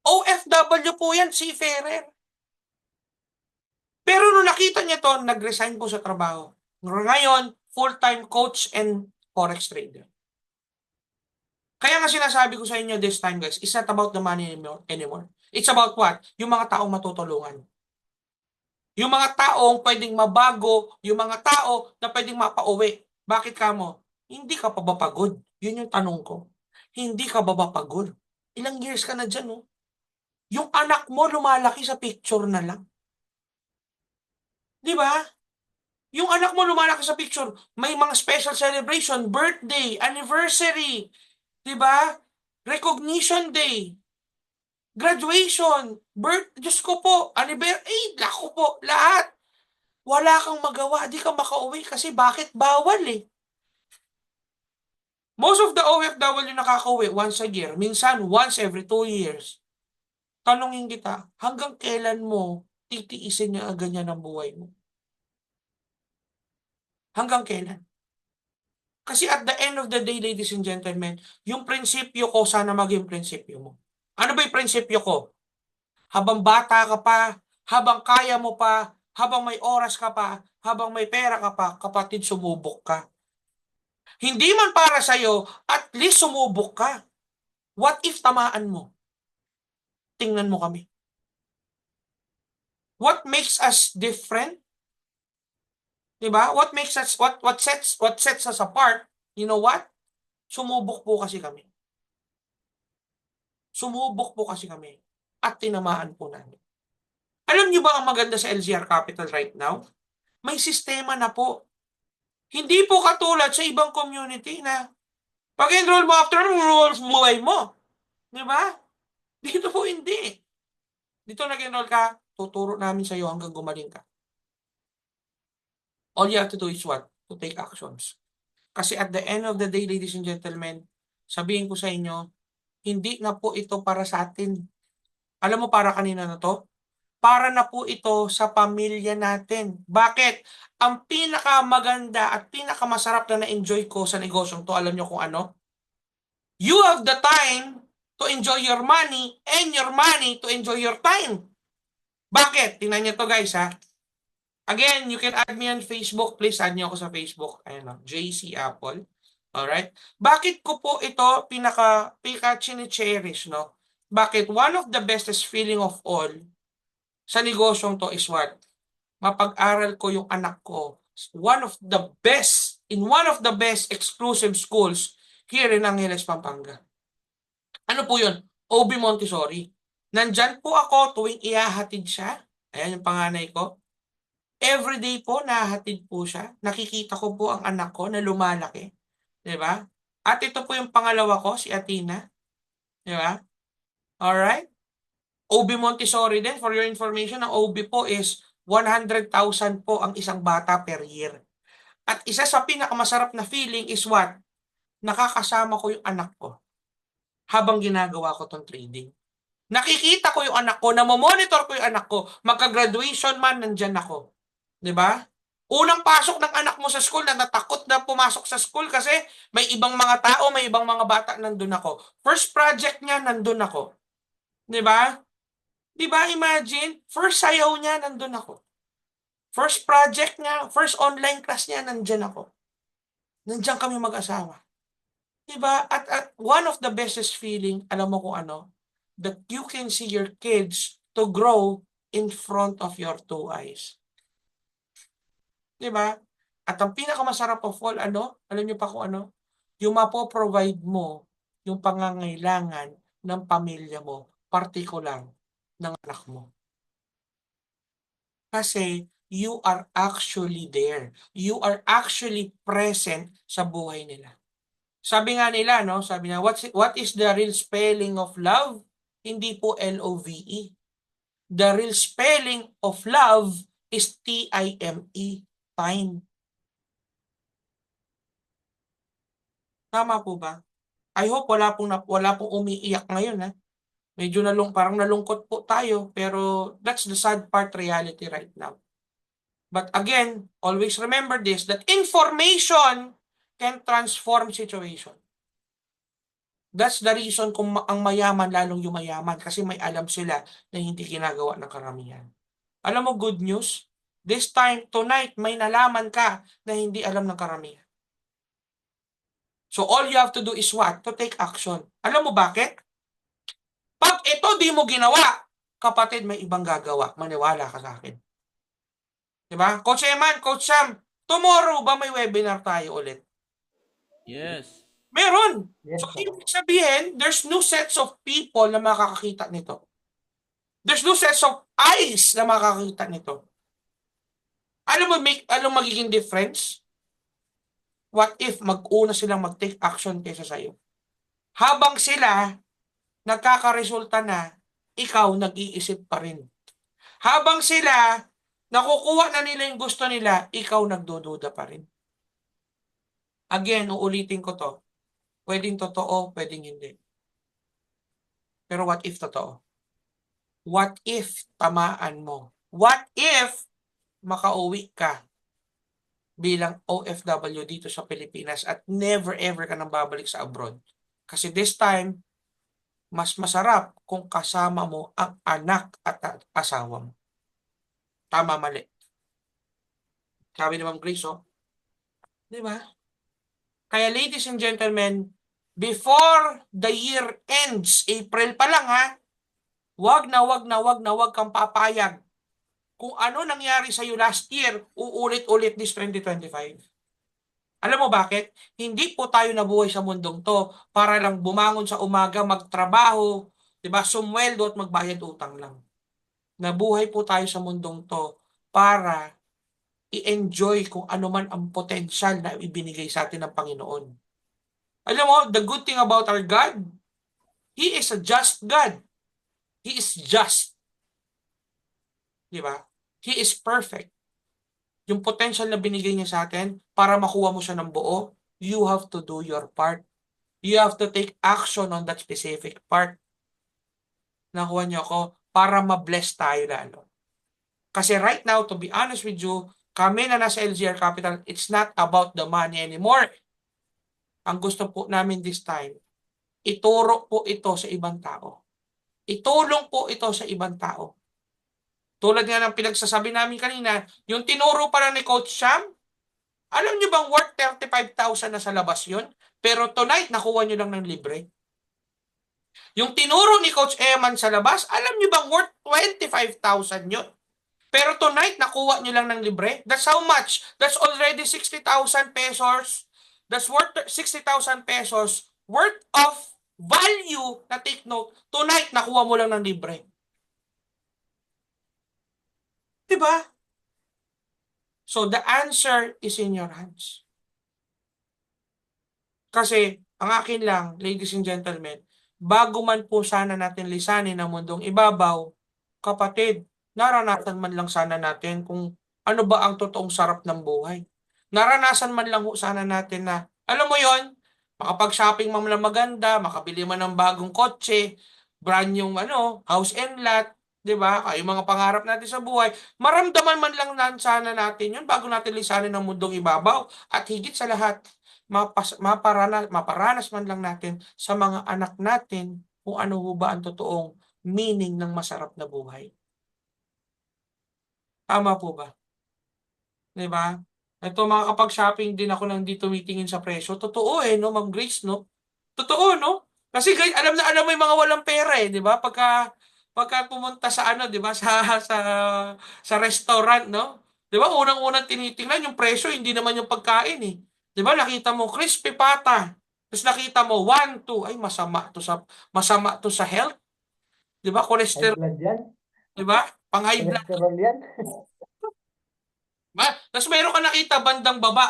OFW po yan, seafarer. Pero nung nakita niya to, nag-resign po sa trabaho. Ngayon, full-time coach and forex trader. Kaya nga sinasabi ko sa inyo this time guys, it's not about the money anymore. It's about what? Yung mga taong matutulungan. Yung mga taong pwedeng mabago, yung mga tao na pwedeng mapauwi. Bakit ka mo? Hindi ka pa ba pagod? Yun yung tanong ko. Hindi ka ba pagod? Ilang years ka na dyan, oh? Yung anak mo lumalaki sa picture na lang. Di ba? Yung anak mo lumalaki sa picture, may mga special celebration, birthday, anniversary, di ba? Recognition day, graduation, Diyos ko po, anniversary, lako po, lahat. Wala kang magawa, di ka makauwi kasi bakit bawal eh. Most of the OFW nakakauwi once a year, minsan once every 2 years. Tanungin kita, hanggang kailan mo titiisin yung ganyan ang buhay mo? Hanggang kailan? Kasi at the end of the day, ladies and gentlemen, yung prinsipyo ko, sana maging prinsipyo mo. Ano ba yung prinsipyo ko? Habang bata ka pa, habang kaya mo pa, habang may oras ka pa, habang may pera ka pa, kapatid, sumubok ka. Hindi man para sa'yo, at least sumubok ka. What if tamaan mo? Tingnan mo kami. What makes us different? Diba? What sets us apart? You know what? Sumubok po kasi kami. Sumubok po kasi kami. At tinamaan po namin. Alam niyo ba ang maganda sa LZR Capital right now? May sistema na po. Hindi po katulad sa ibang community na pag-enroll mo after enroll buhay mo. Di ba? Dito po hindi. Dito nag-enroll ka, tuturo namin sa iyo hanggang gumaling ka. All you have to do is what? To take actions. Kasi at the end of the day, ladies and gentlemen, sabihin ko sa inyo, hindi na po ito para sa atin. Alam mo para kanina na to? Para na po ito sa pamilya natin. Bakit? Ang pinakamaganda at pinakamasarap na na-enjoy ko sa negosyong to, alam nyo kung ano? You have the time to enjoy your money and your money to enjoy your time. Bakit? Tingnan nyo to guys ha. Again, you can add me on Facebook. Please add nyo ako sa Facebook. Ayan o, JC Apple. Alright? Bakit ko po ito pinaka-cherish, no? Bakit? One of the bestest feeling of all sa negosyong to is what? Mapag-aral ko yung anak ko. One of the best exclusive schools here in Angeles, Pampanga. Ano po yun? OB Montessori. Nandyan po ako tuwing ihahatid siya. Ayan yung panganay ko. Everyday po, nahahatid po siya. Nakikita ko po ang anak ko na lumalaki. Diba? At ito po yung pangalawa ko, si Athena. Diba? Alright? OB Montessori din, for your information, ang OB po is 100,000 po ang isang bata per year. At isa sa pinakamasarap na feeling is what? Nakakasama ko yung anak ko habang ginagawa ko tong trading. Nakikita ko yung anak ko, namomonitor ko yung anak ko, magka-graduation man, nandyan ako. 'Di ba? Unang pasok ng anak mo sa school, na natakot na pumasok sa school kasi may ibang mga tao, may ibang mga bata, nandun ako. First project niya, nandun ako. 'Di ba? 'Di ba, imagine, first sayaw niya, nandun ako. First project niya, first online class niya, nandyan ako. Nandiyan kami mag-asawa. 'Di ba? At one of the bestest feeling, alam mo kung ano? That you can see your kids to grow in front of your two eyes. 'Di ba? At ang pinakamasarap of all, ano? Alam niyo pa kung ano? Yung mapo-provide mo yung pangangailangan ng pamilya mo, partikular ng anak mo. Kasi you are actually there. You are actually present sa buhay nila. Sabi nga nila, no? Sabi niya, what is the real spelling of love? Hindi po L-O-V-E. The real spelling of love is T-I-M-E. Time. Tama po ba? I hope wala pong umiiyak ngayon, ha? Medyo parang nalungkot po tayo, pero that's the sad part reality right now. But again, always remember this, that information can transform situation. That's the reason kung ang mayaman lalong yumayaman, kasi may alam sila na hindi ginagawa ng karamihan. Alam mo, good news? This time, tonight, may nalaman ka na hindi alam ng karamihan. So all you have to do is what? To take action. Alam mo bakit? Pag ito di mo ginawa, kapatid, may ibang gagawa. Maniwala ka sa akin. Diba? Coach Eman, Coach Sam, tomorrow ba may webinar tayo ulit? Yes. Meron. Yes So, po. ibig sabihin, there's new sets of people na makakakita nito. There's new sets of eyes na makakakita nito. Alam mo magiging difference? What if mag-una silang mag-take action kaysa sa'yo? Habang sila nagkakaresulta na, ikaw nag-iisip pa rin. Habang sila nakukuha na nila yung gusto nila, ikaw nagdududa pa rin. Again, uulitin ko to. Pwedeng totoo, pwedeng hindi. Pero what if totoo? What if tamaan mo? What if makauwi ka bilang OFW dito sa Pilipinas at never ever ka nang babalik sa abroad? Kasi this time, mas masarap kung kasama mo ang anak at asawa mo. Tama, mali. Sabi ni Ma'am Grace, oh. Di ba? Kaya ladies and gentlemen, before the year ends, April pa lang, ha, wag kang papayag. Kung ano nangyari sa'yo last year, uulit-ulit this 2025. Alam mo bakit? Hindi po tayo nabuhay sa mundong to para lang bumangon sa umaga, magtrabaho, diba, sumweldo at magbayad utang lang. Nabuhay po tayo sa mundong to para i-enjoy kung ano man ang potensyal na ibinigay sa atin ng Panginoon. Alam mo, the good thing about our God, He is a just God. He is just. Diba? He is perfect. Yung potential na binigay niya sa atin, para makuha mo siya ng buo, you have to do your part. You have to take action on that specific part. Nakuha niyo ako, para ma-bless tayo lalo. Kasi right now, to be honest with you, kami na nasa LGR Capital, it's not about the money anymore. Ang gusto po namin this time, ituro po ito sa ibang tao. Itulong po ito sa ibang tao. Tulad nga ng pinagsasabi namin kanina, yung tinuro pala ni Coach Sam, alam nyo bang worth 35,000 na sa labas yun? Pero tonight, nakuha nyo lang ng libre. Yung tinuro ni Coach Eman sa labas, alam nyo bang worth 25,000 yun? Pero tonight, nakuha nyo lang ng libre. That's how much? That's already 60,000 pesos. That's worth 60,000 pesos worth of value na take note. Tonight, nakuha mo lang ng libre. Diba? So, the answer is in your hands. Kasi, ang akin lang, ladies and gentlemen, bago man po sana natin lisanin ang mundong ibabaw, kapatid, naranasan man lang sana natin kung ano ba ang totoong sarap ng buhay. Naranasan man lang sana natin na, alam mo yon, makapag-shopping man lang maganda, makabili man ng bagong kotse, brand yung house and lot, 'di ba? Yung mga pangarap natin sa buhay, maramdaman man lang sana natin 'yun bago natin lisanin ang mundong ibabaw at higit sa lahat, maparanas man lang natin sa mga anak natin kung ano ho ba ang totoong meaning ng masarap na buhay. Tama po ba? 'Di ba? Ito makakapag-shopping din ako nang di tumitingin sa presyo. Totoo no, Ma'am Grace, no? Totoo, no? Kasi guys, alam na alam mo yung mga walang pera di ba? Pagka pumunta sa di ba, sa restaurant, no? Di ba? Unang-unang tinitingnan yung presyo, hindi naman yung pagkain eh. Di ba? Nakita mo crispy pata. Tapos nakita mo 1, 2, ay masama to sa health. Di ba? High Cholesterol, blood yan. di ba? Pang high blood. Cholesterol yan. Tapos meron ka nakita bandang baba,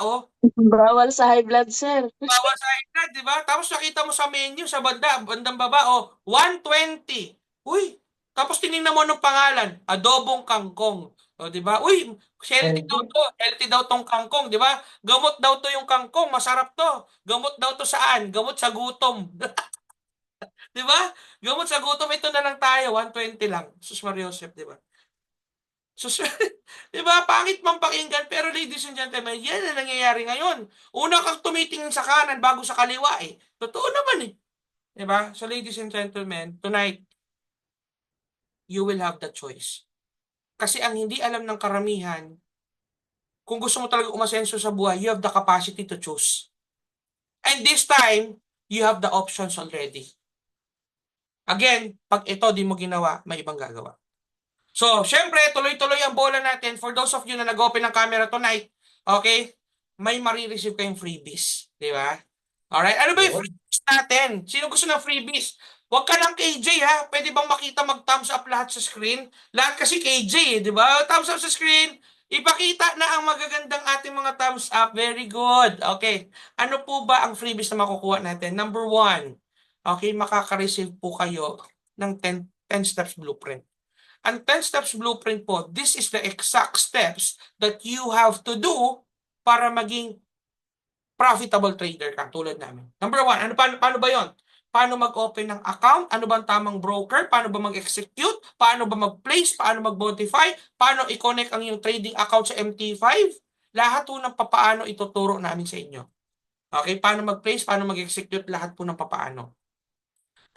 Bawal sa high blood, sir. bawas sa high, di ba? Tapos nakita mo sa menu, sa bandang baba, 120. Uy, tapos tinignan mo ng pangalan, adobong kangkong. O, di ba? Uy, healthy daw Healthy. to. Healthy daw tong kangkong, di ba? Gamot daw to yung kangkong, masarap to. Gamot daw to saan? Gamot sa gutom. Di ba? Gamot sa gutom, ito na lang tayo, 120 lang. Sus Mariosep, di ba? Sus, di ba? Pangit mang pakinggan, pero ladies and gentlemen, yan ang nangyayari ngayon. Una kang tumitingin sa kanan bago sa kaliwa eh. Totoo naman eh. Di ba? So ladies and gentlemen, tonight, you will have the choice. Kasi ang hindi alam ng karamihan, kung gusto mo talaga umasenso sa buhay, you have the capacity to choose. And this time, you have the options already. Again, pag ito di mo ginawa, may ibang gagawa. So, syempre, tuloy-tuloy ang bola natin. For those of you na nag-open ng camera tonight, okay, may marireceive kayong freebies. Di ba? Alright, ano ba yung freebies natin? Sino gusto ng freebies? Huwag ka lang KJ ha. Pwede bang makita mag-thumbs up lahat sa screen? Lahat kasi KJ di ba? Thumbs up sa screen. Ipakita na ang magagandang ating mga thumbs up. Very good. Okay. Ano po ba ang freebies na makukuha natin? Number 1, okay, makaka-receive po kayo ng 10 steps blueprint. Ang 10 steps blueprint po, this is the exact steps that you have to do para maging profitable trader ka tulad namin. Number 1, paano ba yon? Paano mag-open ng account? Ano ba ang tamang broker? Paano ba mag-execute? Paano ba mag-place? Paano mag-modify? Paano i-connect ang iyong trading account sa MT5? Lahat po ng papaano ituturo namin sa inyo. Okay, paano mag-place? Paano mag-execute? Lahat po ng papaano.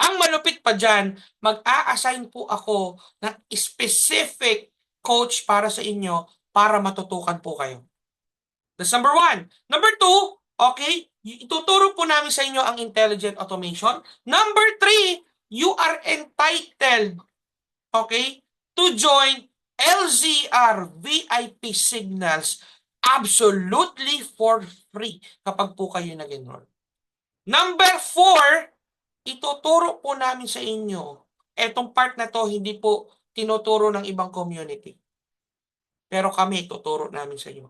Ang malupit pa dyan, mag-a-assign po ako ng specific coach para sa inyo para matutukan po kayo. That's number 1. Number 2, okay, ituturo po namin sa inyo ang intelligent automation. Number 3, you are entitled, okay, to join LZR VIP Signals absolutely for free kapag po kayo nag-enroll. Number 4, ituturo po namin sa inyo. Etong part na to, hindi po tinuturo ng ibang community. Pero kami, tuturo namin sa inyo.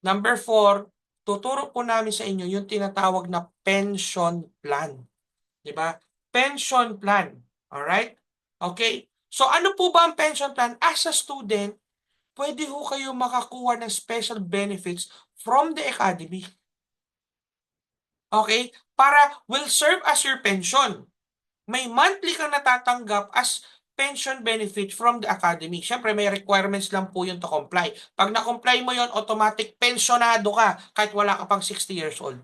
Number 4, tuturo po namin sa inyo yung tinatawag na pension plan. Diba? Pension plan. Alright? Okay? So ano po ba ang pension plan? As a student, pwede ho kayo makakuha ng special benefits from the academy. Okay? Para will serve as your pension. May monthly kang natatanggap as pension benefit from the academy. Siyempre, may requirements lang po yun to comply. Pag na-comply mo yun, automatic pensionado ka kahit wala ka pang 60 years old.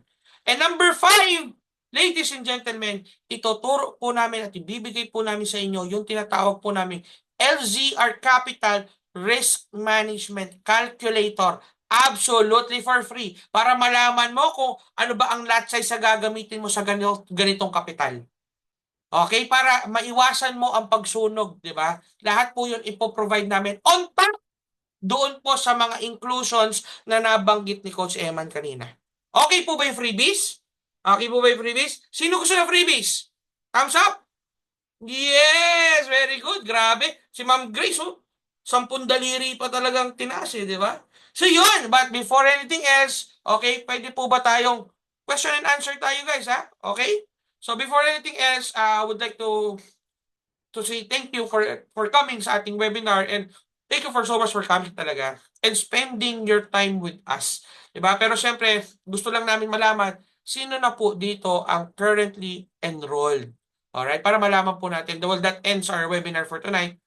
And number 5, ladies and gentlemen, ituturo po namin at ibibigay po namin sa inyo yung tinatawag po namin LZR Capital Risk Management Calculator. Absolutely for free. Para malaman mo kung ano ba ang lot size sa gagamitin mo sa ganitong kapital. Okay, para maiwasan mo ang pagsunog, di ba? Lahat po yun ipoprovide namin on top doon po sa mga inclusions na nabanggit ni Coach Eman kanina. Okay po ba yung freebies? Okay po ba yung freebies? Sino gusto ng freebies? Thumbs up? Yes! Very good. Grabe. Si Ma'am Grace, 10 daliri pa talagang tinaas di ba? So yun, but before anything else, okay, pwede po ba tayong question and answer tayo guys, ha? Okay? So before anything else, I would like to say thank you for coming sa ating webinar and thank you for so much for coming talaga and spending your time with us. Diba? Pero syempre, gusto lang namin malaman sino na po dito ang currently enrolled. Alright, para malaman po natin. Well, that ends our webinar for tonight.